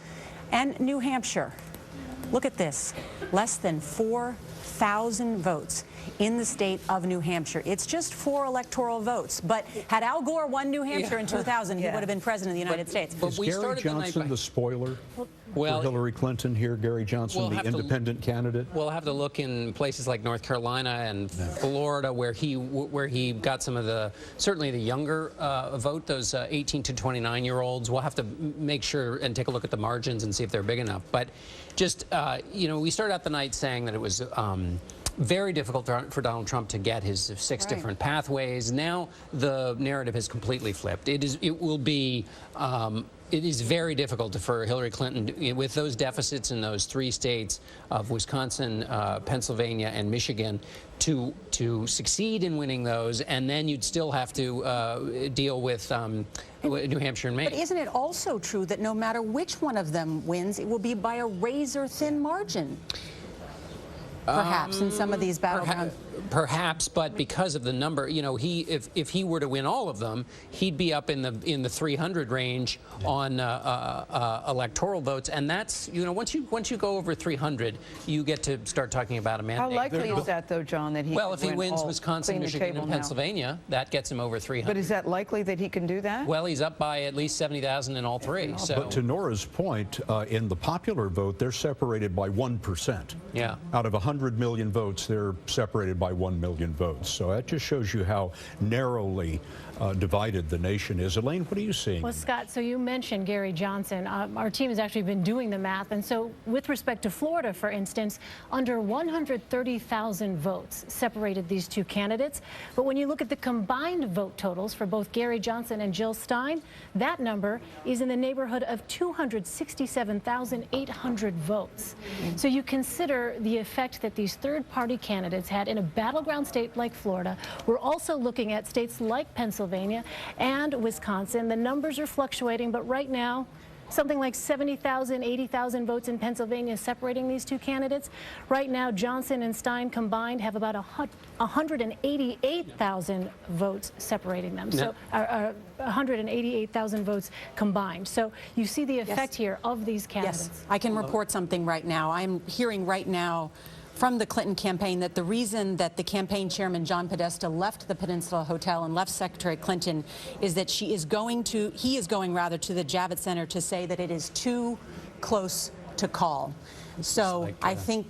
And New Hampshire, look at this, less than 4,000 votes in the state of New Hampshire. It's just 4 electoral votes. But had Al Gore won New Hampshire in 2000, he would have been president of the United States. Is Gary Johnson the spoiler for Hillary Clinton here? Gary Johnson, the independent candidate? We'll have to look in places like North Carolina and Florida, where he got some of the, certainly the younger vote, those 18 to 29-year-olds. We'll have to make sure and take a look at the margins and see if they're big enough. But just, you know, we started out the night saying that it was very difficult for Donald Trump to get his 6 different pathways. Now the narrative has completely flipped. It is very difficult for Hillary Clinton, with those deficits in those 3 states of Wisconsin, Pennsylvania, and Michigan, to succeed in winning those, and then you'd still have to deal with New Hampshire and Maine. But isn't it also true that no matter which one of them wins, it will be by a razor-thin margin? Perhaps in some of these battlegrounds. Perhaps, but because of the number, you know, if he were to win all of them, he'd be up in the 300 range on electoral votes, and that's, you know, once you go over 300, you get to start talking about a mandate. How likely is that, though, John, that he? Well, if he wins Wisconsin, Michigan, and Pennsylvania, that gets him over 300. But is that likely that he can do that? Well, he's up by at least 70,000 in all 3. So. But to Nora's point, in the popular vote, they're separated by 1%. Yeah. Out of 100 million votes, they're separated by 1 million votes. So that just shows you how narrowly divided the nation is. Elaine, what are you seeing? Well, Scott, so you mentioned Gary Johnson. Our team has actually been doing the math. And so with respect to Florida, for instance, under 130,000 votes separated these 2 candidates. But when you look at the combined vote totals for both Gary Johnson and Jill Stein, that number is in the neighborhood of 267,800 votes. So you consider the effect that these third-party candidates had in a battleground state like Florida. We're also looking at states like Pennsylvania and Wisconsin. The numbers are fluctuating, but right now, something like 70,000, 80,000 votes in Pennsylvania separating these 2 candidates. Right now, Johnson and Stein combined have about 188,000 votes separating them. So 188,000 votes combined. So you see the effect here of these candidates. Yes, I can report something right now. I'm hearing right now from the Clinton campaign that the reason that the campaign chairman, John Podesta, left the Peninsula Hotel and left Secretary Clinton is that he is going to the Javits Center to say that it is too close to call. So I think,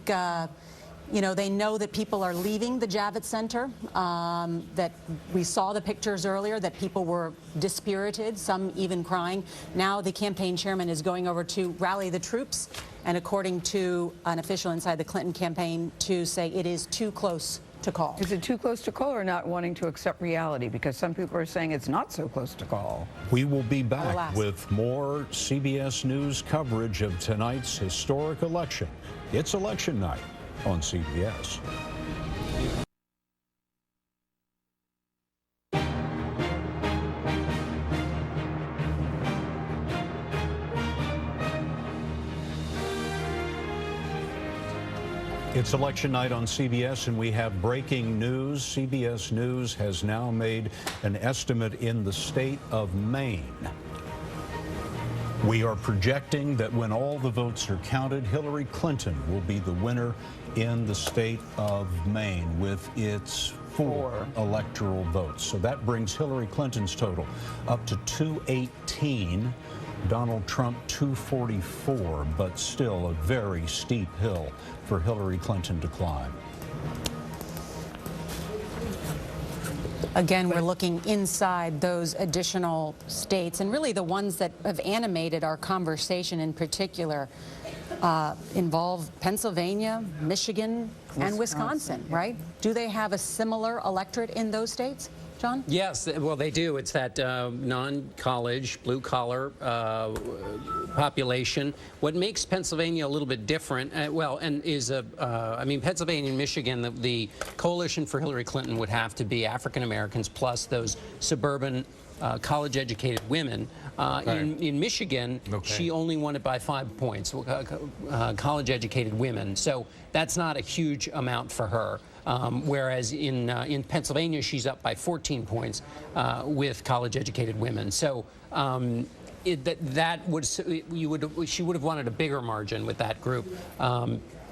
you know, they know that people are leaving the Javits Center, that we saw the pictures earlier, that people were dispirited, some even crying. Now the campaign chairman is going over to rally the troops, and according to an official inside the Clinton campaign, to say it is too close to call. Is it too close to call, or not wanting to accept reality? Because some people are saying it's not so close to call. We will be back with more CBS News coverage of tonight's historic election. It's election night on CBS. It's election night on CBS, and we have breaking news. CBS News has now made an estimate in the state of Maine. We are projecting that when all the votes are counted, Hillary Clinton will be the winner in the state of Maine with its 4 electoral votes. So that brings Hillary Clinton's total up to 218. Donald Trump 244, but still a very steep hill for Hillary Clinton to climb. Again, we're looking inside those additional states, and really the ones that have animated our conversation in particular involve Pennsylvania, Michigan, and Wisconsin, right? Do they have a similar electorate in those states? John? Yes, well, they do. It's that non-college, blue-collar population. What makes Pennsylvania a little bit different, I mean, Pennsylvania and Michigan, the coalition for Hillary Clinton would have to be African Americans plus those suburban college-educated women. In Michigan, she only won it by 5 points, college-educated women. So that's not a huge amount for her. Whereas in Pennsylvania, she's up by 14 points with college-educated women. So she would have wanted a bigger margin with that group.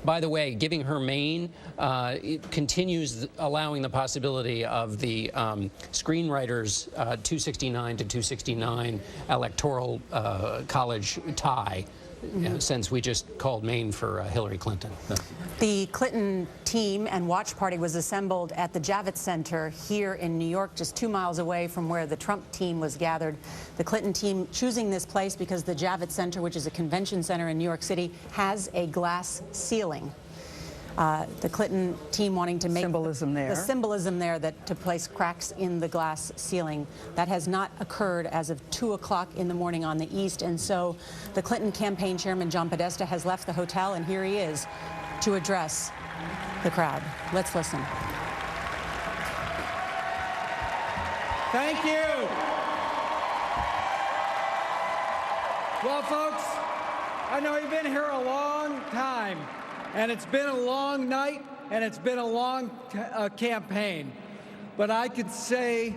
By the way, giving her Maine, it continues allowing the possibility of the screenwriters 269 to 269 electoral college tie. Since we just called Maine for Hillary Clinton. The Clinton team and watch party was assembled at the Javits Center here in New York, just 2 miles away from where the Trump team was gathered. The Clinton team choosing this place because the Javits Center, which is a convention center in New York City, has a glass ceiling. The Clinton team wanting to make the symbolism there that to place cracks in the glass ceiling. That has not occurred as of 2 o'clock in the morning on the East, and so the Clinton campaign chairman John Podesta has left the hotel, and here he is to address the crowd. Let's listen. Thank you. Well, folks, I know you've been here a long time. And it's been a long night, and it's been a long campaign. But I could say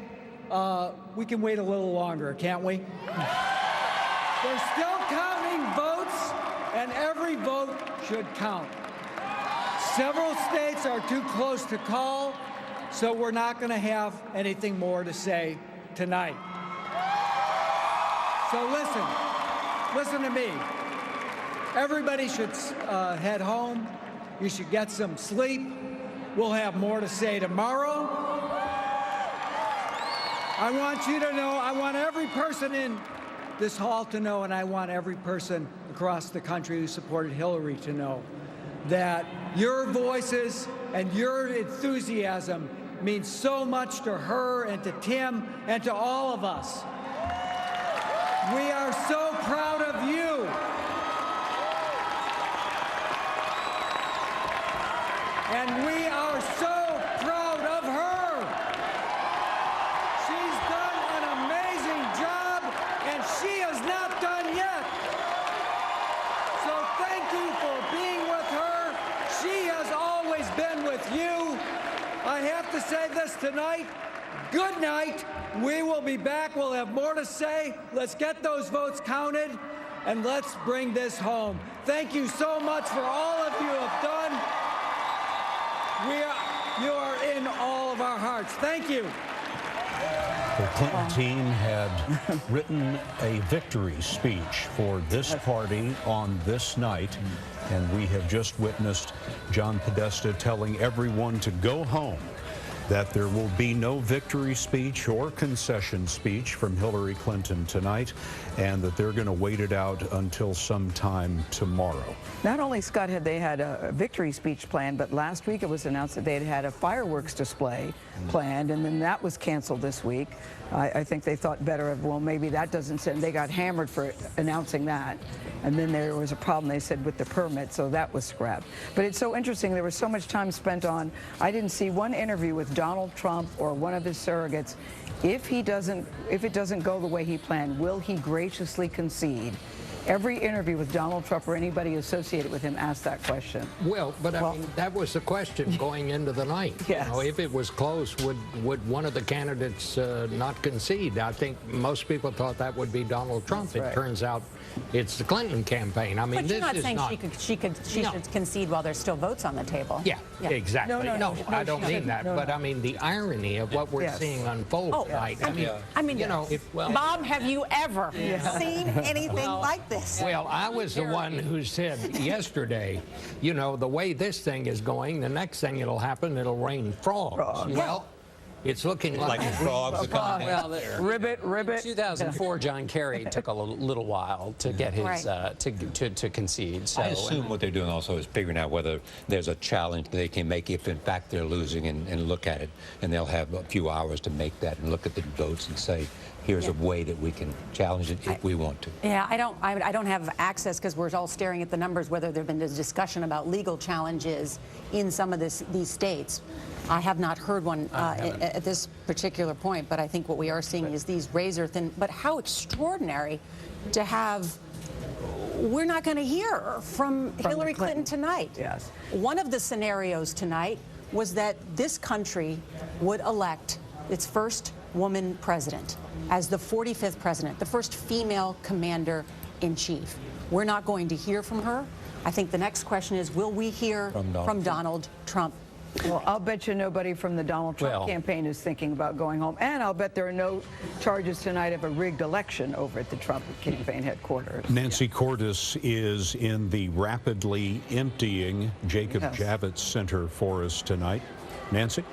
we can wait a little longer, can't we? They're still counting votes, and every vote should count. Several states are too close to call, so we're not going to have anything more to say tonight. So listen to me. Everybody should head home. You should get some sleep. We'll have more to say tomorrow. I want you to know, I want every person in this hall to know, and I want every person across the country who supported Hillary to know that your voices and your enthusiasm means so much to her and to Tim and to all of us. We are so proud of you. And we are so proud of her. She's done an amazing job, and she is not done yet. So thank you for being with her. She has always been with you. I have to say this tonight. Good night. We will be back. We'll have more to say. Let's get those votes counted, and let's bring this home. Thank you so much for all of you have done. You are in all of our hearts. Thank you. The Clinton team had written a victory speech for this party on this night, and we have just witnessed John Podesta telling everyone to go home, that there will be no victory speech or concession speech from Hillary Clinton tonight, and that they're going to wait it out until sometime tomorrow. Not only, Scott, had they had a victory speech planned, but last week it was announced that they had had a fireworks display planned, and then that was canceled this week. I think they thought better of, well, maybe that doesn't send. They got hammered for announcing that. And then there was a problem, they said, with the permit, so that was scrapped. But it's so interesting. There was so much time spent on, I didn't see one interview with Donald Trump or one of his surrogates. If it doesn't go the way he planned, will he graciously concede Every interview with Donald Trump or anybody associated with him asked that question. Well, but I mean, that was the question going into the night. Yes. You know, if it was close, would one of the candidates not concede? I think most people thought that would be Donald Trump. It turns out it's the Clinton campaign. I mean, but this you're not is saying not. she should concede while there's still votes on the table. Yeah, exactly. No, I don't mean that. But I mean the irony of what we're seeing unfold tonight. I mean, you know, Bob, have you ever seen anything like this? Well, I was the one who said yesterday, you know, the way this thing is going, the next thing it'll happen, it'll rain frogs. Well, it's looking like frogs. Well, ribbit. 2004, John Kerry took a little while to get his to concede. So, I assume what they're doing also is figuring out whether there's a challenge they can make if in fact they're losing and look at it, and they'll have a few hours to make that and look at the votes and say, here's a way that we can challenge it if we want to. Yeah, I don't have access because we're all staring at the numbers, whether there have been a discussion about legal challenges in some of these states. I have not heard one at this particular point, but I think what we are seeing is these razor thin. But how extraordinary to have. We're not going to hear from Hillary Clinton tonight. Yes. One of the scenarios tonight was that this country would elect its first woman president as the 45th president, the first female commander-in-chief. We're not going to hear from her. I think the next question is, will we hear from Donald Trump? Well, I'll bet you nobody from the Donald Trump campaign is thinking about going home. And I'll bet there are no charges tonight of a rigged election over at the Trump campaign headquarters. Nancy Cordes is in the rapidly emptying Jacob Javits Center for us tonight. Nancy?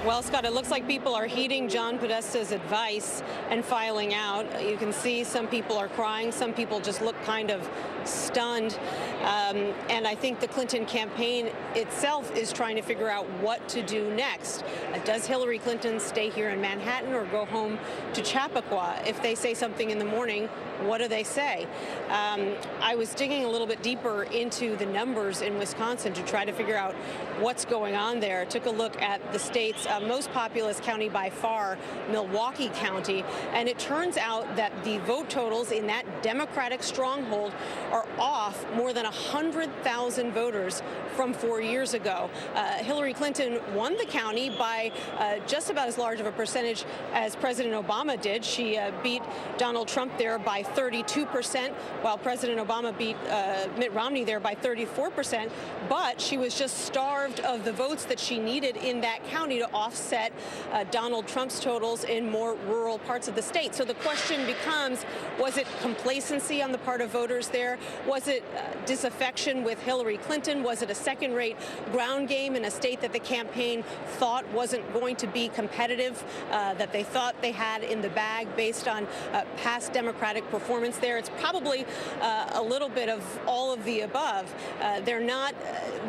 Well, Scott, it looks like people are heeding John Podesta's advice and filing out. You can see some people are crying. Some people just look kind of stunned. And I think the Clinton campaign itself is trying to figure out what to do next. Does Hillary Clinton stay here in Manhattan or go home to Chappaqua? If they say something in the morning, what do they say? I was digging a little bit deeper into the numbers in Wisconsin to try to figure out what's going on there. Took a look at the state's most populous county by far, Milwaukee County, and it turns out that the vote totals in that Democratic stronghold are off more than 100,000 voters from 4 years ago. Hillary Clinton won the county by just about as large of a percentage as President Obama did. She beat Donald Trump there by 32%, while President Obama beat Mitt Romney there by 34%. But she was just starved of the votes that she needed in that county to offset Donald Trump's totals in more rural parts of the state. So the question becomes, was it complacency on the part of voters there? Was it disaffection with Hillary Clinton? Was it a second-rate ground game in a state that the campaign thought wasn't going to be competitive, that they thought they had in the bag based on past Democratic performance there? It's probably a little bit of all of the above. They're not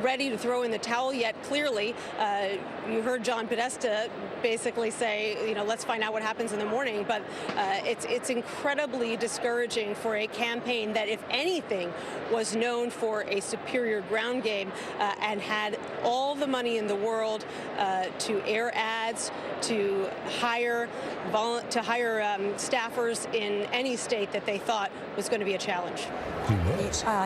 ready to throw in the towel yet, clearly. You heard John Podesta basically say, you know, let's find out what happens in the morning. But it's incredibly discouraging for a campaign that, if anything, was known for a superior ground game and had all the money in the world to air ads, to hire staffers in any state that they thought was going to be a challenge.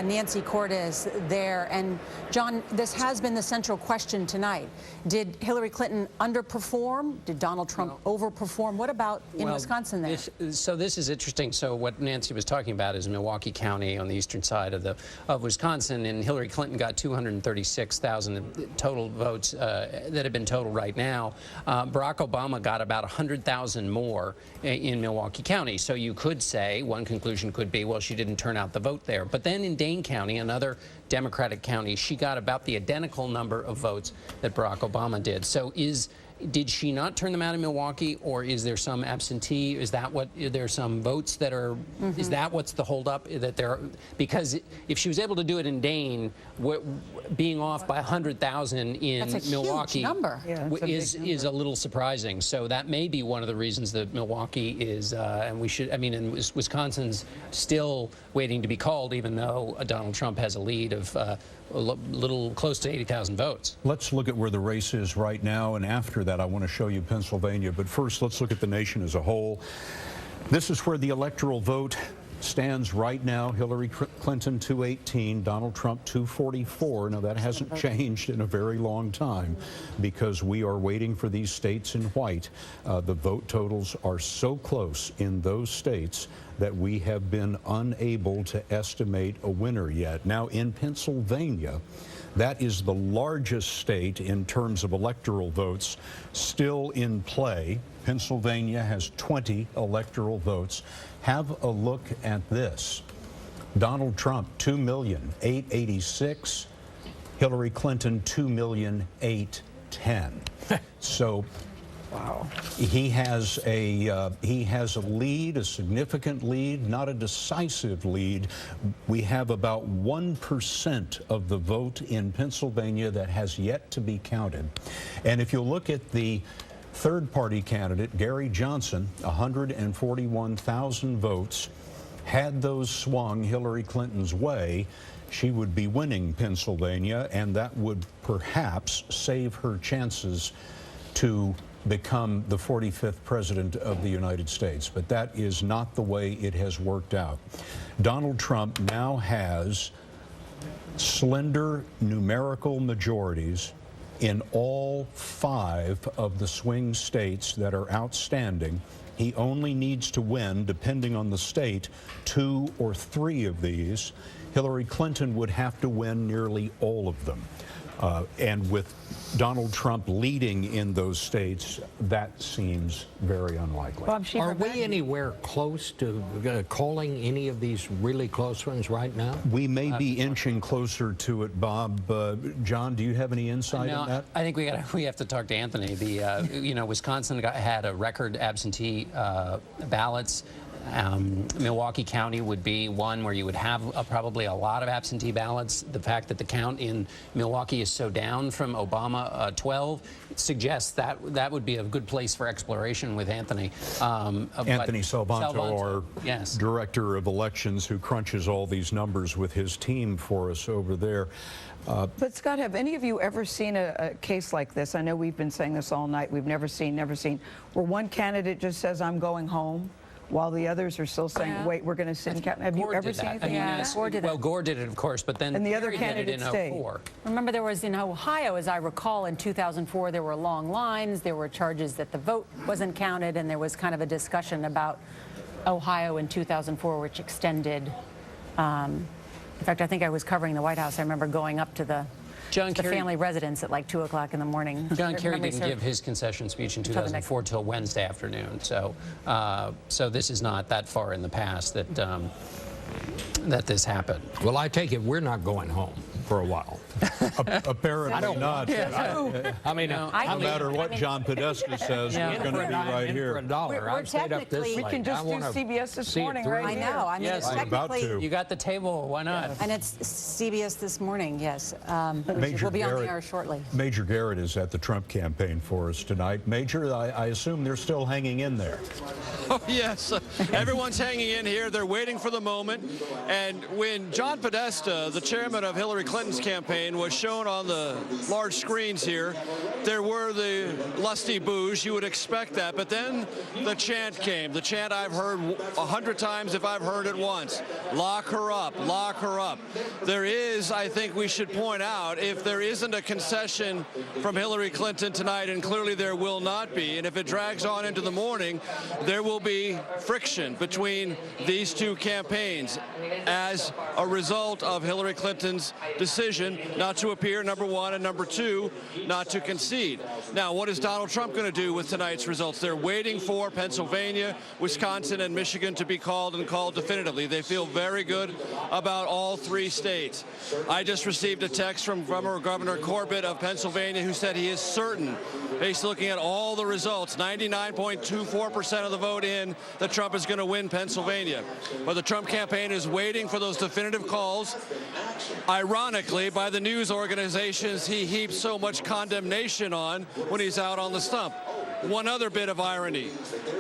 Nancy Cordes there. And John, this has been the central question tonight. Did Hillary Clinton underperform? Did Donald Trump overperform? What about in Wisconsin there? So this is interesting. So what Nancy was talking about is Milwaukee County on the eastern side of Wisconsin, and Hillary Clinton got 236,000 total votes that have been totaled right now. Barack Obama got about 100,000 more in Milwaukee County. So you could say, one conclusion could be, well, she didn't turn out the vote there. But then in Dane County, another Democratic county, she got about the identical number of votes that Barack Obama did. So did she not turn them out in Milwaukee, or is there some absentee? Is that what, are there some votes that are, is that what's the holdup? That there, because if she was able to do it in Dane, being off by 100,000 in Milwaukee is a little surprising. So that may be one of the reasons that Milwaukee is, and we should, I mean, and Wisconsin's still waiting to be called, even though Donald Trump has a lead of a little close to 80,000 votes. Let's look at where the race is right now, and after that I want to show you Pennsylvania. But first, let's look at the nation as a whole. This is where the electoral vote stands right now, Hillary Clinton 218, Donald Trump 244. Now, that hasn't changed in a very long time because we are waiting for these states in white. The vote totals are so close in those states that we have been unable to estimate a winner yet. Now, in Pennsylvania, that is the largest state in terms of electoral votes still in play. Pennsylvania has 20 electoral votes. Have a look at this. Donald Trump, 2,886,000. Hillary Clinton, 2,810,000. So, wow, he has a lead, a significant lead, not a decisive lead. We have about 1% of the vote in Pennsylvania that has yet to be counted. And if you look at the third-party candidate, Gary Johnson, 141,000 votes. Had those swung Hillary Clinton's way, she would be winning Pennsylvania, and that would perhaps save her chances to become the 45th president of the United States. But that is not the way it has worked out. Donald Trump now has slender numerical majorities in all 5 of the swing states that are outstanding. He only needs to win, depending on the state, 2 or 3 of these. Hillary Clinton would have to win nearly all of them. And with Donald Trump leading in those states, that seems very unlikely. Bob, are we anywhere close to calling any of these really close ones right now? We may be inching closer to it, Bob. John, do you have any insight on that? I think we have to talk to Anthony. Wisconsin had a record absentee ballots. Milwaukee County would be one where you would have probably a lot of absentee ballots. The fact that the count in Milwaukee is so down from Obama 12 suggests that that would be a good place for exploration with Anthony. Anthony Salvanto, our director of elections, who crunches all these numbers with his team for us over there. But Scott, have any of you ever seen a case like this? I know we've been saying this all night. We've never seen, where one candidate just says, "I'm going home," while the others are still saying, wait, we're going to sit and count. Have you ever seen anything like that? Gore did it. Well, Gore did it, of course, but then the other candidate stayed. 04. Remember, there was in Ohio, as I recall, in 2004, there were long lines. There were charges that the vote wasn't counted, and there was kind of a discussion about Ohio in 2004, which extended. In fact, I think I was covering the White House. I remember going up to the family residence at like 2 o'clock in the morning. John Kerry didn't give his concession speech in 2004 till Wednesday afternoon. So, so this is not that far in the past that that this happened. Well, I take it we're not going home for a while. Apparently not. I mean, no matter what John Podesta says, we're going to be right here. For $1, we're technically, we can just do CBS this morning, right? I know. I mean, yes, technically, you got the table. Why not? And it's CBS this morning. Yes, we'll be on the air shortly. Major Garrett is at the Trump campaign for us tonight. Major, I assume they're still hanging in there. Oh yes, everyone's hanging in here. They're waiting for the moment. And when John Podesta, the chairman of Hillary Clinton's campaign, was shown on the large screens here, there were the lusty boos. You would expect that. But then the chant came. The chant I've heard 100 times if I've heard it once. Lock her up. Lock her up. There is, I think we should point out, if there isn't a concession from Hillary Clinton tonight, and clearly there will not be, and if it drags on into the morning, there will be friction between these two campaigns as a result of Hillary Clinton's decision not to appear, number one, and number two, not to concede. Now, what is Donald Trump going to do with tonight's results? They're waiting for Pennsylvania, Wisconsin, and Michigan to be called, and called definitively. They feel very good about all 3 states. I just received a text from former Governor Corbett of Pennsylvania, who said he is certain, based looking at all the results, 99.24% of the vote in, that Trump is going to win Pennsylvania. But the Trump campaign is waiting for those definitive calls. Ironically, by the news organizations he heaps so much condemnation on when he's out on the stump. One other bit of irony.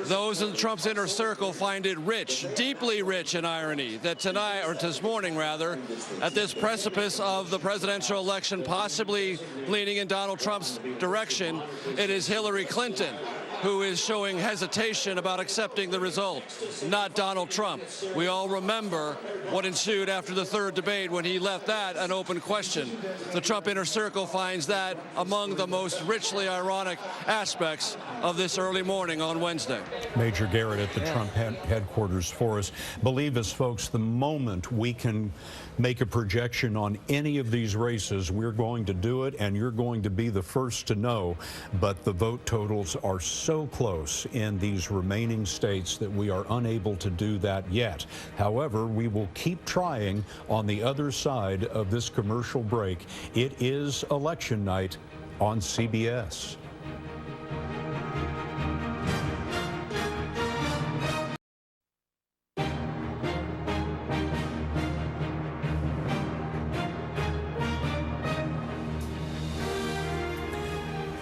Those in Trump's inner circle find it rich, deeply rich in irony, that tonight, or this morning rather, at this precipice of the presidential election possibly leaning in Donald Trump's direction, it is Hillary Clinton who is showing hesitation about accepting the result, not Donald Trump. We all remember what ensued after the third debate when he left that an open question. The Trump inner circle finds that among the most richly ironic aspects of this early morning on Wednesday. Major Garrett at the Trump headquarters for us. Believe us, folks, the moment we can make a projection on any of these races, we're going to do it, and you're going to be the first to know. But the vote totals are so close in these remaining states that we are unable to do that yet. However, we will keep trying on the other side of this commercial break. It is election night on CBS.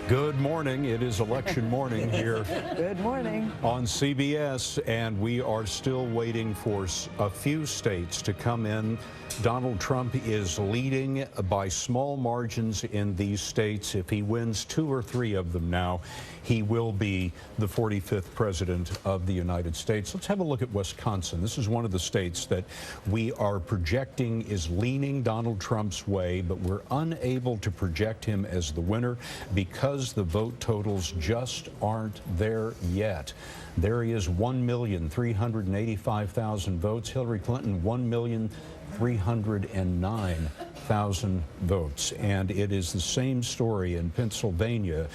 Good morning. It is election morning here. Good morning. On CBS, and we are still waiting for a few states to come in. Donald Trump is leading by small margins in these states. If he wins 2 or 3 of them now, he will be the 45th president of the United States. Let's have a look at Wisconsin. This is one of the states that we are projecting is leaning Donald Trump's way, but we're unable to project him as the winner because the vote totals just aren't there yet. There he is, 1,385,000 votes. Hillary Clinton, 1,309,000 votes. And it is the same story in Pennsylvania,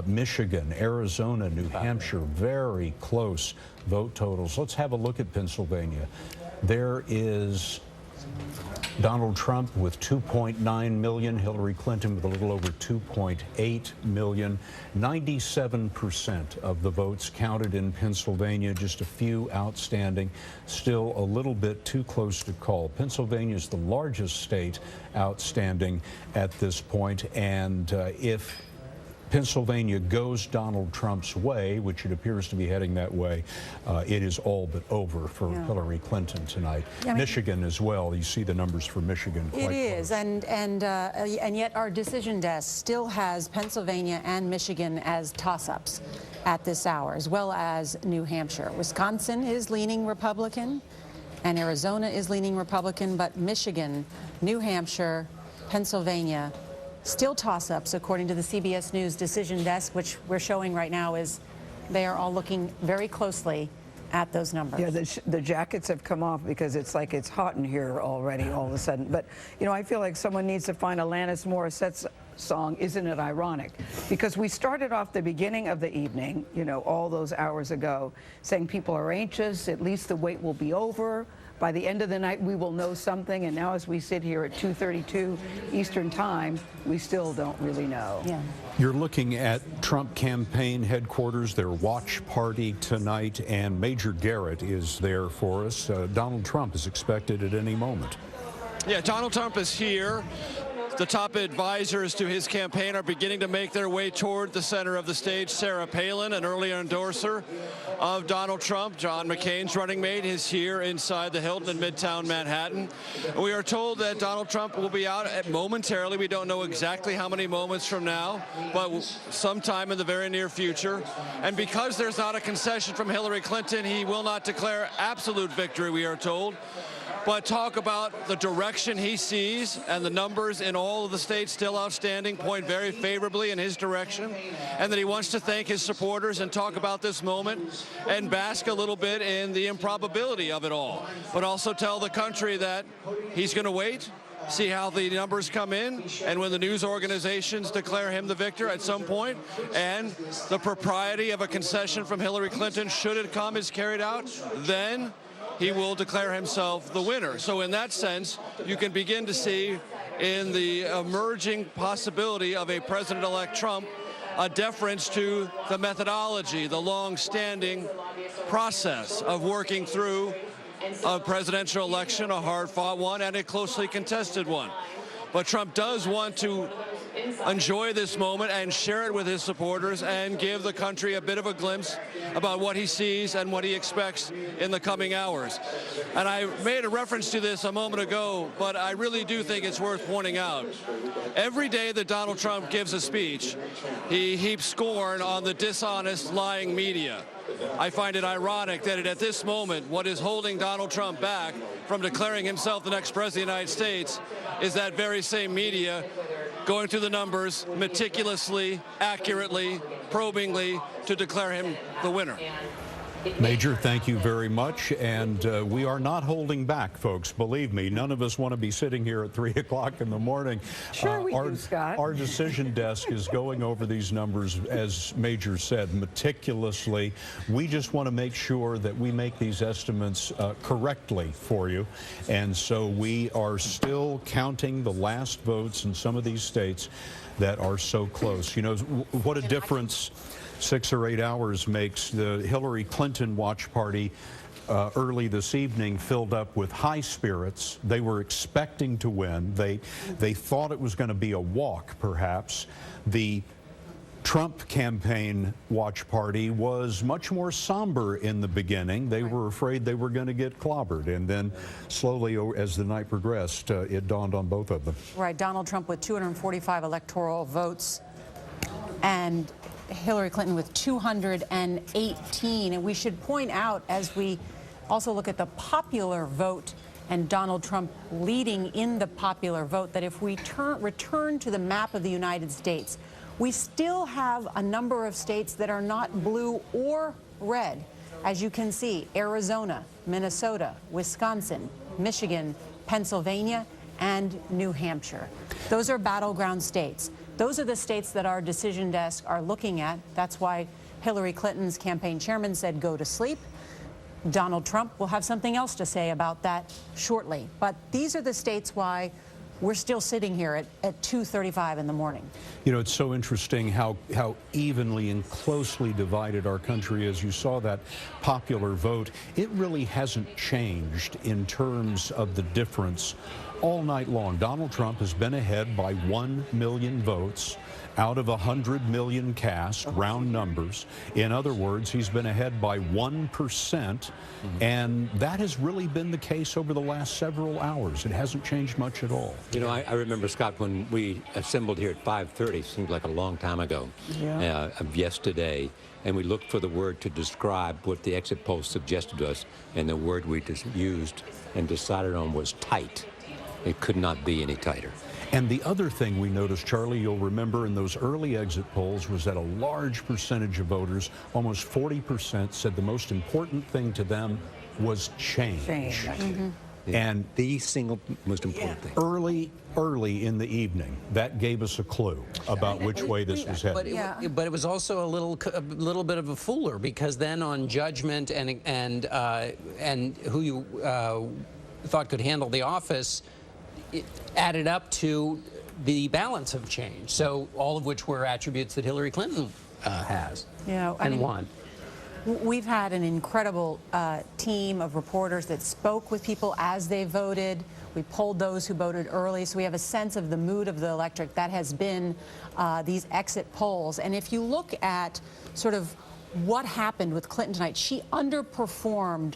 Michigan, Arizona, New Hampshire, very close vote totals. Let's have a look at Pennsylvania. There is Donald Trump with 2.9 million, Hillary Clinton with a little over 2.8 million. 97% of the votes counted in Pennsylvania, just a few outstanding, still a little bit too close to call. Pennsylvania is the largest state outstanding at this point, and if Pennsylvania goes Donald Trump's way, which it appears to be heading that way, it is all but over for Hillary Clinton tonight. Michigan as well. You see the numbers for Michigan quite It is, close. and yet our decision desk still has Pennsylvania and Michigan as toss-ups at this hour, as well as New Hampshire. Wisconsin is leaning Republican, and Arizona is leaning Republican, but Michigan, New Hampshire, Pennsylvania, still toss-ups, according to the CBS News decision desk, which we're showing right now, is they are all looking very closely at those numbers. Yeah, the jackets have come off because it's like it's hot in here already all of a sudden. But, you know, I feel like someone needs to find Alanis Morissette's song, Isn't It Ironic? Because we started off the beginning of the evening, you know, all those hours ago, saying people are anxious, at least the wait will be over. By the end of the night, we will know something. And now as we sit here at 2:32 Eastern Time, we still don't really know. Yeah. You're looking at Trump campaign headquarters, their watch party tonight, and Major Garrett is there for us. Donald Trump is expected at any moment. Yeah, Donald Trump is here. The top advisors to his campaign are beginning to make their way toward the center of the stage. Sarah Palin, an early endorser of Donald Trump, John McCain's running mate, is here inside the Hilton in Midtown Manhattan. We are told that Donald Trump will be out momentarily. We don't know exactly how many moments from now, but sometime in the very near future. And because there's not a concession from Hillary Clinton, he will not declare absolute victory, we are told, but talk about the direction he sees, and the numbers in all of the states still outstanding point very favorably in his direction, and that he wants to thank his supporters and talk about this moment and bask a little bit in the improbability of it all, but also tell the country that he's going to wait, see how the numbers come in, and when the news organizations declare him the victor at some point, and the propriety of a concession from Hillary Clinton, should it come, is carried out, then he will declare himself the winner. So in that sense, you can begin to see in the emerging possibility of a President-elect Trump a deference to the methodology, the long-standing process of working through a presidential election, a hard-fought one, and a closely contested one. but Trump does want to enjoy this moment and share it with his supporters and give the country a bit of a glimpse about what he sees and what he expects in the coming hours. And I made a reference to this a moment ago, but I really do think it's worth pointing out. Every day that Donald Trump gives a speech, he heaps scorn on the dishonest, lying media. I find it ironic that at this moment, what is holding Donald Trump back from declaring himself the next president of the United States is that very same media going through the numbers meticulously, accurately, probingly to declare him the winner. Major, thank you very much. And we are not holding back, folks. Believe me, none of us want to be sitting here at 3 o'clock in the morning. Sure we do, Scott. Our decision desk is going over these numbers, as Major said, meticulously. We just want to make sure that we make these estimates correctly for you. And so we are still counting the last votes in some of these states that are so close. You know, what a difference 6 or 8 hours makes. The Hillary Clinton watch party early this evening filled up with high spirits. They were expecting to win. They thought it was going to be a walk, perhaps. The Trump campaign watch party was much more somber in the beginning. They were afraid they were going to get clobbered. And then slowly, as the night progressed, it dawned on both of them. Right. Donald Trump with 245 electoral votes and Hillary Clinton with 218. And we should point out, as we also look at the popular vote and Donald Trump leading in the popular vote, that if we return to the map of the United States, we still have a number of states that are not blue or red. As you can see, Arizona, Minnesota, Wisconsin, Michigan, Pennsylvania, and New Hampshire. Those are battleground states. Those are the states that our decision desk are looking at. That's why Hillary Clinton's campaign chairman said go to sleep. Donald Trump will have something else to say about that shortly. But these are the states why we're still sitting here at 2:35 in the morning. You know, it's so interesting how evenly and closely divided our country is. You saw that popular vote. It really hasn't changed in terms of the difference all night long. Donald Trump has been ahead by 1 million votes out of 100 million cast, round numbers. In other words, he's been ahead by 1%, and that has really been the case over the last several hours. It hasn't changed much at all. You know, I remember, Scott, when we assembled here at 5:30, seemed like a long time ago, of yesterday, and we looked for the word to describe what the exit polls suggested to us, and the word we just used and decided on was tight. It could not be any tighter. And the other thing we noticed, Charlie, you'll remember in those early exit polls was that a large percentage of voters, almost 40%, said the most important thing to them was change. And the single most important thing. Early in the evening, that gave us a clue about which way this was headed. But it was also a little bit of a fooler, because then on judgment and who you thought could handle the office, it added up to the balance of change. So all of which were attributes that Hillary Clinton has and won. We've had an incredible team of reporters that spoke with people as they voted. We polled those who voted early, so we have a sense of the mood of the electorate. That has been these exit polls. And if you look at sort of what happened with Clinton tonight, she underperformed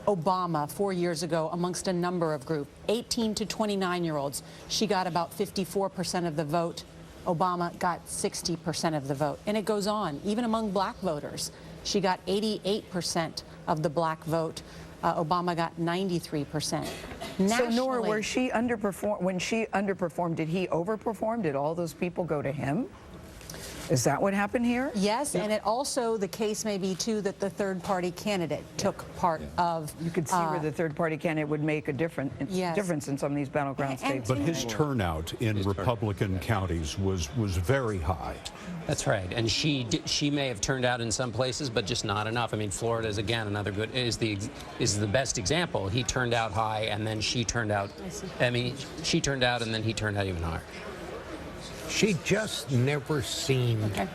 Obama 4 years ago amongst a number of groups. 18 to 29-year-olds, she got about 54% of the vote. Obama got 60% of the vote. And it goes on. Even among black voters, she got 88% of the black vote. Obama got 93%. So, Nora, when she underperformed, did he overperform? Did all those people go to him? Is that what happened here? Yes, and it also, the case may be, too, that the third-party candidate took part of... You could see where the third-party candidate would make a difference in some of these battleground states. But his turnout in Republican counties was very high. That's right, and she may have turned out in some places, but just not enough. I mean, Florida is again another good is the best example. He turned out high, and then she turned out. I mean, she turned out, and then he turned out even higher. She just never seemed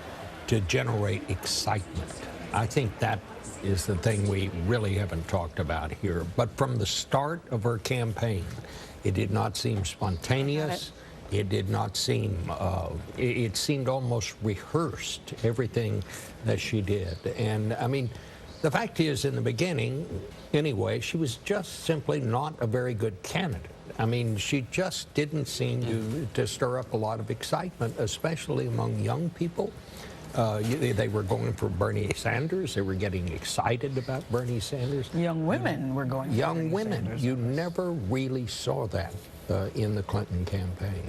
to generate excitement. I think that is the thing we really haven't talked about here. But from the start of her campaign, it did not seem spontaneous. It did not seem, it seemed almost rehearsed, everything that she did. And I mean, the fact is, in the beginning, anyway, she was just simply not a very good candidate. I mean, she just didn't seem to stir up a lot of excitement, especially among young people. They were going for Bernie Sanders. They were getting excited about Bernie Sanders. Young women were going for Young Bernie women. Sanders. You never really saw that in the Clinton campaign.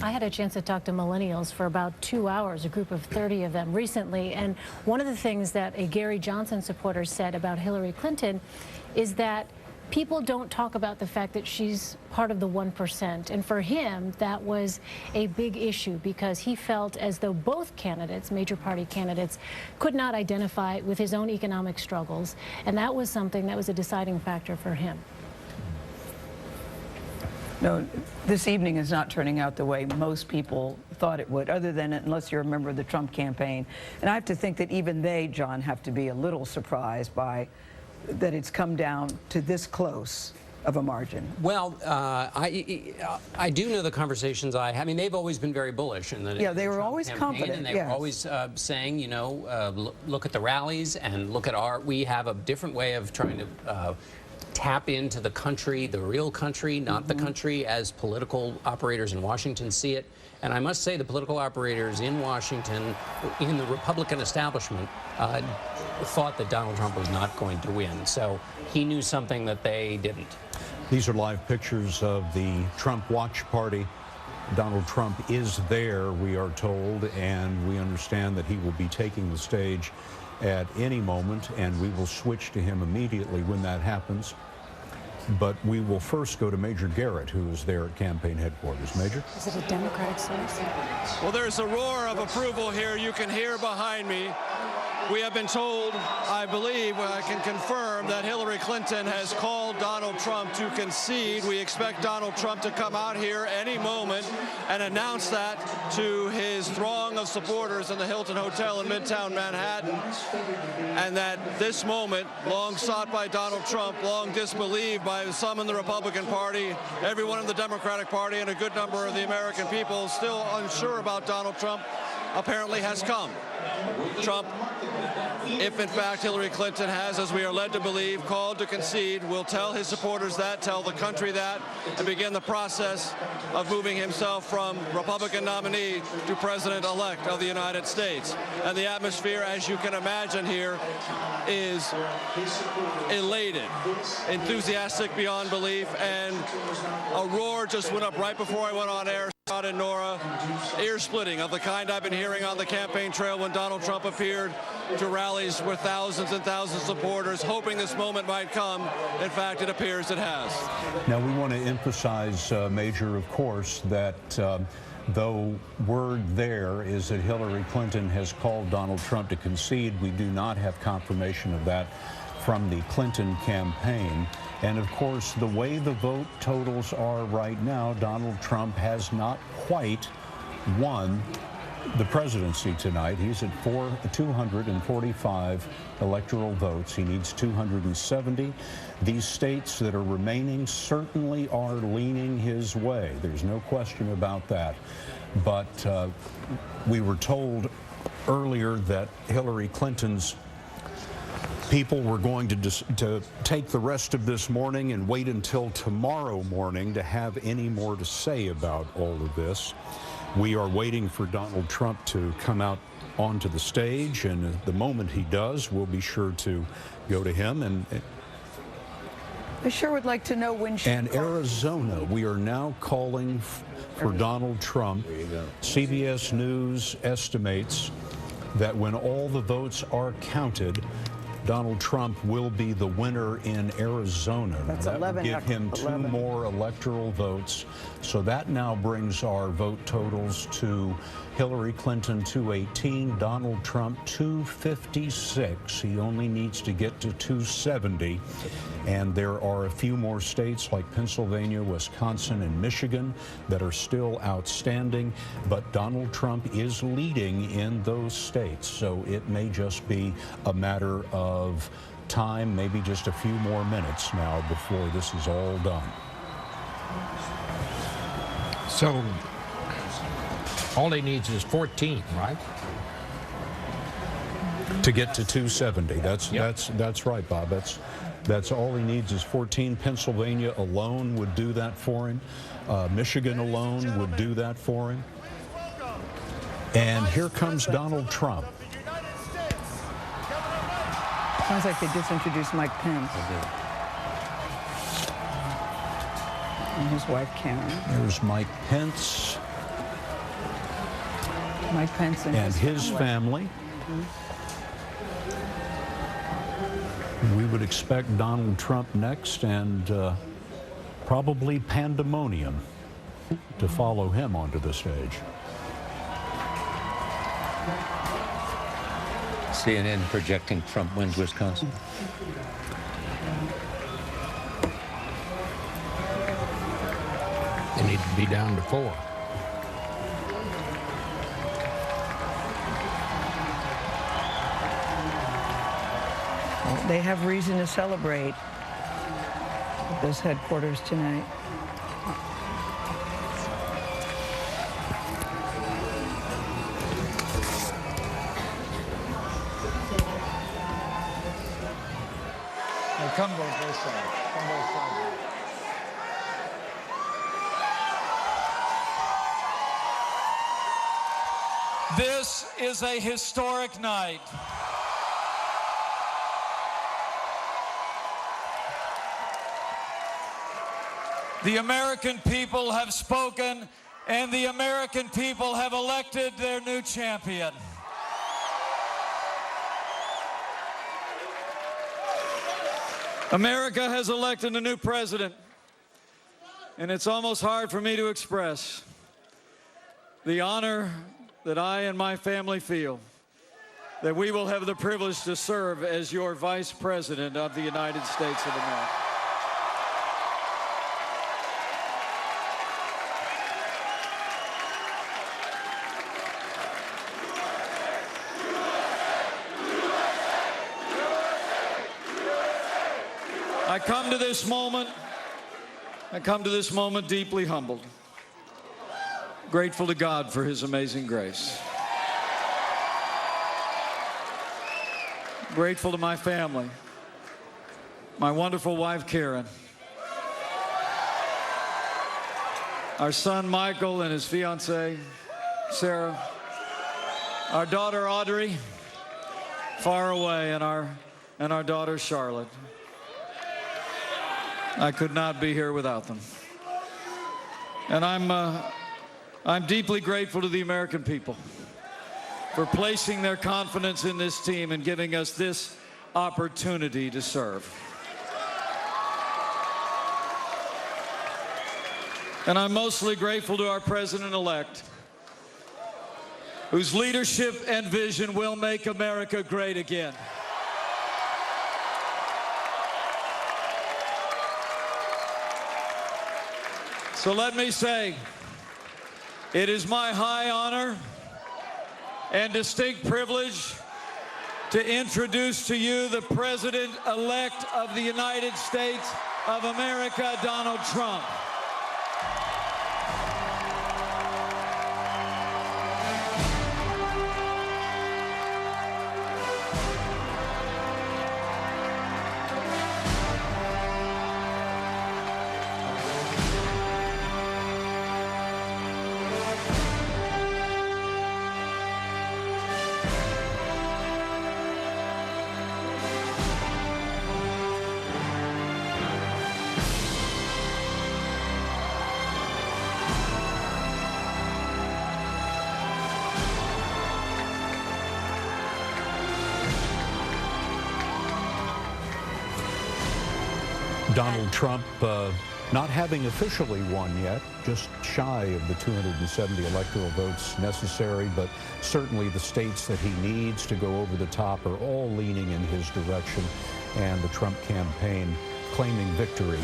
I had a chance to talk to millennials for about 2 hours, a group of 30 of them recently, and one of the things that a Gary Johnson supporter said about Hillary Clinton is that people don't talk about the fact that she's part of the 1%. And for him, that was a big issue because he felt as though both candidates, major party candidates, could not identify with his own economic struggles. And that was something that was a deciding factor for him. No, this evening is not turning out the way most people thought it would, other than unless you're a member of the Trump campaign. And I have to think that even they, John, have to be a little surprised by that it's come down to this close of a margin. Well, I do know the conversations I mean, they've always been very bullish. Yeah, they were always confident. And they were always saying, you know, look at the rallies and look at we have a different way of trying to tap into the country, the real country, not the country as political operators in Washington see it. And I must say the political operators in Washington, in the Republican establishment, thought that Donald Trump was not going to win. So he knew something that they didn't. These are live pictures of the Trump Watch Party. Donald Trump is there, we are told, and we understand that he will be taking the stage at any moment, and we will switch to him immediately when that happens. But we will first go to Major Garrett, who is there at campaign headquarters. Major? Is it a Democratic source? Well, there's a roar of approval here. You can hear behind me. We have been told, I believe, I can confirm that Hillary Clinton has called Donald Trump to concede. We expect Donald Trump to come out here any moment and announce that to his throng of supporters in the Hilton Hotel in Midtown Manhattan. And that this moment, long sought by Donald Trump, long disbelieved by some in the Republican Party, everyone in the Democratic Party, and a good number of the American people still unsure about Donald Trump, apparently has come. Trump, if in fact Hillary Clinton has, as we are led to believe, called to concede, will tell his supporters that, tell the country that, and begin the process of moving himself from Republican nominee to President-elect of the United States. And the atmosphere, as you can imagine here, is elated, enthusiastic beyond belief, and a roar just went up right before I went on air. Scott and Nora, ear-splitting of the kind I've been hearing on the campaign trail when Donald Trump appeared to rallies with thousands and thousands of supporters, hoping this moment might come. In fact, it appears it has. Now, we want to emphasize, Major, of course, that though word there is that Hillary Clinton has called Donald Trump to concede, we do not have confirmation of that from the Clinton campaign. And of course, the way the vote totals are right now, Donald Trump has not quite won the presidency tonight. He's at 245 electoral votes. He needs 270. These states that are remaining certainly are leaning his way. There's no question about that. But we were told earlier that Hillary Clinton's people were going to take the rest of this morning and wait until tomorrow morning to have any more to say about all of this. We are waiting for Donald Trump to come out onto the stage, and the moment he does, we'll be sure to go to him. And I sure would like to know when she... And Arizona, we are now calling for Donald Trump. CBS News estimates that when all the votes are counted, Donald Trump will be the winner in Arizona. That will give him 2 more electoral votes. So that now brings our vote totals to Hillary Clinton 218, Donald Trump 256. He only needs to get to 270. And there are a few more states like Pennsylvania, Wisconsin, and Michigan that are still outstanding. But Donald Trump is leading in those states. So it may just be a matter of time, maybe just a few more minutes now before this is all done. So All he needs is 14, right? To get to 270. That's right, Bob. That's all he needs is 14. Pennsylvania alone would do that for him. Michigan alone would do that for him. And here comes Donald Trump. Sounds like they just introduced Mike Pence. And his wife, Karen. There's Mike Pence. Mike Pence and his family. We would expect Donald Trump next, and probably pandemonium to follow him onto the stage. CNN projecting Trump wins Wisconsin. They need to be down to 4. Well, they have reason to celebrate at those headquarters tonight. Come both this side. Come both sides. This is a historic night. The American people have spoken, and the American people have elected their new champion. America has elected a new president, and it's almost hard for me to express the honor that I and my family feel that we will have the privilege to serve as your Vice President of the United States of America. I come to this moment deeply humbled, grateful to God for his amazing grace. Grateful to my family, my wonderful wife, Karen, our son, Michael, and his fiancée, Sarah, our daughter, Audrey, far away, and our daughter, Charlotte. I could not be here without them. And I'm deeply grateful to the American people for placing their confidence in this team and giving us this opportunity to serve. And I'm mostly grateful to our president-elect, whose leadership and vision will make America great again. So let me say, it is my high honor and distinct privilege to introduce to you the President-elect of the United States of America, Donald Trump. Donald Trump not having officially won yet, just shy of the 270 electoral votes necessary, but certainly the states that he needs to go over the top are all leaning in his direction, and the Trump campaign claiming victory.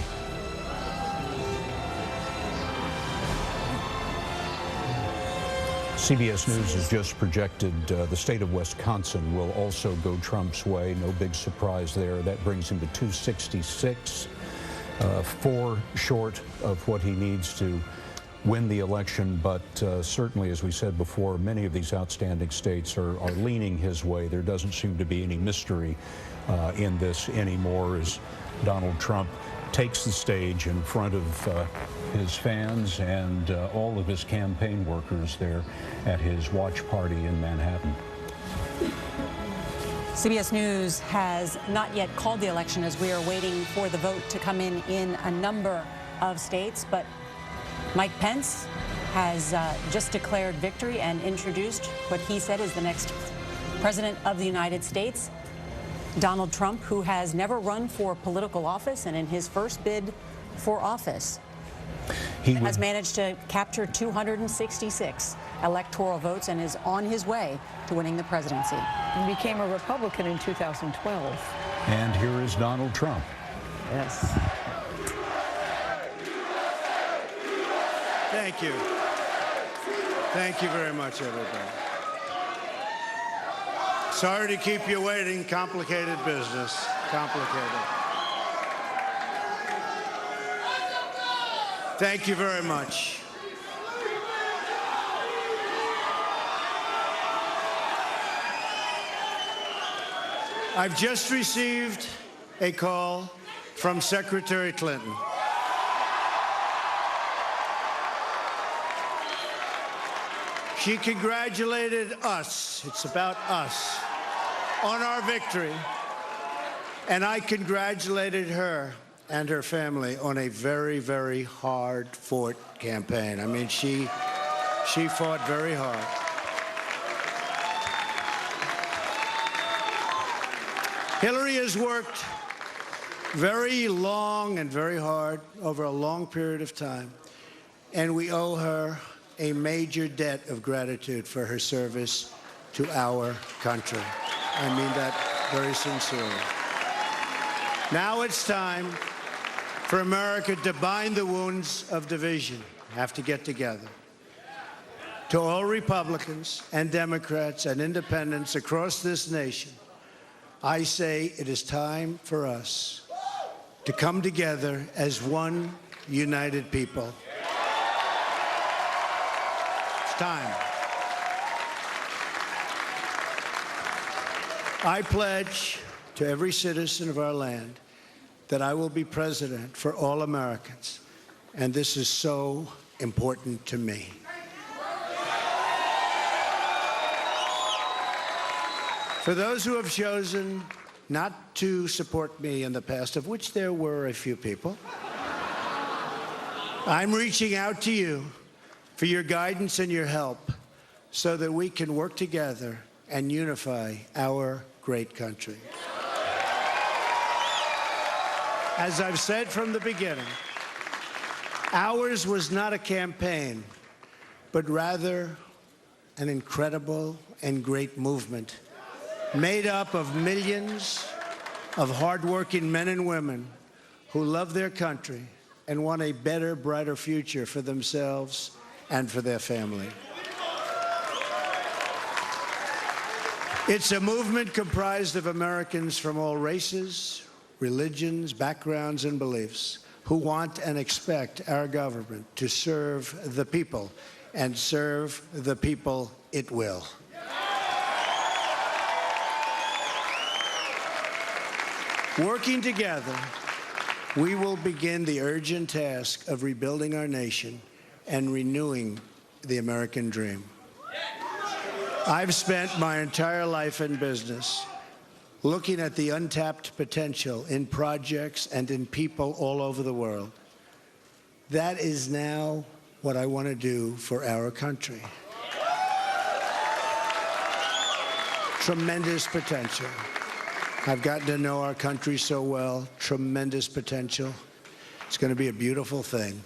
CBS News has just projected the state of Wisconsin will also go Trump's way. No big surprise there. That brings him to 266, 4 short of what he needs to win the election, but certainly, as we said before, many of these outstanding states are leaning his way. There doesn't seem to be any mystery in this anymore as Donald Trump takes the stage in front of his fans and all of his campaign workers there at his watch party in Manhattan. CBS News has not yet called the election as we are waiting for the vote to come in a number of states, but Mike Pence has just declared victory and introduced what he said is the next president of the United States, Donald Trump, who has never run for political office, and in his first bid for office, he has managed to capture 266 electoral votes and is on his way to winning the presidency. He became a Republican in 2012. And here is Donald Trump. Yes. Thank you. Thank you very much, everybody. Sorry to keep you waiting. Complicated business. Complicated. Thank you very much. I've just received a call from Secretary Clinton. She congratulated us, it's about us, on our victory. And I congratulated her and her family on a very, very hard-fought campaign. I mean, she fought very hard. Hillary has worked very long and very hard over a long period of time, and we owe her a major debt of gratitude for her service to our country. I mean that very sincerely. Now it's time for America to bind the wounds of division. Have to get together. To all Republicans and Democrats and independents across this nation, I say it is time for us to come together as one united people. It's time. I pledge to every citizen of our land that I will be president for all Americans, and this is so important to me. For those who have chosen not to support me in the past, of which there were a few people, I'm reaching out to you for your guidance and your help so that we can work together and unify our great country. As I've said from the beginning, ours was not a campaign, but rather an incredible and great movement made up of millions of hardworking men and women who love their country and want a better, brighter future for themselves and for their family. It's a movement comprised of Americans from all races, religions, backgrounds, and beliefs who want and expect our government to serve the people, and serve the people it will. Working together, we will begin the urgent task of rebuilding our nation and renewing the American dream. I've spent my entire life in business looking at the untapped potential in projects and in people all over the world. That is now what I want to do for our country. Tremendous potential. I've gotten to know our country so well. Tremendous potential. It's going to be a beautiful thing.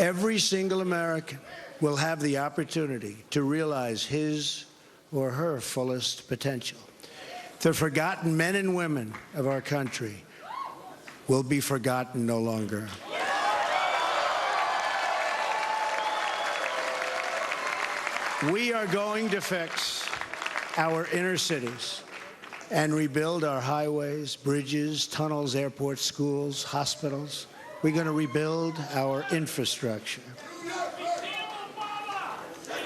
Every single American will have the opportunity to realize his or her fullest potential. The forgotten men and women of our country will be forgotten no longer. We are going to fix our inner cities and rebuild our highways, bridges, tunnels, airports, schools, hospitals. We're going to rebuild our infrastructure.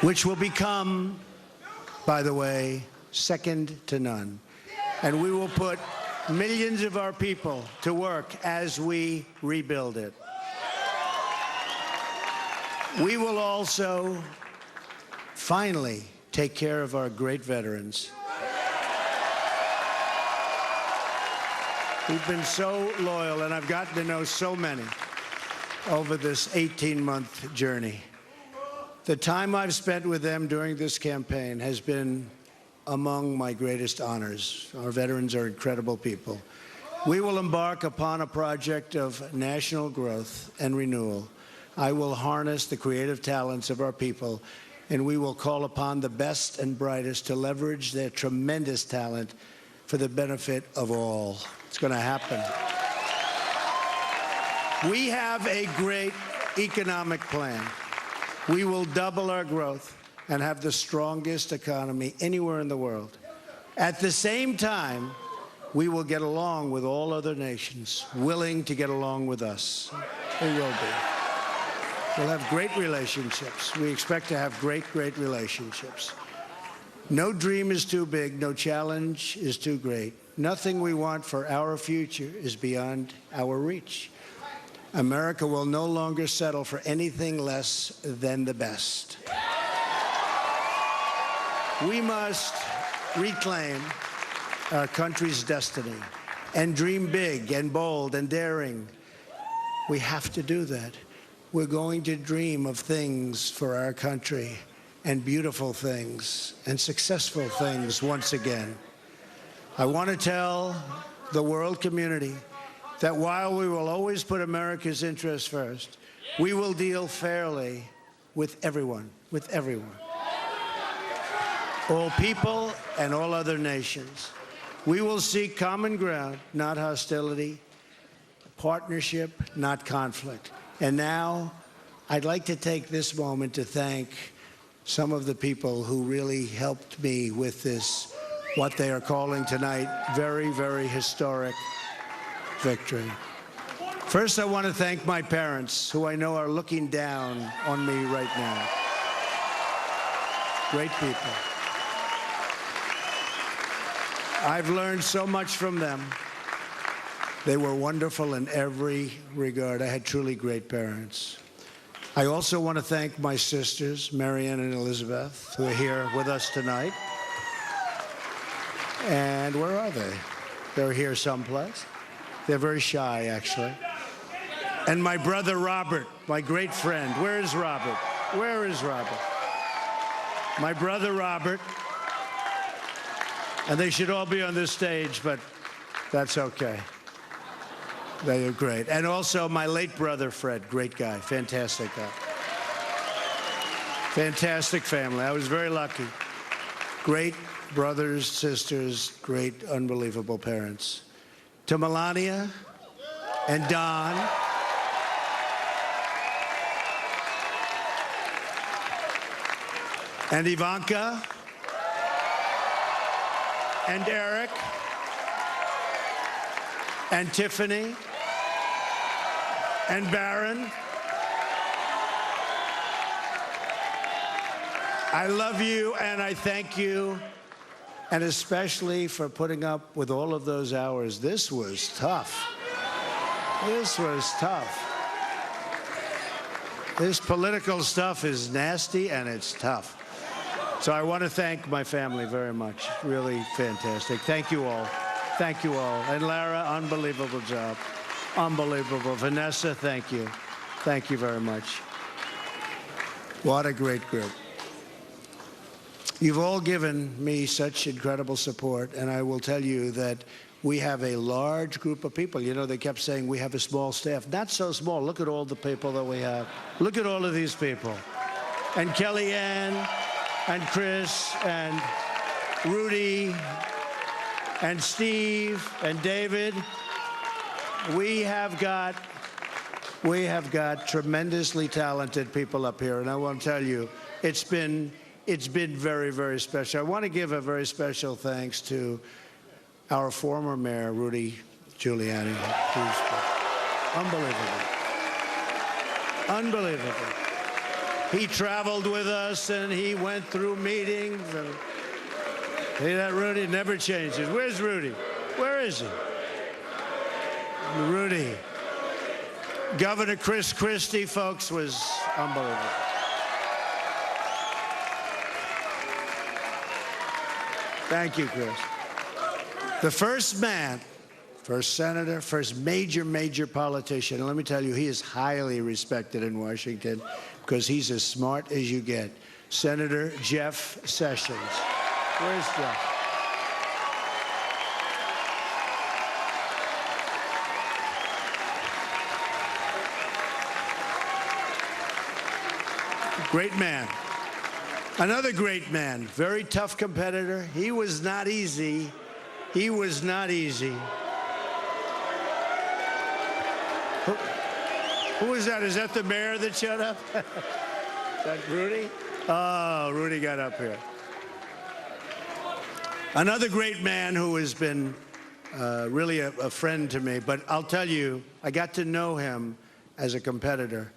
which will become, by the way, second to none. And we will put millions of our people to work as we rebuild it. We will also finally take care of our great veterans. We've been so loyal, and I've gotten to know so many over this 18-month journey. The time I've spent with them during this campaign has been among my greatest honors. Our veterans are incredible people. We will embark upon a project of national growth and renewal. I will harness the creative talents of our people, and we will call upon the best and brightest to leverage their tremendous talent for the benefit of all. It's going to happen. We have a great economic plan. We will double our growth and have the strongest economy anywhere in the world. At the same time, we will get along with all other nations willing to get along with us. We will be. We'll have great relationships. We expect to have great relationships. No dream is too big, no challenge is too great. Nothing we want for our future is beyond our reach. America will no longer settle for anything less than the best. We must reclaim our country's destiny and dream big and bold and daring. We have to do that. We're going to dream of things for our country, and beautiful things and successful things once again. I want to tell the world community that while we will always put America's interests first, we will deal fairly with everyone, all people and all other nations. We will seek common ground, not hostility, partnership, not conflict. And now, I'd like to take this moment to thank some of the people who really helped me with this, what they are calling tonight, very, very historic victory. First, I want to thank my parents, who I know are looking down on me right now. Great people. I've learned so much from them. They were wonderful in every regard. I had truly great parents. I also want to thank my sisters, Marianne and Elizabeth, who are here with us tonight. And where are they? They're here someplace. They're very shy, actually. And my brother Robert, my great friend. Where is Robert? Where is Robert? My brother Robert. And they should all be on this stage, but that's okay. They are great. And also my late brother, Fred, great guy, fantastic guy. Fantastic family. I was very lucky. Great brothers, sisters, great, unbelievable parents. To Melania and Don. And Ivanka. And Eric. And Tiffany. And Barron. I love you and I thank you, and especially for putting up with all of those hours. This was tough. This was tough. This political stuff is nasty and it's tough. So I want to thank my family very much. Really fantastic. Thank you all. Thank you all. And Lara, unbelievable job. Unbelievable. Vanessa, thank you. Thank you very much. What a great group. You've all given me such incredible support, and I will tell you that we have a large group of people. You know, they kept saying we have a small staff. Not so small. Look at all the people that we have. Look at all of these people. And Kellyanne, and Chris, and Rudy, and Steve, and David. We have got tremendously talented people up here, and I want to tell you, it's been very, very special. I want to give a very special thanks to our former mayor, Rudy Giuliani. Unbelievable. Unbelievable. He traveled with us, and he went through meetings. And hey, that Rudy never changes. Where's Rudy? Where is he? Rudy. Governor Chris Christie, folks, was unbelievable. Thank you, Chris. The first man, first senator, first major politician, and let me tell you, he is highly respected in Washington because he's as smart as you get. Senator Jeff Sessions. Where's Jeff? Great man. Another great man, very tough competitor. He was not easy. He was not easy. Who was that? Is that the mayor that showed up? Is that Rudy? Oh, Rudy got up here. Another great man who has been really a friend to me. But I'll tell you, I got to know him as a competitor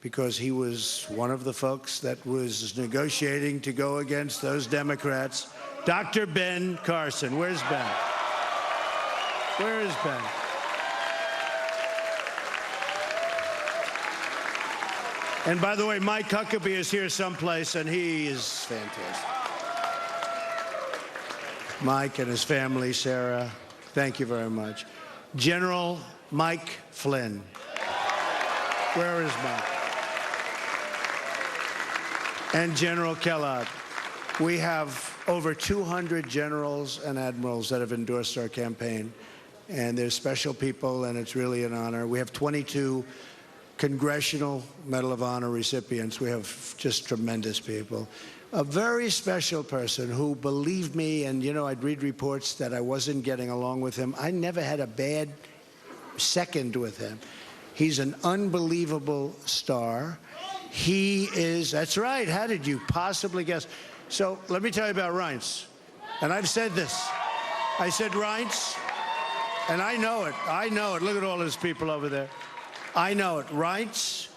because he was one of the folks that was negotiating to go against those Democrats. Dr. Ben Carson. Where's Ben? Where is Ben? And by the way, Mike Huckabee is here someplace, and he is fantastic. Mike and his family, Sarah, thank you very much. General Mike Flynn. Where is Mike? And General Kellogg. We have over 200 generals and admirals that have endorsed our campaign. And they're special people, and it's really an honor. We have 22 Congressional Medal of Honor recipients. We have just tremendous people. A very special person who believed me, and, you know, I'd read reports that I wasn't getting along with him. I never had a bad second with him. He's an unbelievable star. He is, that's right, how did you possibly guess? So let me tell you about Reince. And I've said this. I said, Reince, and I know it. Look at all those people over there. I know it. Reince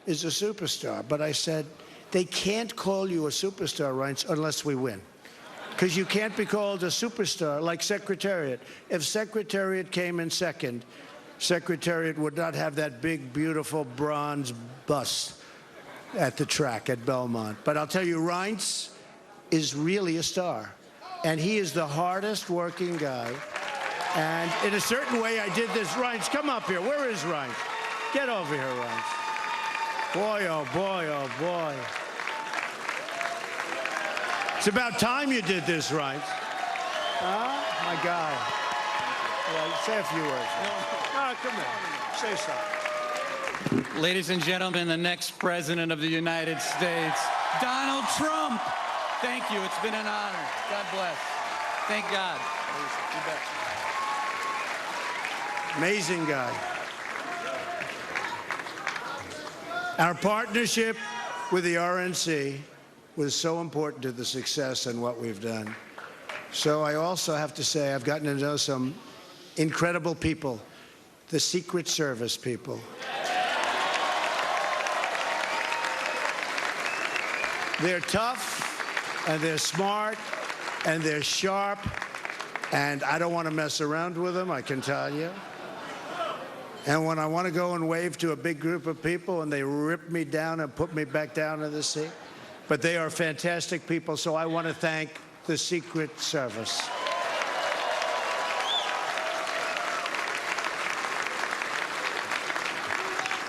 is a superstar. But I said, they can't call you a superstar, Reince, unless we win. Because you can't be called a superstar like Secretariat. If Secretariat came in second, Secretariat would not have that big, beautiful bronze bust at the track at Belmont. But I'll tell you, Reince is really a star. And he is the hardest working guy. And in a certain way, I did this. Reince, come up here. Where is Reince? Get over here, Reince. Boy, oh boy, oh boy. It's about time you did this, Reince. Huh? My guy. Yeah, say a few words. No, come on. Say something. Ladies and gentlemen, the next president of the United States, Donald Trump. Thank you. It's been an honor. God bless. Thank God. You bet. Amazing guy. Our partnership with the RNC was so important to the success and what we've done. So I also have to say I've gotten to know some incredible people, the Secret Service people. They're tough, and they're smart, and they're sharp, and I don't want to mess around with them, I can tell you. And when I want to go and wave to a big group of people and they rip me down and put me back down in the seat, but they are fantastic people, so I want to thank the Secret Service.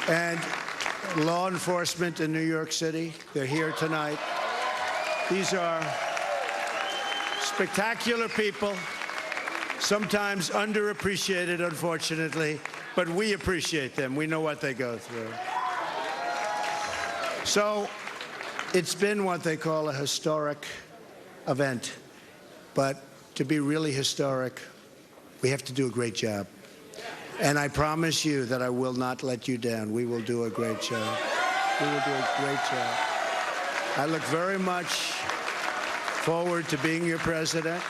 And law enforcement in New York City, they're here tonight. These are spectacular people, sometimes underappreciated, unfortunately, but we appreciate them. We know what they go through. So it's been what they call a historic event. But to be really historic, we have to do a great job. And I promise you that I will not let you down. We will do a great job. We will do a great job. I look very much forward to being your president.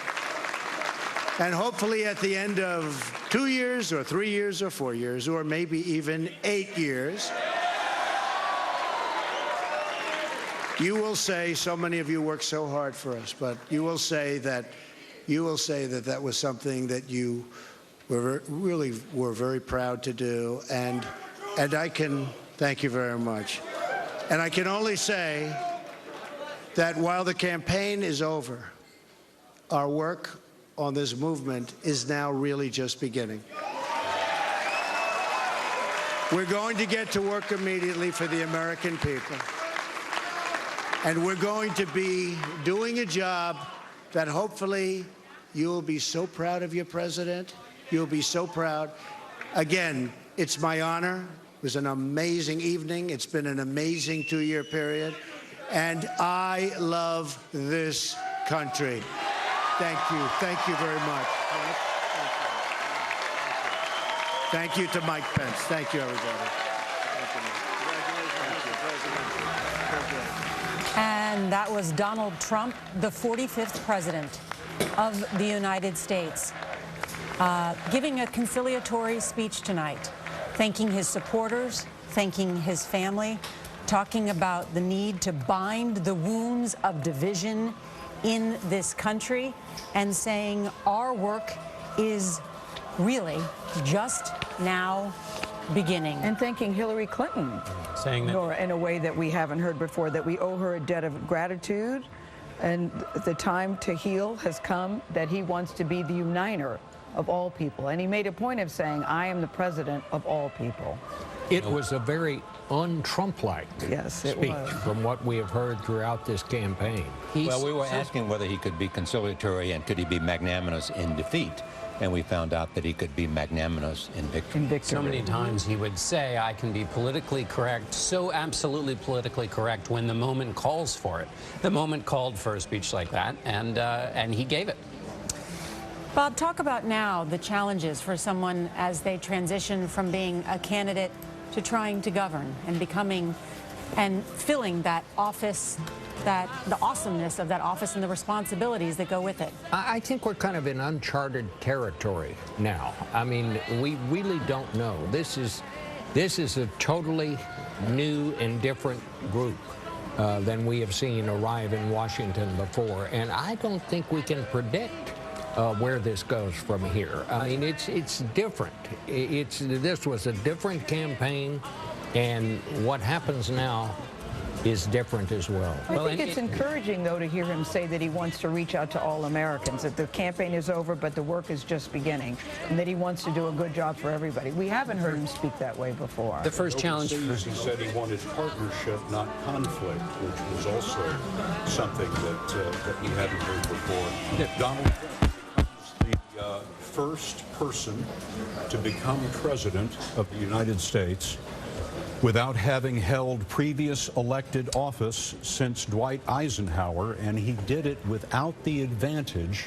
And hopefully at the end of 2 years or 3 years or 4 years or maybe even 8 years, You will say, so many of you work so hard for us, but you will say that that was something that you were very proud to do, and I can thank you very much. And I can only say that while the campaign is over, our work on this movement is now really just beginning. We're going to get to work immediately for the American people. And we're going to be doing a job that hopefully you'll be so proud of your president. You'll be so proud. Again, it's my honor. It was an amazing evening. It's been an amazing 2-year period. And I love this country. Thank you. Thank you very much. Thank you to Mike Pence. Thank you, everybody. And that was Donald Trump, the 45th president of the United States, giving a conciliatory speech tonight, thanking his supporters, thanking his family, talking about the need to bind the wounds of division in this country, and saying our work is really just now beginning. And thanking Hillary Clinton, saying that, Nora, in a way that we haven't heard before, that we owe her a debt of gratitude, and the time to heal has come, that he wants to be the uniter of all people. And he made a point of saying, I am the president of all people. It was a very un-Trump-like speech from what we have heard throughout this campaign. Well, we were asking whether he could be conciliatory and could he be magnanimous in defeat. And we found out that he could be magnanimous in victory. So many times he would say, I can be politically correct, so absolutely politically correct when the moment calls for it. The moment called for a speech like that, and he gave it. Bob, talk about now the challenges for someone as they transition from being a candidate to trying to govern and becoming and filling that office, that the awesomeness of that office and the responsibilities that go with it. I think we're kind of in uncharted territory now. I mean, we really don't know. This is a totally new and different group than we have seen arrive in Washington before, and I don't think we can predict where this goes from here. I mean, it's different. This was a different campaign, and what happens now is different as well. I think it's encouraging, though, to hear him say that he wants to reach out to all Americans, that the campaign is over, but the work is just beginning, and that he wants to do a good job for everybody. We haven't heard him speak that way before. The first challenge he said he wanted partnership, not conflict, which was also something that we hadn't heard before. Donald Trump becomes the first person to become president of the United States without having held previous elected office since Dwight Eisenhower, and he did it without the advantage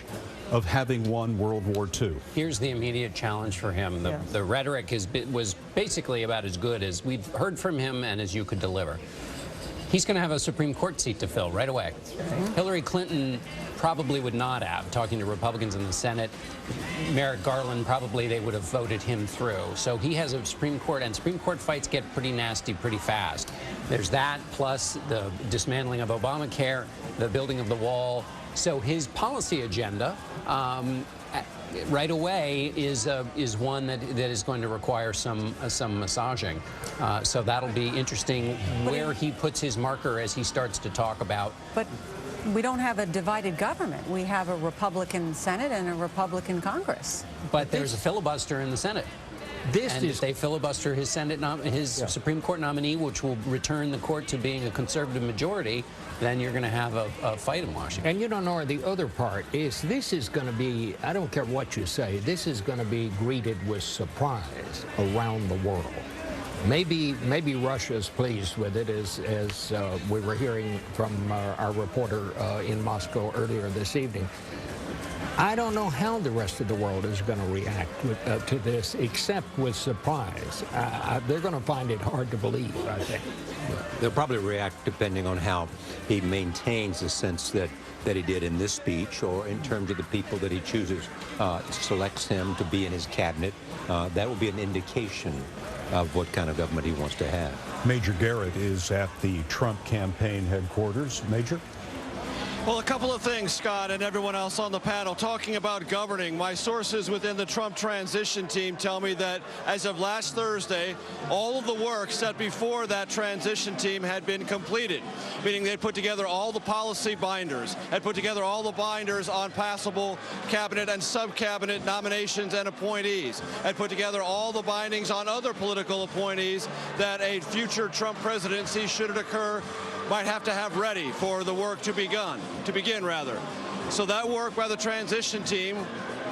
of having won World War II. Here's the immediate challenge for him. The rhetoric was basically about as good as we've heard from him and as you could deliver. He's going to have a Supreme Court seat to fill right away. Hillary Clinton probably would not have. Talking to Republicans in the Senate, Merrick Garland, probably they would have voted him through. So he has a Supreme Court, and Supreme Court fights get pretty nasty pretty fast. There's that, plus the dismantling of Obamacare, the building of the wall. So his policy agenda right away is one that is going to require some massaging. So that'll be interesting where he puts his marker as he starts to talk about. But we don't have a divided government. We have a Republican Senate and a Republican Congress. But there's a filibuster in the Senate. If they filibuster his Supreme Court nominee, which will return the court to being a conservative majority, then you're going to have a fight in Washington. And you don't know, the other part is this is going to be, I don't care what you say, this is going to be greeted with surprise around the world. Maybe Russia's pleased with it, as we were hearing from our reporter in Moscow earlier this evening. I don't know how the rest of the world is going to react to this, except with surprise. They're going to find it hard to believe, I think. They'll probably react depending on how he maintains the sense that he did in this speech, or in terms of the people that he chooses, selects him to be in his cabinet. That will be an indication of what kind of government he wants to have. Major Garrett is at the Trump campaign headquarters. Major? Well, a couple of things, Scott, and everyone else on the panel. Talking about governing, my sources within the Trump transition team tell me that as of last Thursday, all of the work set before that transition team had been completed, meaning they'd put together all the policy binders, had put together all the binders on passable cabinet and sub-cabinet nominations and appointees, had put together all the bindings on other political appointees that a future Trump presidency, should it occur, might have to have ready for the work to begin. So that work by the transition team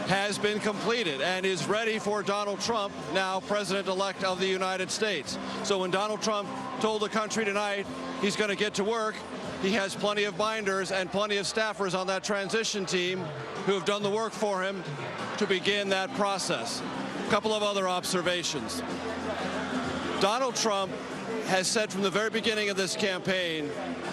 has been completed and is ready for Donald Trump, now President-elect of the United States. So when Donald Trump told the country tonight he's going to get to work, he has plenty of binders and plenty of staffers on that transition team who have done the work for him to begin that process. A couple of other observations. Donald Trump has said from the very beginning of this campaign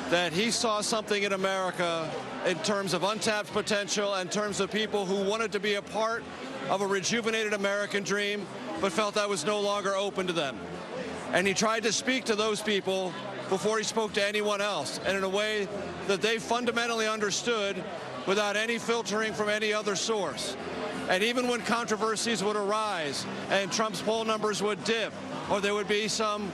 that he saw something in America in terms of untapped potential, in terms of people who wanted to be a part of a rejuvenated American dream, but felt that was no longer open to them. And he tried to speak to those people before he spoke to anyone else, and in a way that they fundamentally understood without any filtering from any other source. And even when controversies would arise and Trump's poll numbers would dip, or there would be some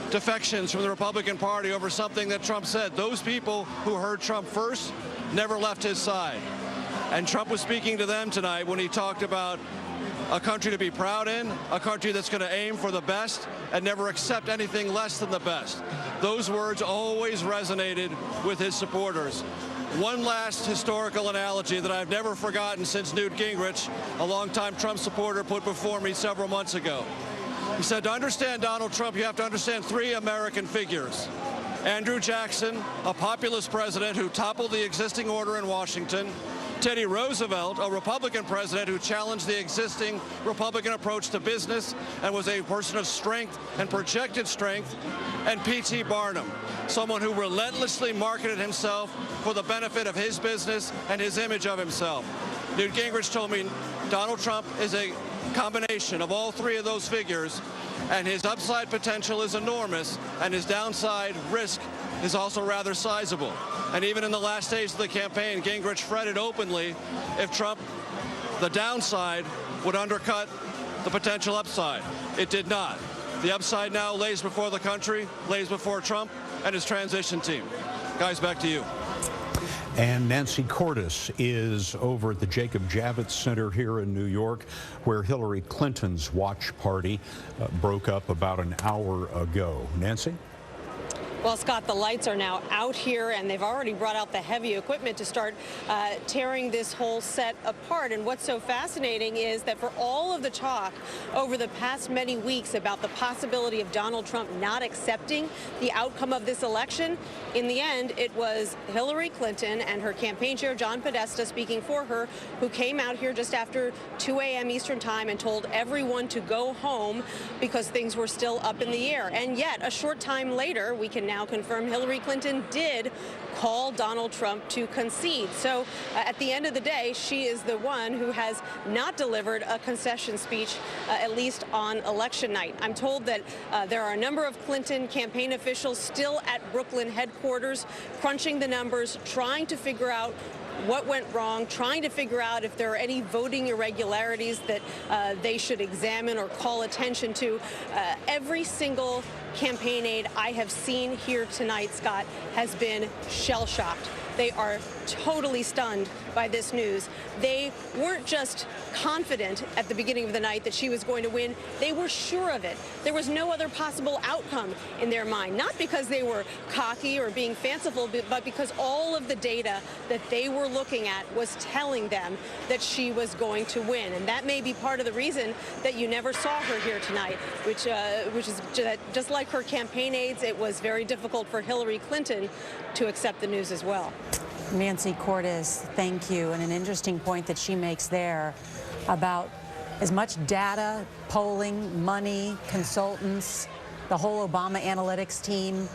defections from the Republican Party over something that Trump said, those people who heard Trump first never left his side. And Trump was speaking to them tonight when he talked about a country to be proud in, a country that's going to aim for the best and never accept anything less than the best. Those words always resonated with his supporters. One last historical analogy that I've never forgotten since Newt Gingrich, a longtime Trump supporter, put before me several months ago. He said, to understand Donald Trump, you have to understand three American figures. Andrew Jackson, a populist president who toppled the existing order in Washington. Teddy Roosevelt, a Republican president who challenged the existing Republican approach to business and was a person of strength and projected strength. And P.T. Barnum, someone who relentlessly marketed himself for the benefit of his business and his image of himself. Newt Gingrich told me Donald Trump is a combination of all three of those figures, and his upside potential is enormous, and his downside risk is also rather sizable. And even in the last stage of the campaign, Gingrich fretted openly if Trump, the downside, would undercut the potential upside. It did not. The upside now lays before the country, lays before Trump and his transition team. Guys, back to you. And Nancy Cordes is over at the Jacob Javits Center here in New York, where Hillary Clinton's watch party broke up about an hour ago. Nancy? Well, Scott, the lights are now out here, and they've already brought out the heavy equipment to start tearing this whole set apart. And what's so fascinating is that for all of the talk over the past many weeks about the possibility of Donald Trump not accepting the outcome of this election, in the end, it was Hillary Clinton and her campaign chair, John Podesta, speaking for her, who came out here just after 2 a.m. Eastern time and told everyone to go home because things were still up in the air. And yet, a short time later, we can now confirm Hillary Clinton did call Donald Trump to concede. So at the end of the day, she is the one who has not delivered a concession speech, at least on election night. I'm told that there are a number of Clinton campaign officials still at Brooklyn headquarters, crunching the numbers, trying to figure out what went wrong, trying to figure out if there are any voting irregularities that they should examine or call attention to. Every single campaign aide I have seen here tonight, Scott, has been shell-shocked. They are totally stunned by this news. They weren't just confident at the beginning of the night that she was going to win. They were sure of it. There was no other possible outcome in their mind, not because they were cocky or being fanciful, but because all of the data that they were looking at was telling them that she was going to win. And that may be part of the reason that you never saw her here tonight, which is just like her campaign aides, it was very difficult for Hillary Clinton to accept the news as well. Nancy Cordes, thank you. And an interesting point that she makes there about as much data, polling, money, consultants, the whole Obama analytics team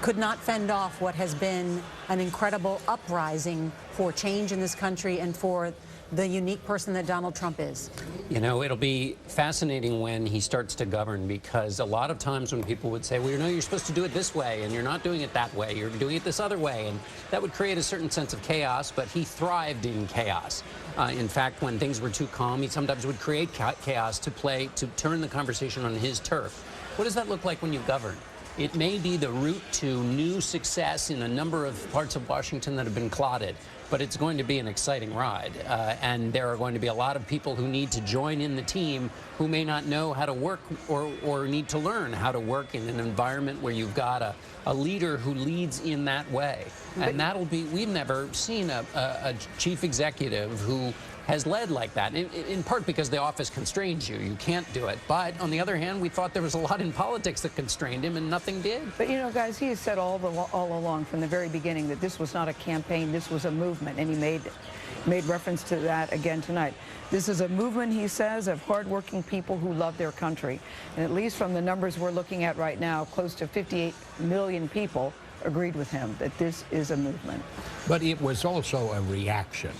could not fend off what has been an incredible uprising for change in this country and for the unique person that Donald Trump is? You know, it'll be fascinating when he starts to govern, because a lot of times when people would say, well, you know, you're supposed to do it this way, and you're not doing it that way, you're doing it this other way, and that would create a certain sense of chaos, but he thrived in chaos. In fact, when things were too calm, he sometimes would create chaos to turn the conversation on his turf. What does that look like when you govern? It may be the route to new success in a number of parts of Washington that have been clotted, but it's going to be an exciting ride. And there are going to be a lot of people who need to join in the team who may not know how to work or need to learn how to work in an environment where you've got a leader who leads in that way. And that'll be, we've never seen a chief executive who has led like that, in part because the office constrains you. You can't do it. But on the other hand, we thought there was a lot in politics that constrained him, and nothing did. But you know, guys, he has said all along from the very beginning that this was not a campaign, this was a movement, and he made reference to that again tonight. This is a movement, he says, of hardworking people who love their country. And at least from the numbers we're looking at right now, close to 58 million people agreed with him that this is a movement. But it was also a reaction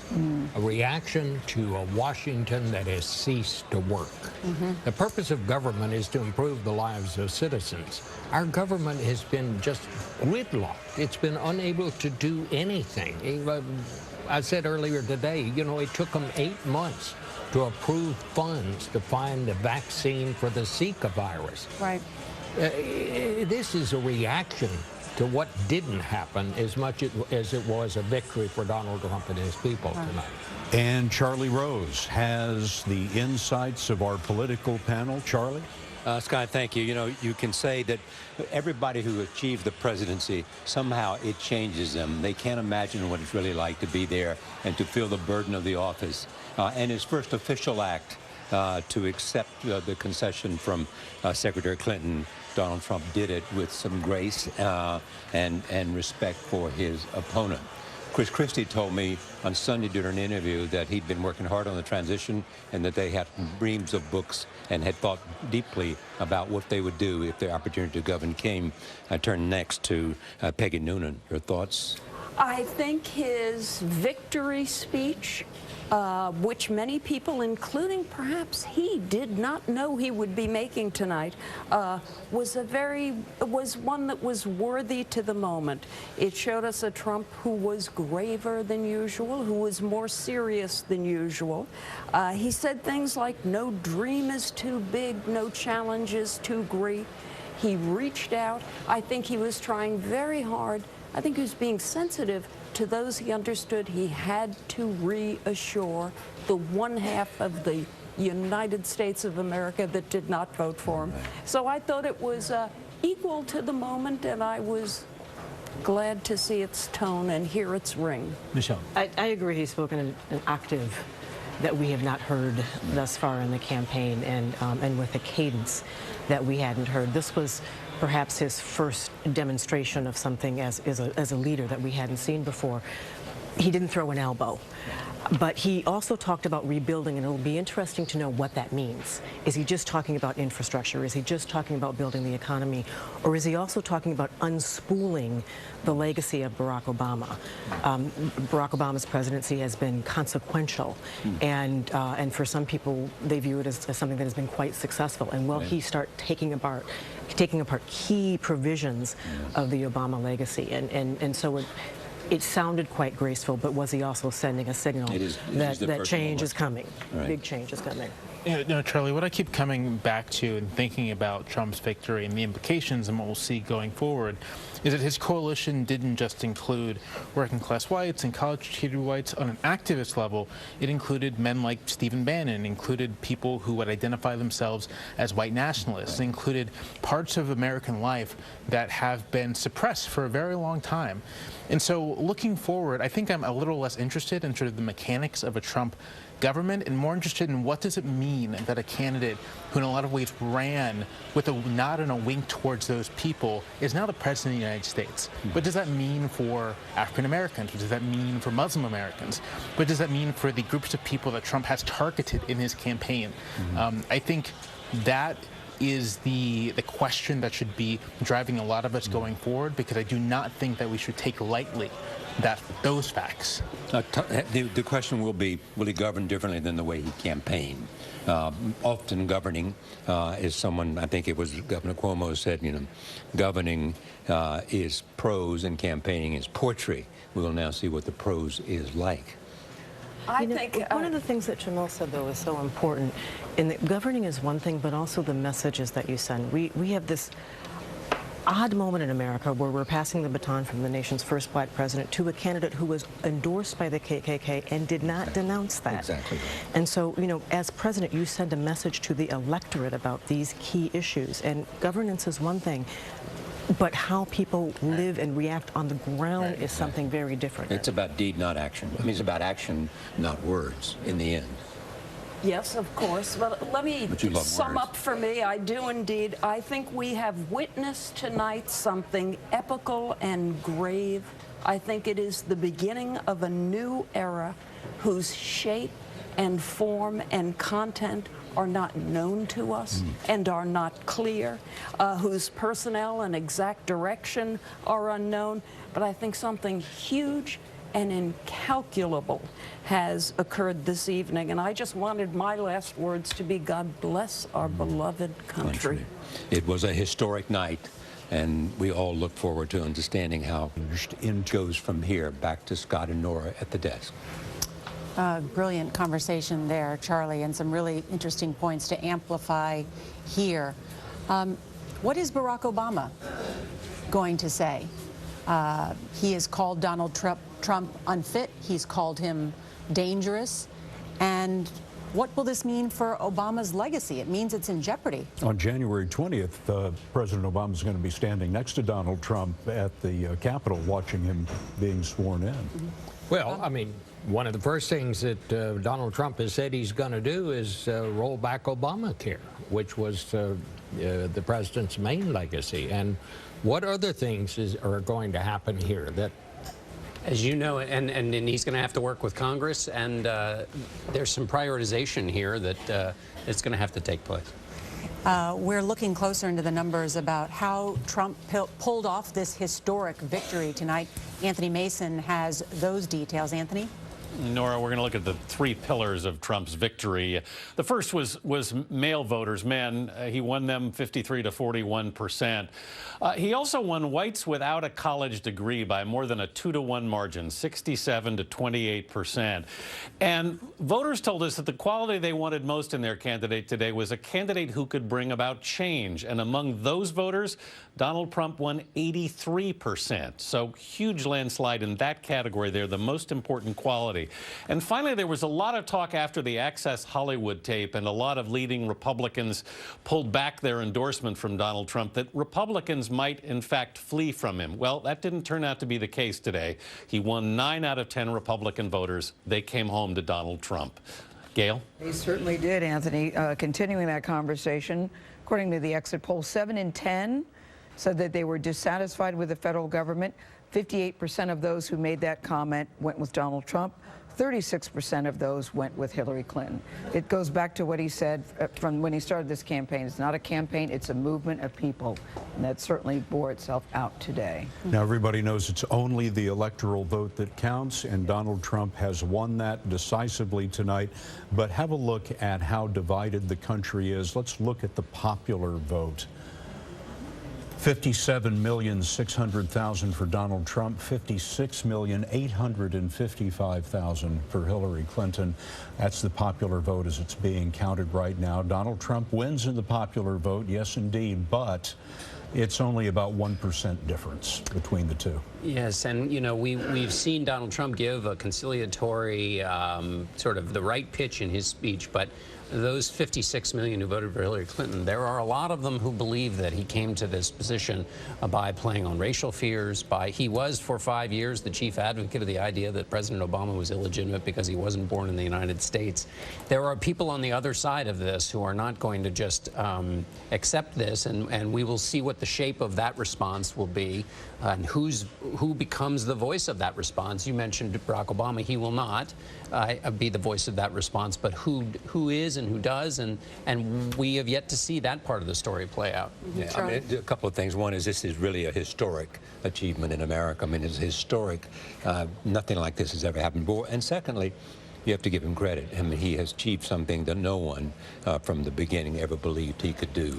to a Washington that has ceased to work. The purpose of government is to improve the lives of citizens. Our government has been just gridlocked. It's been unable to do anything. I said earlier today, you know, it took them 8 months to approve funds to find a vaccine for the Zika virus. Right. This is a reaction to what didn't happen as much as it was a victory for Donald Trump and his people tonight. And Charlie Rose has the insights of our political panel. Charlie? Scott, thank you. You know, you can say that everybody who achieved the presidency, somehow it changes them. They can't imagine what it's really like to be there and to feel the burden of the office. And his first official act to accept the concession from Secretary Clinton, Donald Trump did it with some grace and respect for his opponent. Chris Christie told me on Sunday during an interview that he'd been working hard on the transition and that they had reams of books and had thought deeply about what they would do if the opportunity to govern came. I turn next to Peggy Noonan. Your thoughts? I think his victory speech, which many people, including perhaps he, did not know he would be making tonight, was one that was worthy to the moment. It showed us a Trump who was graver than usual, who was more serious than usual. He said things like, no dream is too big, no challenge is too great. He reached out. I think he was trying very hard. I think he was being sensitive to those he understood he had to reassure, the one half of the United States of America that did not vote for him. So I thought it was equal to the moment, and I was glad to see its tone and hear its ring. Michelle. I agree. He's spoken in an octave that we have not heard thus far in the campaign, and with a cadence that we hadn't heard. This was perhaps his first demonstration of something as a leader that we hadn't seen before. He didn't throw an elbow. But he also talked about rebuilding, and it'll be interesting to know what that means. Is he just talking about infrastructure? Is he just talking about building the economy? Or is he also talking about unspooling the legacy of Barack Obama? Barack Obama's presidency has been consequential, and for some people, they view it as something that has been quite successful. And will he start taking apart key provisions of the Obama legacy? And so it sounded quite graceful, but was he also sending a signal that change is coming? Right. Big change is coming. Yeah, no, Charlie, what I keep coming back to and thinking about Trump's victory and the implications and what we'll see going forward is that his coalition didn't just include working-class whites and college-educated whites. On an activist level, it included men like Stephen Bannon, included people who would identify themselves as white nationalists, included parts of American life that have been suppressed for a very long time. And so looking forward, I think I'm a little less interested in sort of the mechanics of a Trump government and more interested in what does it mean that a candidate who in a lot of ways ran with a nod and a wink towards those people is now the president of the United States. What does that mean for African Americans? What does that mean for Muslim Americans? What does that mean for the groups of people that Trump has targeted in his campaign? I think that is the question that should be driving a lot of us going forward, because I do not think that we should take lightly those facts. The question will be, will he govern differently than the way he campaigned? Often governing is someone, I think it was Governor Cuomo said, governing is prose and campaigning is poetry. We will now see what the prose is like. I think one of the things that Jamil said, though, is so important, in that governing is one thing, but also the messages that you send. We have this odd moment in America where we're passing the baton from the nation's first black president to a candidate who was endorsed by the KKK and did not denounce that. Exactly. And so, as president, you send a message to the electorate about these key issues. And governance is one thing, but how people live and react on the ground is something very different. It's about deed, not action. I mean, it's about action, not words, in the end. Yes, of course. But let me sum up for me. I do indeed. I think we have witnessed tonight something epical and grave. I think it is the beginning of a new era whose shape and form and content are not known to us and are not clear, whose personnel and exact direction are unknown. But I think something huge and incalculable has occurred this evening. And I just wanted my last words to be, God bless our beloved country. It was a historic night, and we all look forward to understanding how it goes from here. Back to Scott and Nora at the desk. Brilliant conversation there, Charlie, and some really interesting points to amplify here. What is Barack Obama going to say? He has called Donald Trump unfit. He's called him dangerous. And what will this mean for Obama's legacy? It means it's in jeopardy. On January 20th, President Obama is going to be standing next to Donald Trump at the Capitol watching him being sworn in. Well, I mean, one of the first things that Donald Trump has said he's going to do is roll back Obamacare, which was the president's main legacy. And what other things are going to happen here that, as you know, and he's going to have to work with Congress, and there's some prioritization here that it's going to have to take place. We're looking closer into the numbers about how Trump pulled off this historic victory tonight. Anthony Mason has those details. Anthony? Nora, we're going to look at the three pillars of Trump's victory. The first was male voters, men. He won them 53 to 41%. He also won whites without a college degree by more than a 2-to-1 margin, 67 to 28%. And voters told us that the quality they wanted most in their candidate today was a candidate who could bring about change. And among those voters, Donald Trump won 83%. So huge landslide in that category there, the most important quality. And finally, there was a lot of talk after the Access Hollywood tape, and a lot of leading Republicans pulled back their endorsement from Donald Trump, that Republicans might, in fact, flee from him. Well, that didn't turn out to be the case today. He won 9 out of 10 Republican voters. They came home to Donald Trump. Gail? He certainly did, Anthony. Continuing that conversation, according to the exit poll, 7 in 10 said that they were dissatisfied with the federal government. 58% of those who made that comment went with Donald Trump. 36% of those went with Hillary Clinton. It goes back to what he said from when he started this campaign. It's not a campaign, it's a movement of people. And that certainly bore itself out today. Now, everybody knows it's only the electoral vote that counts, and Donald Trump has won that decisively tonight. But have a look at how divided the country is. Let's look at the popular vote. 57,600,000 for Donald Trump, 56,855,000 for Hillary Clinton. That's the popular vote as it's being counted right now. Donald Trump wins in the popular vote, yes indeed, but it's only about 1% difference between the two. Yes, and we've seen Donald Trump give a conciliatory sort of the right pitch in his speech, but those 56 million who voted for Hillary Clinton, there are a lot of them who believe that he came to this position by playing on racial fears. He was for 5 years the chief advocate of the idea that President Obama was illegitimate because he wasn't born in the United States. There are people on the other side of this who are not going to just accept this, and we will see what the shape of that response will be, and who becomes the voice of that response. You mentioned Barack Obama. He will not be the voice of that response, but who is and who does, and we have yet to see that part of the story play out. Yeah, I mean, a couple of things. One is this is really a historic achievement in America. I mean, it's historic. Nothing like this has ever happened before. And secondly, you have to give him credit. I mean, he has achieved something that no one from the beginning ever believed he could do.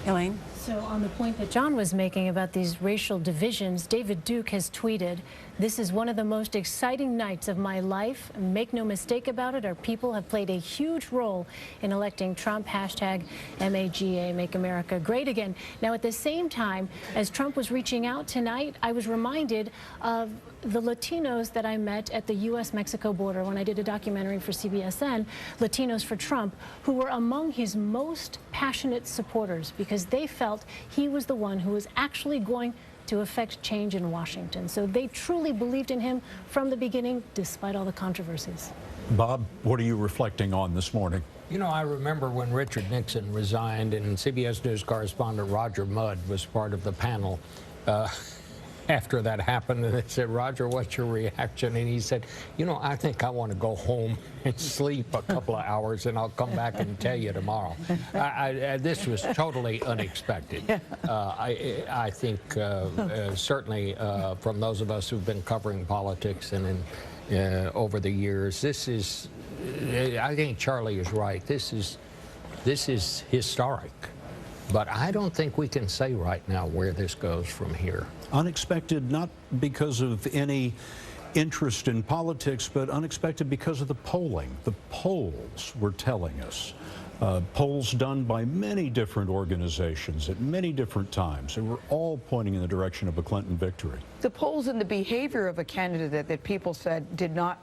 Elaine? So on the point that John was making about these racial divisions, David Duke has tweeted, "This is one of the most exciting nights of my life. Make no mistake about it, our people have played a huge role in electing Trump. Hashtag MAGA, Make America Great Again." Now, at the same time, as Trump was reaching out tonight, I was reminded of the Latinos that I met at the U.S.-Mexico border when I did a documentary for CBS, Latinos for Trump, who were among his most passionate supporters because they felt he was the one who was actually going to affect change in Washington. So they truly believed in him from the beginning, despite all the controversies. Bob, what are you reflecting on this morning? You know, I remember when Richard Nixon resigned and CBS News correspondent Roger Mudd was part of the panel after that happened, and they said, "Roger, what's your reaction?" And he said, "You know, I think I want to go home and sleep a couple of hours, and I'll come back and tell you tomorrow." This was totally unexpected. I think certainly from those of us who've been covering politics and over the years, this is, I think Charlie is right. This is historic. But I don't think we can say right now where this goes from here. Unexpected, not because of any interest in politics, but unexpected because of the polling. The polls were telling us. Polls done by many different organizations at many different times, and were all pointing in the direction of a Clinton victory. The polls and the behavior of a candidate that people said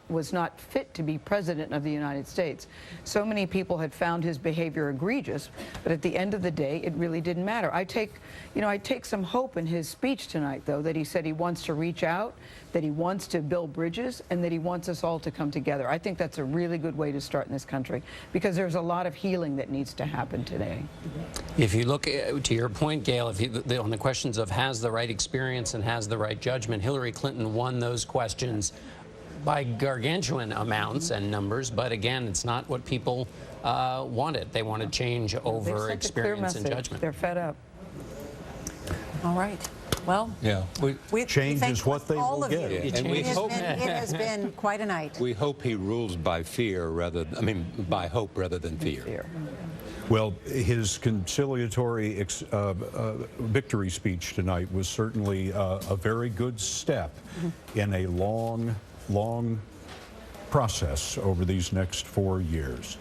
was not fit to be president of the United States. So many people had found his behavior egregious, but at the end of the day, it really didn't matter. I take some hope in his speech tonight, though, that he said he wants to reach out, that he wants to build bridges, and that he wants us all to come together. I think that's a really good way to start in this country, because there's a lot of healing that needs to happen today. If you look to your point, Gail, on the questions of has the right experience and has the right judgment, Hillary Clinton won those questions by gargantuan amounts and numbers, but again, it's not what people wanted. They wanted change over experience and judgment. They're fed up. All right. Well, yeah, change is what they will get. Yeah. And it has been quite a night. We hope he rules by fear by hope rather than fear. Well, his conciliatory victory speech tonight was certainly a very good step in a long, long process over these next 4 years.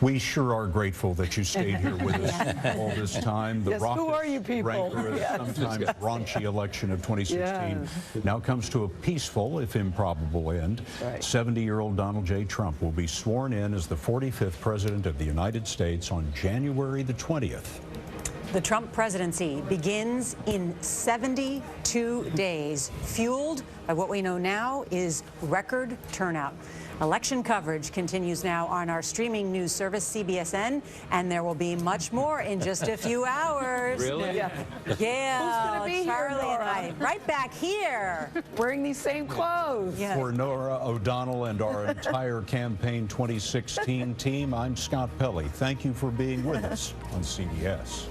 We sure are grateful that you stayed here with us all this time. The who are you people? Rancorous, sometimes raunchy election of 2016 now comes to a peaceful, if improbable, end. 70-year-old Donald J. Trump will be sworn in as the 45th President of the United States on January the 20th. The Trump presidency begins in 72 days, fueled by what we know now is record turnout. Election coverage continues now on our streaming news service, CBSN, and there will be much more in just a few hours. Really? Yeah. Who's gonna be Charlie here, Nora? and I, right back here. Wearing these same clothes. Yeah. For Nora O'Donnell and our entire Campaign 2016 team, I'm Scott Pelley. Thank you for being with us on CBS.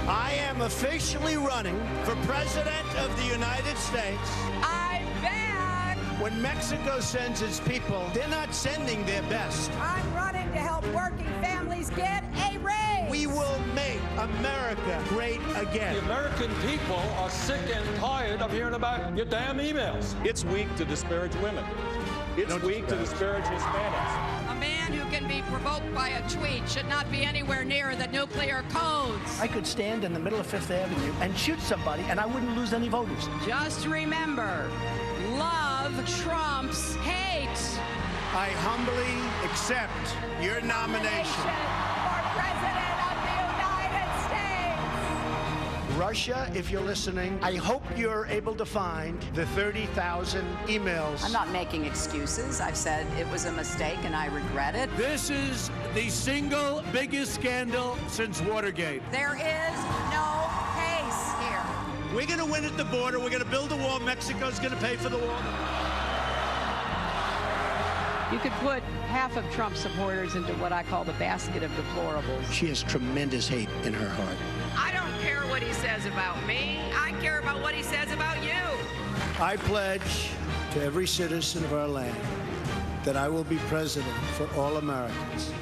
I am officially running for President of the United States. I'm back! When Mexico sends its people, they're not sending their best. I'm running to help working families get a raise. We will make America great again. The American people are sick and tired of hearing about your damn emails. It's weak to disparage women. It's weak to disparage Hispanics. A man who can be provoked by a tweet should not be anywhere near the nuclear codes. I could stand in the middle of Fifth Avenue and shoot somebody and I wouldn't lose any voters. Just remember, love trumps hate. I humbly accept your nomination. For President of the United States. Russia, if you're listening, I hope you're able to find the 30,000 emails. I'm not making excuses. I've said it was a mistake and I regret it. This is the single biggest scandal since Watergate. There is no case here. We're going to win at the border. We're going to build a wall. Mexico's going to pay for the wall. You could put half of Trump supporters into what I call the basket of deplorables. She has tremendous hate in her heart. I don't care what he says about me. I care about what he says about you. I pledge to every citizen of our land that I will be president for all Americans.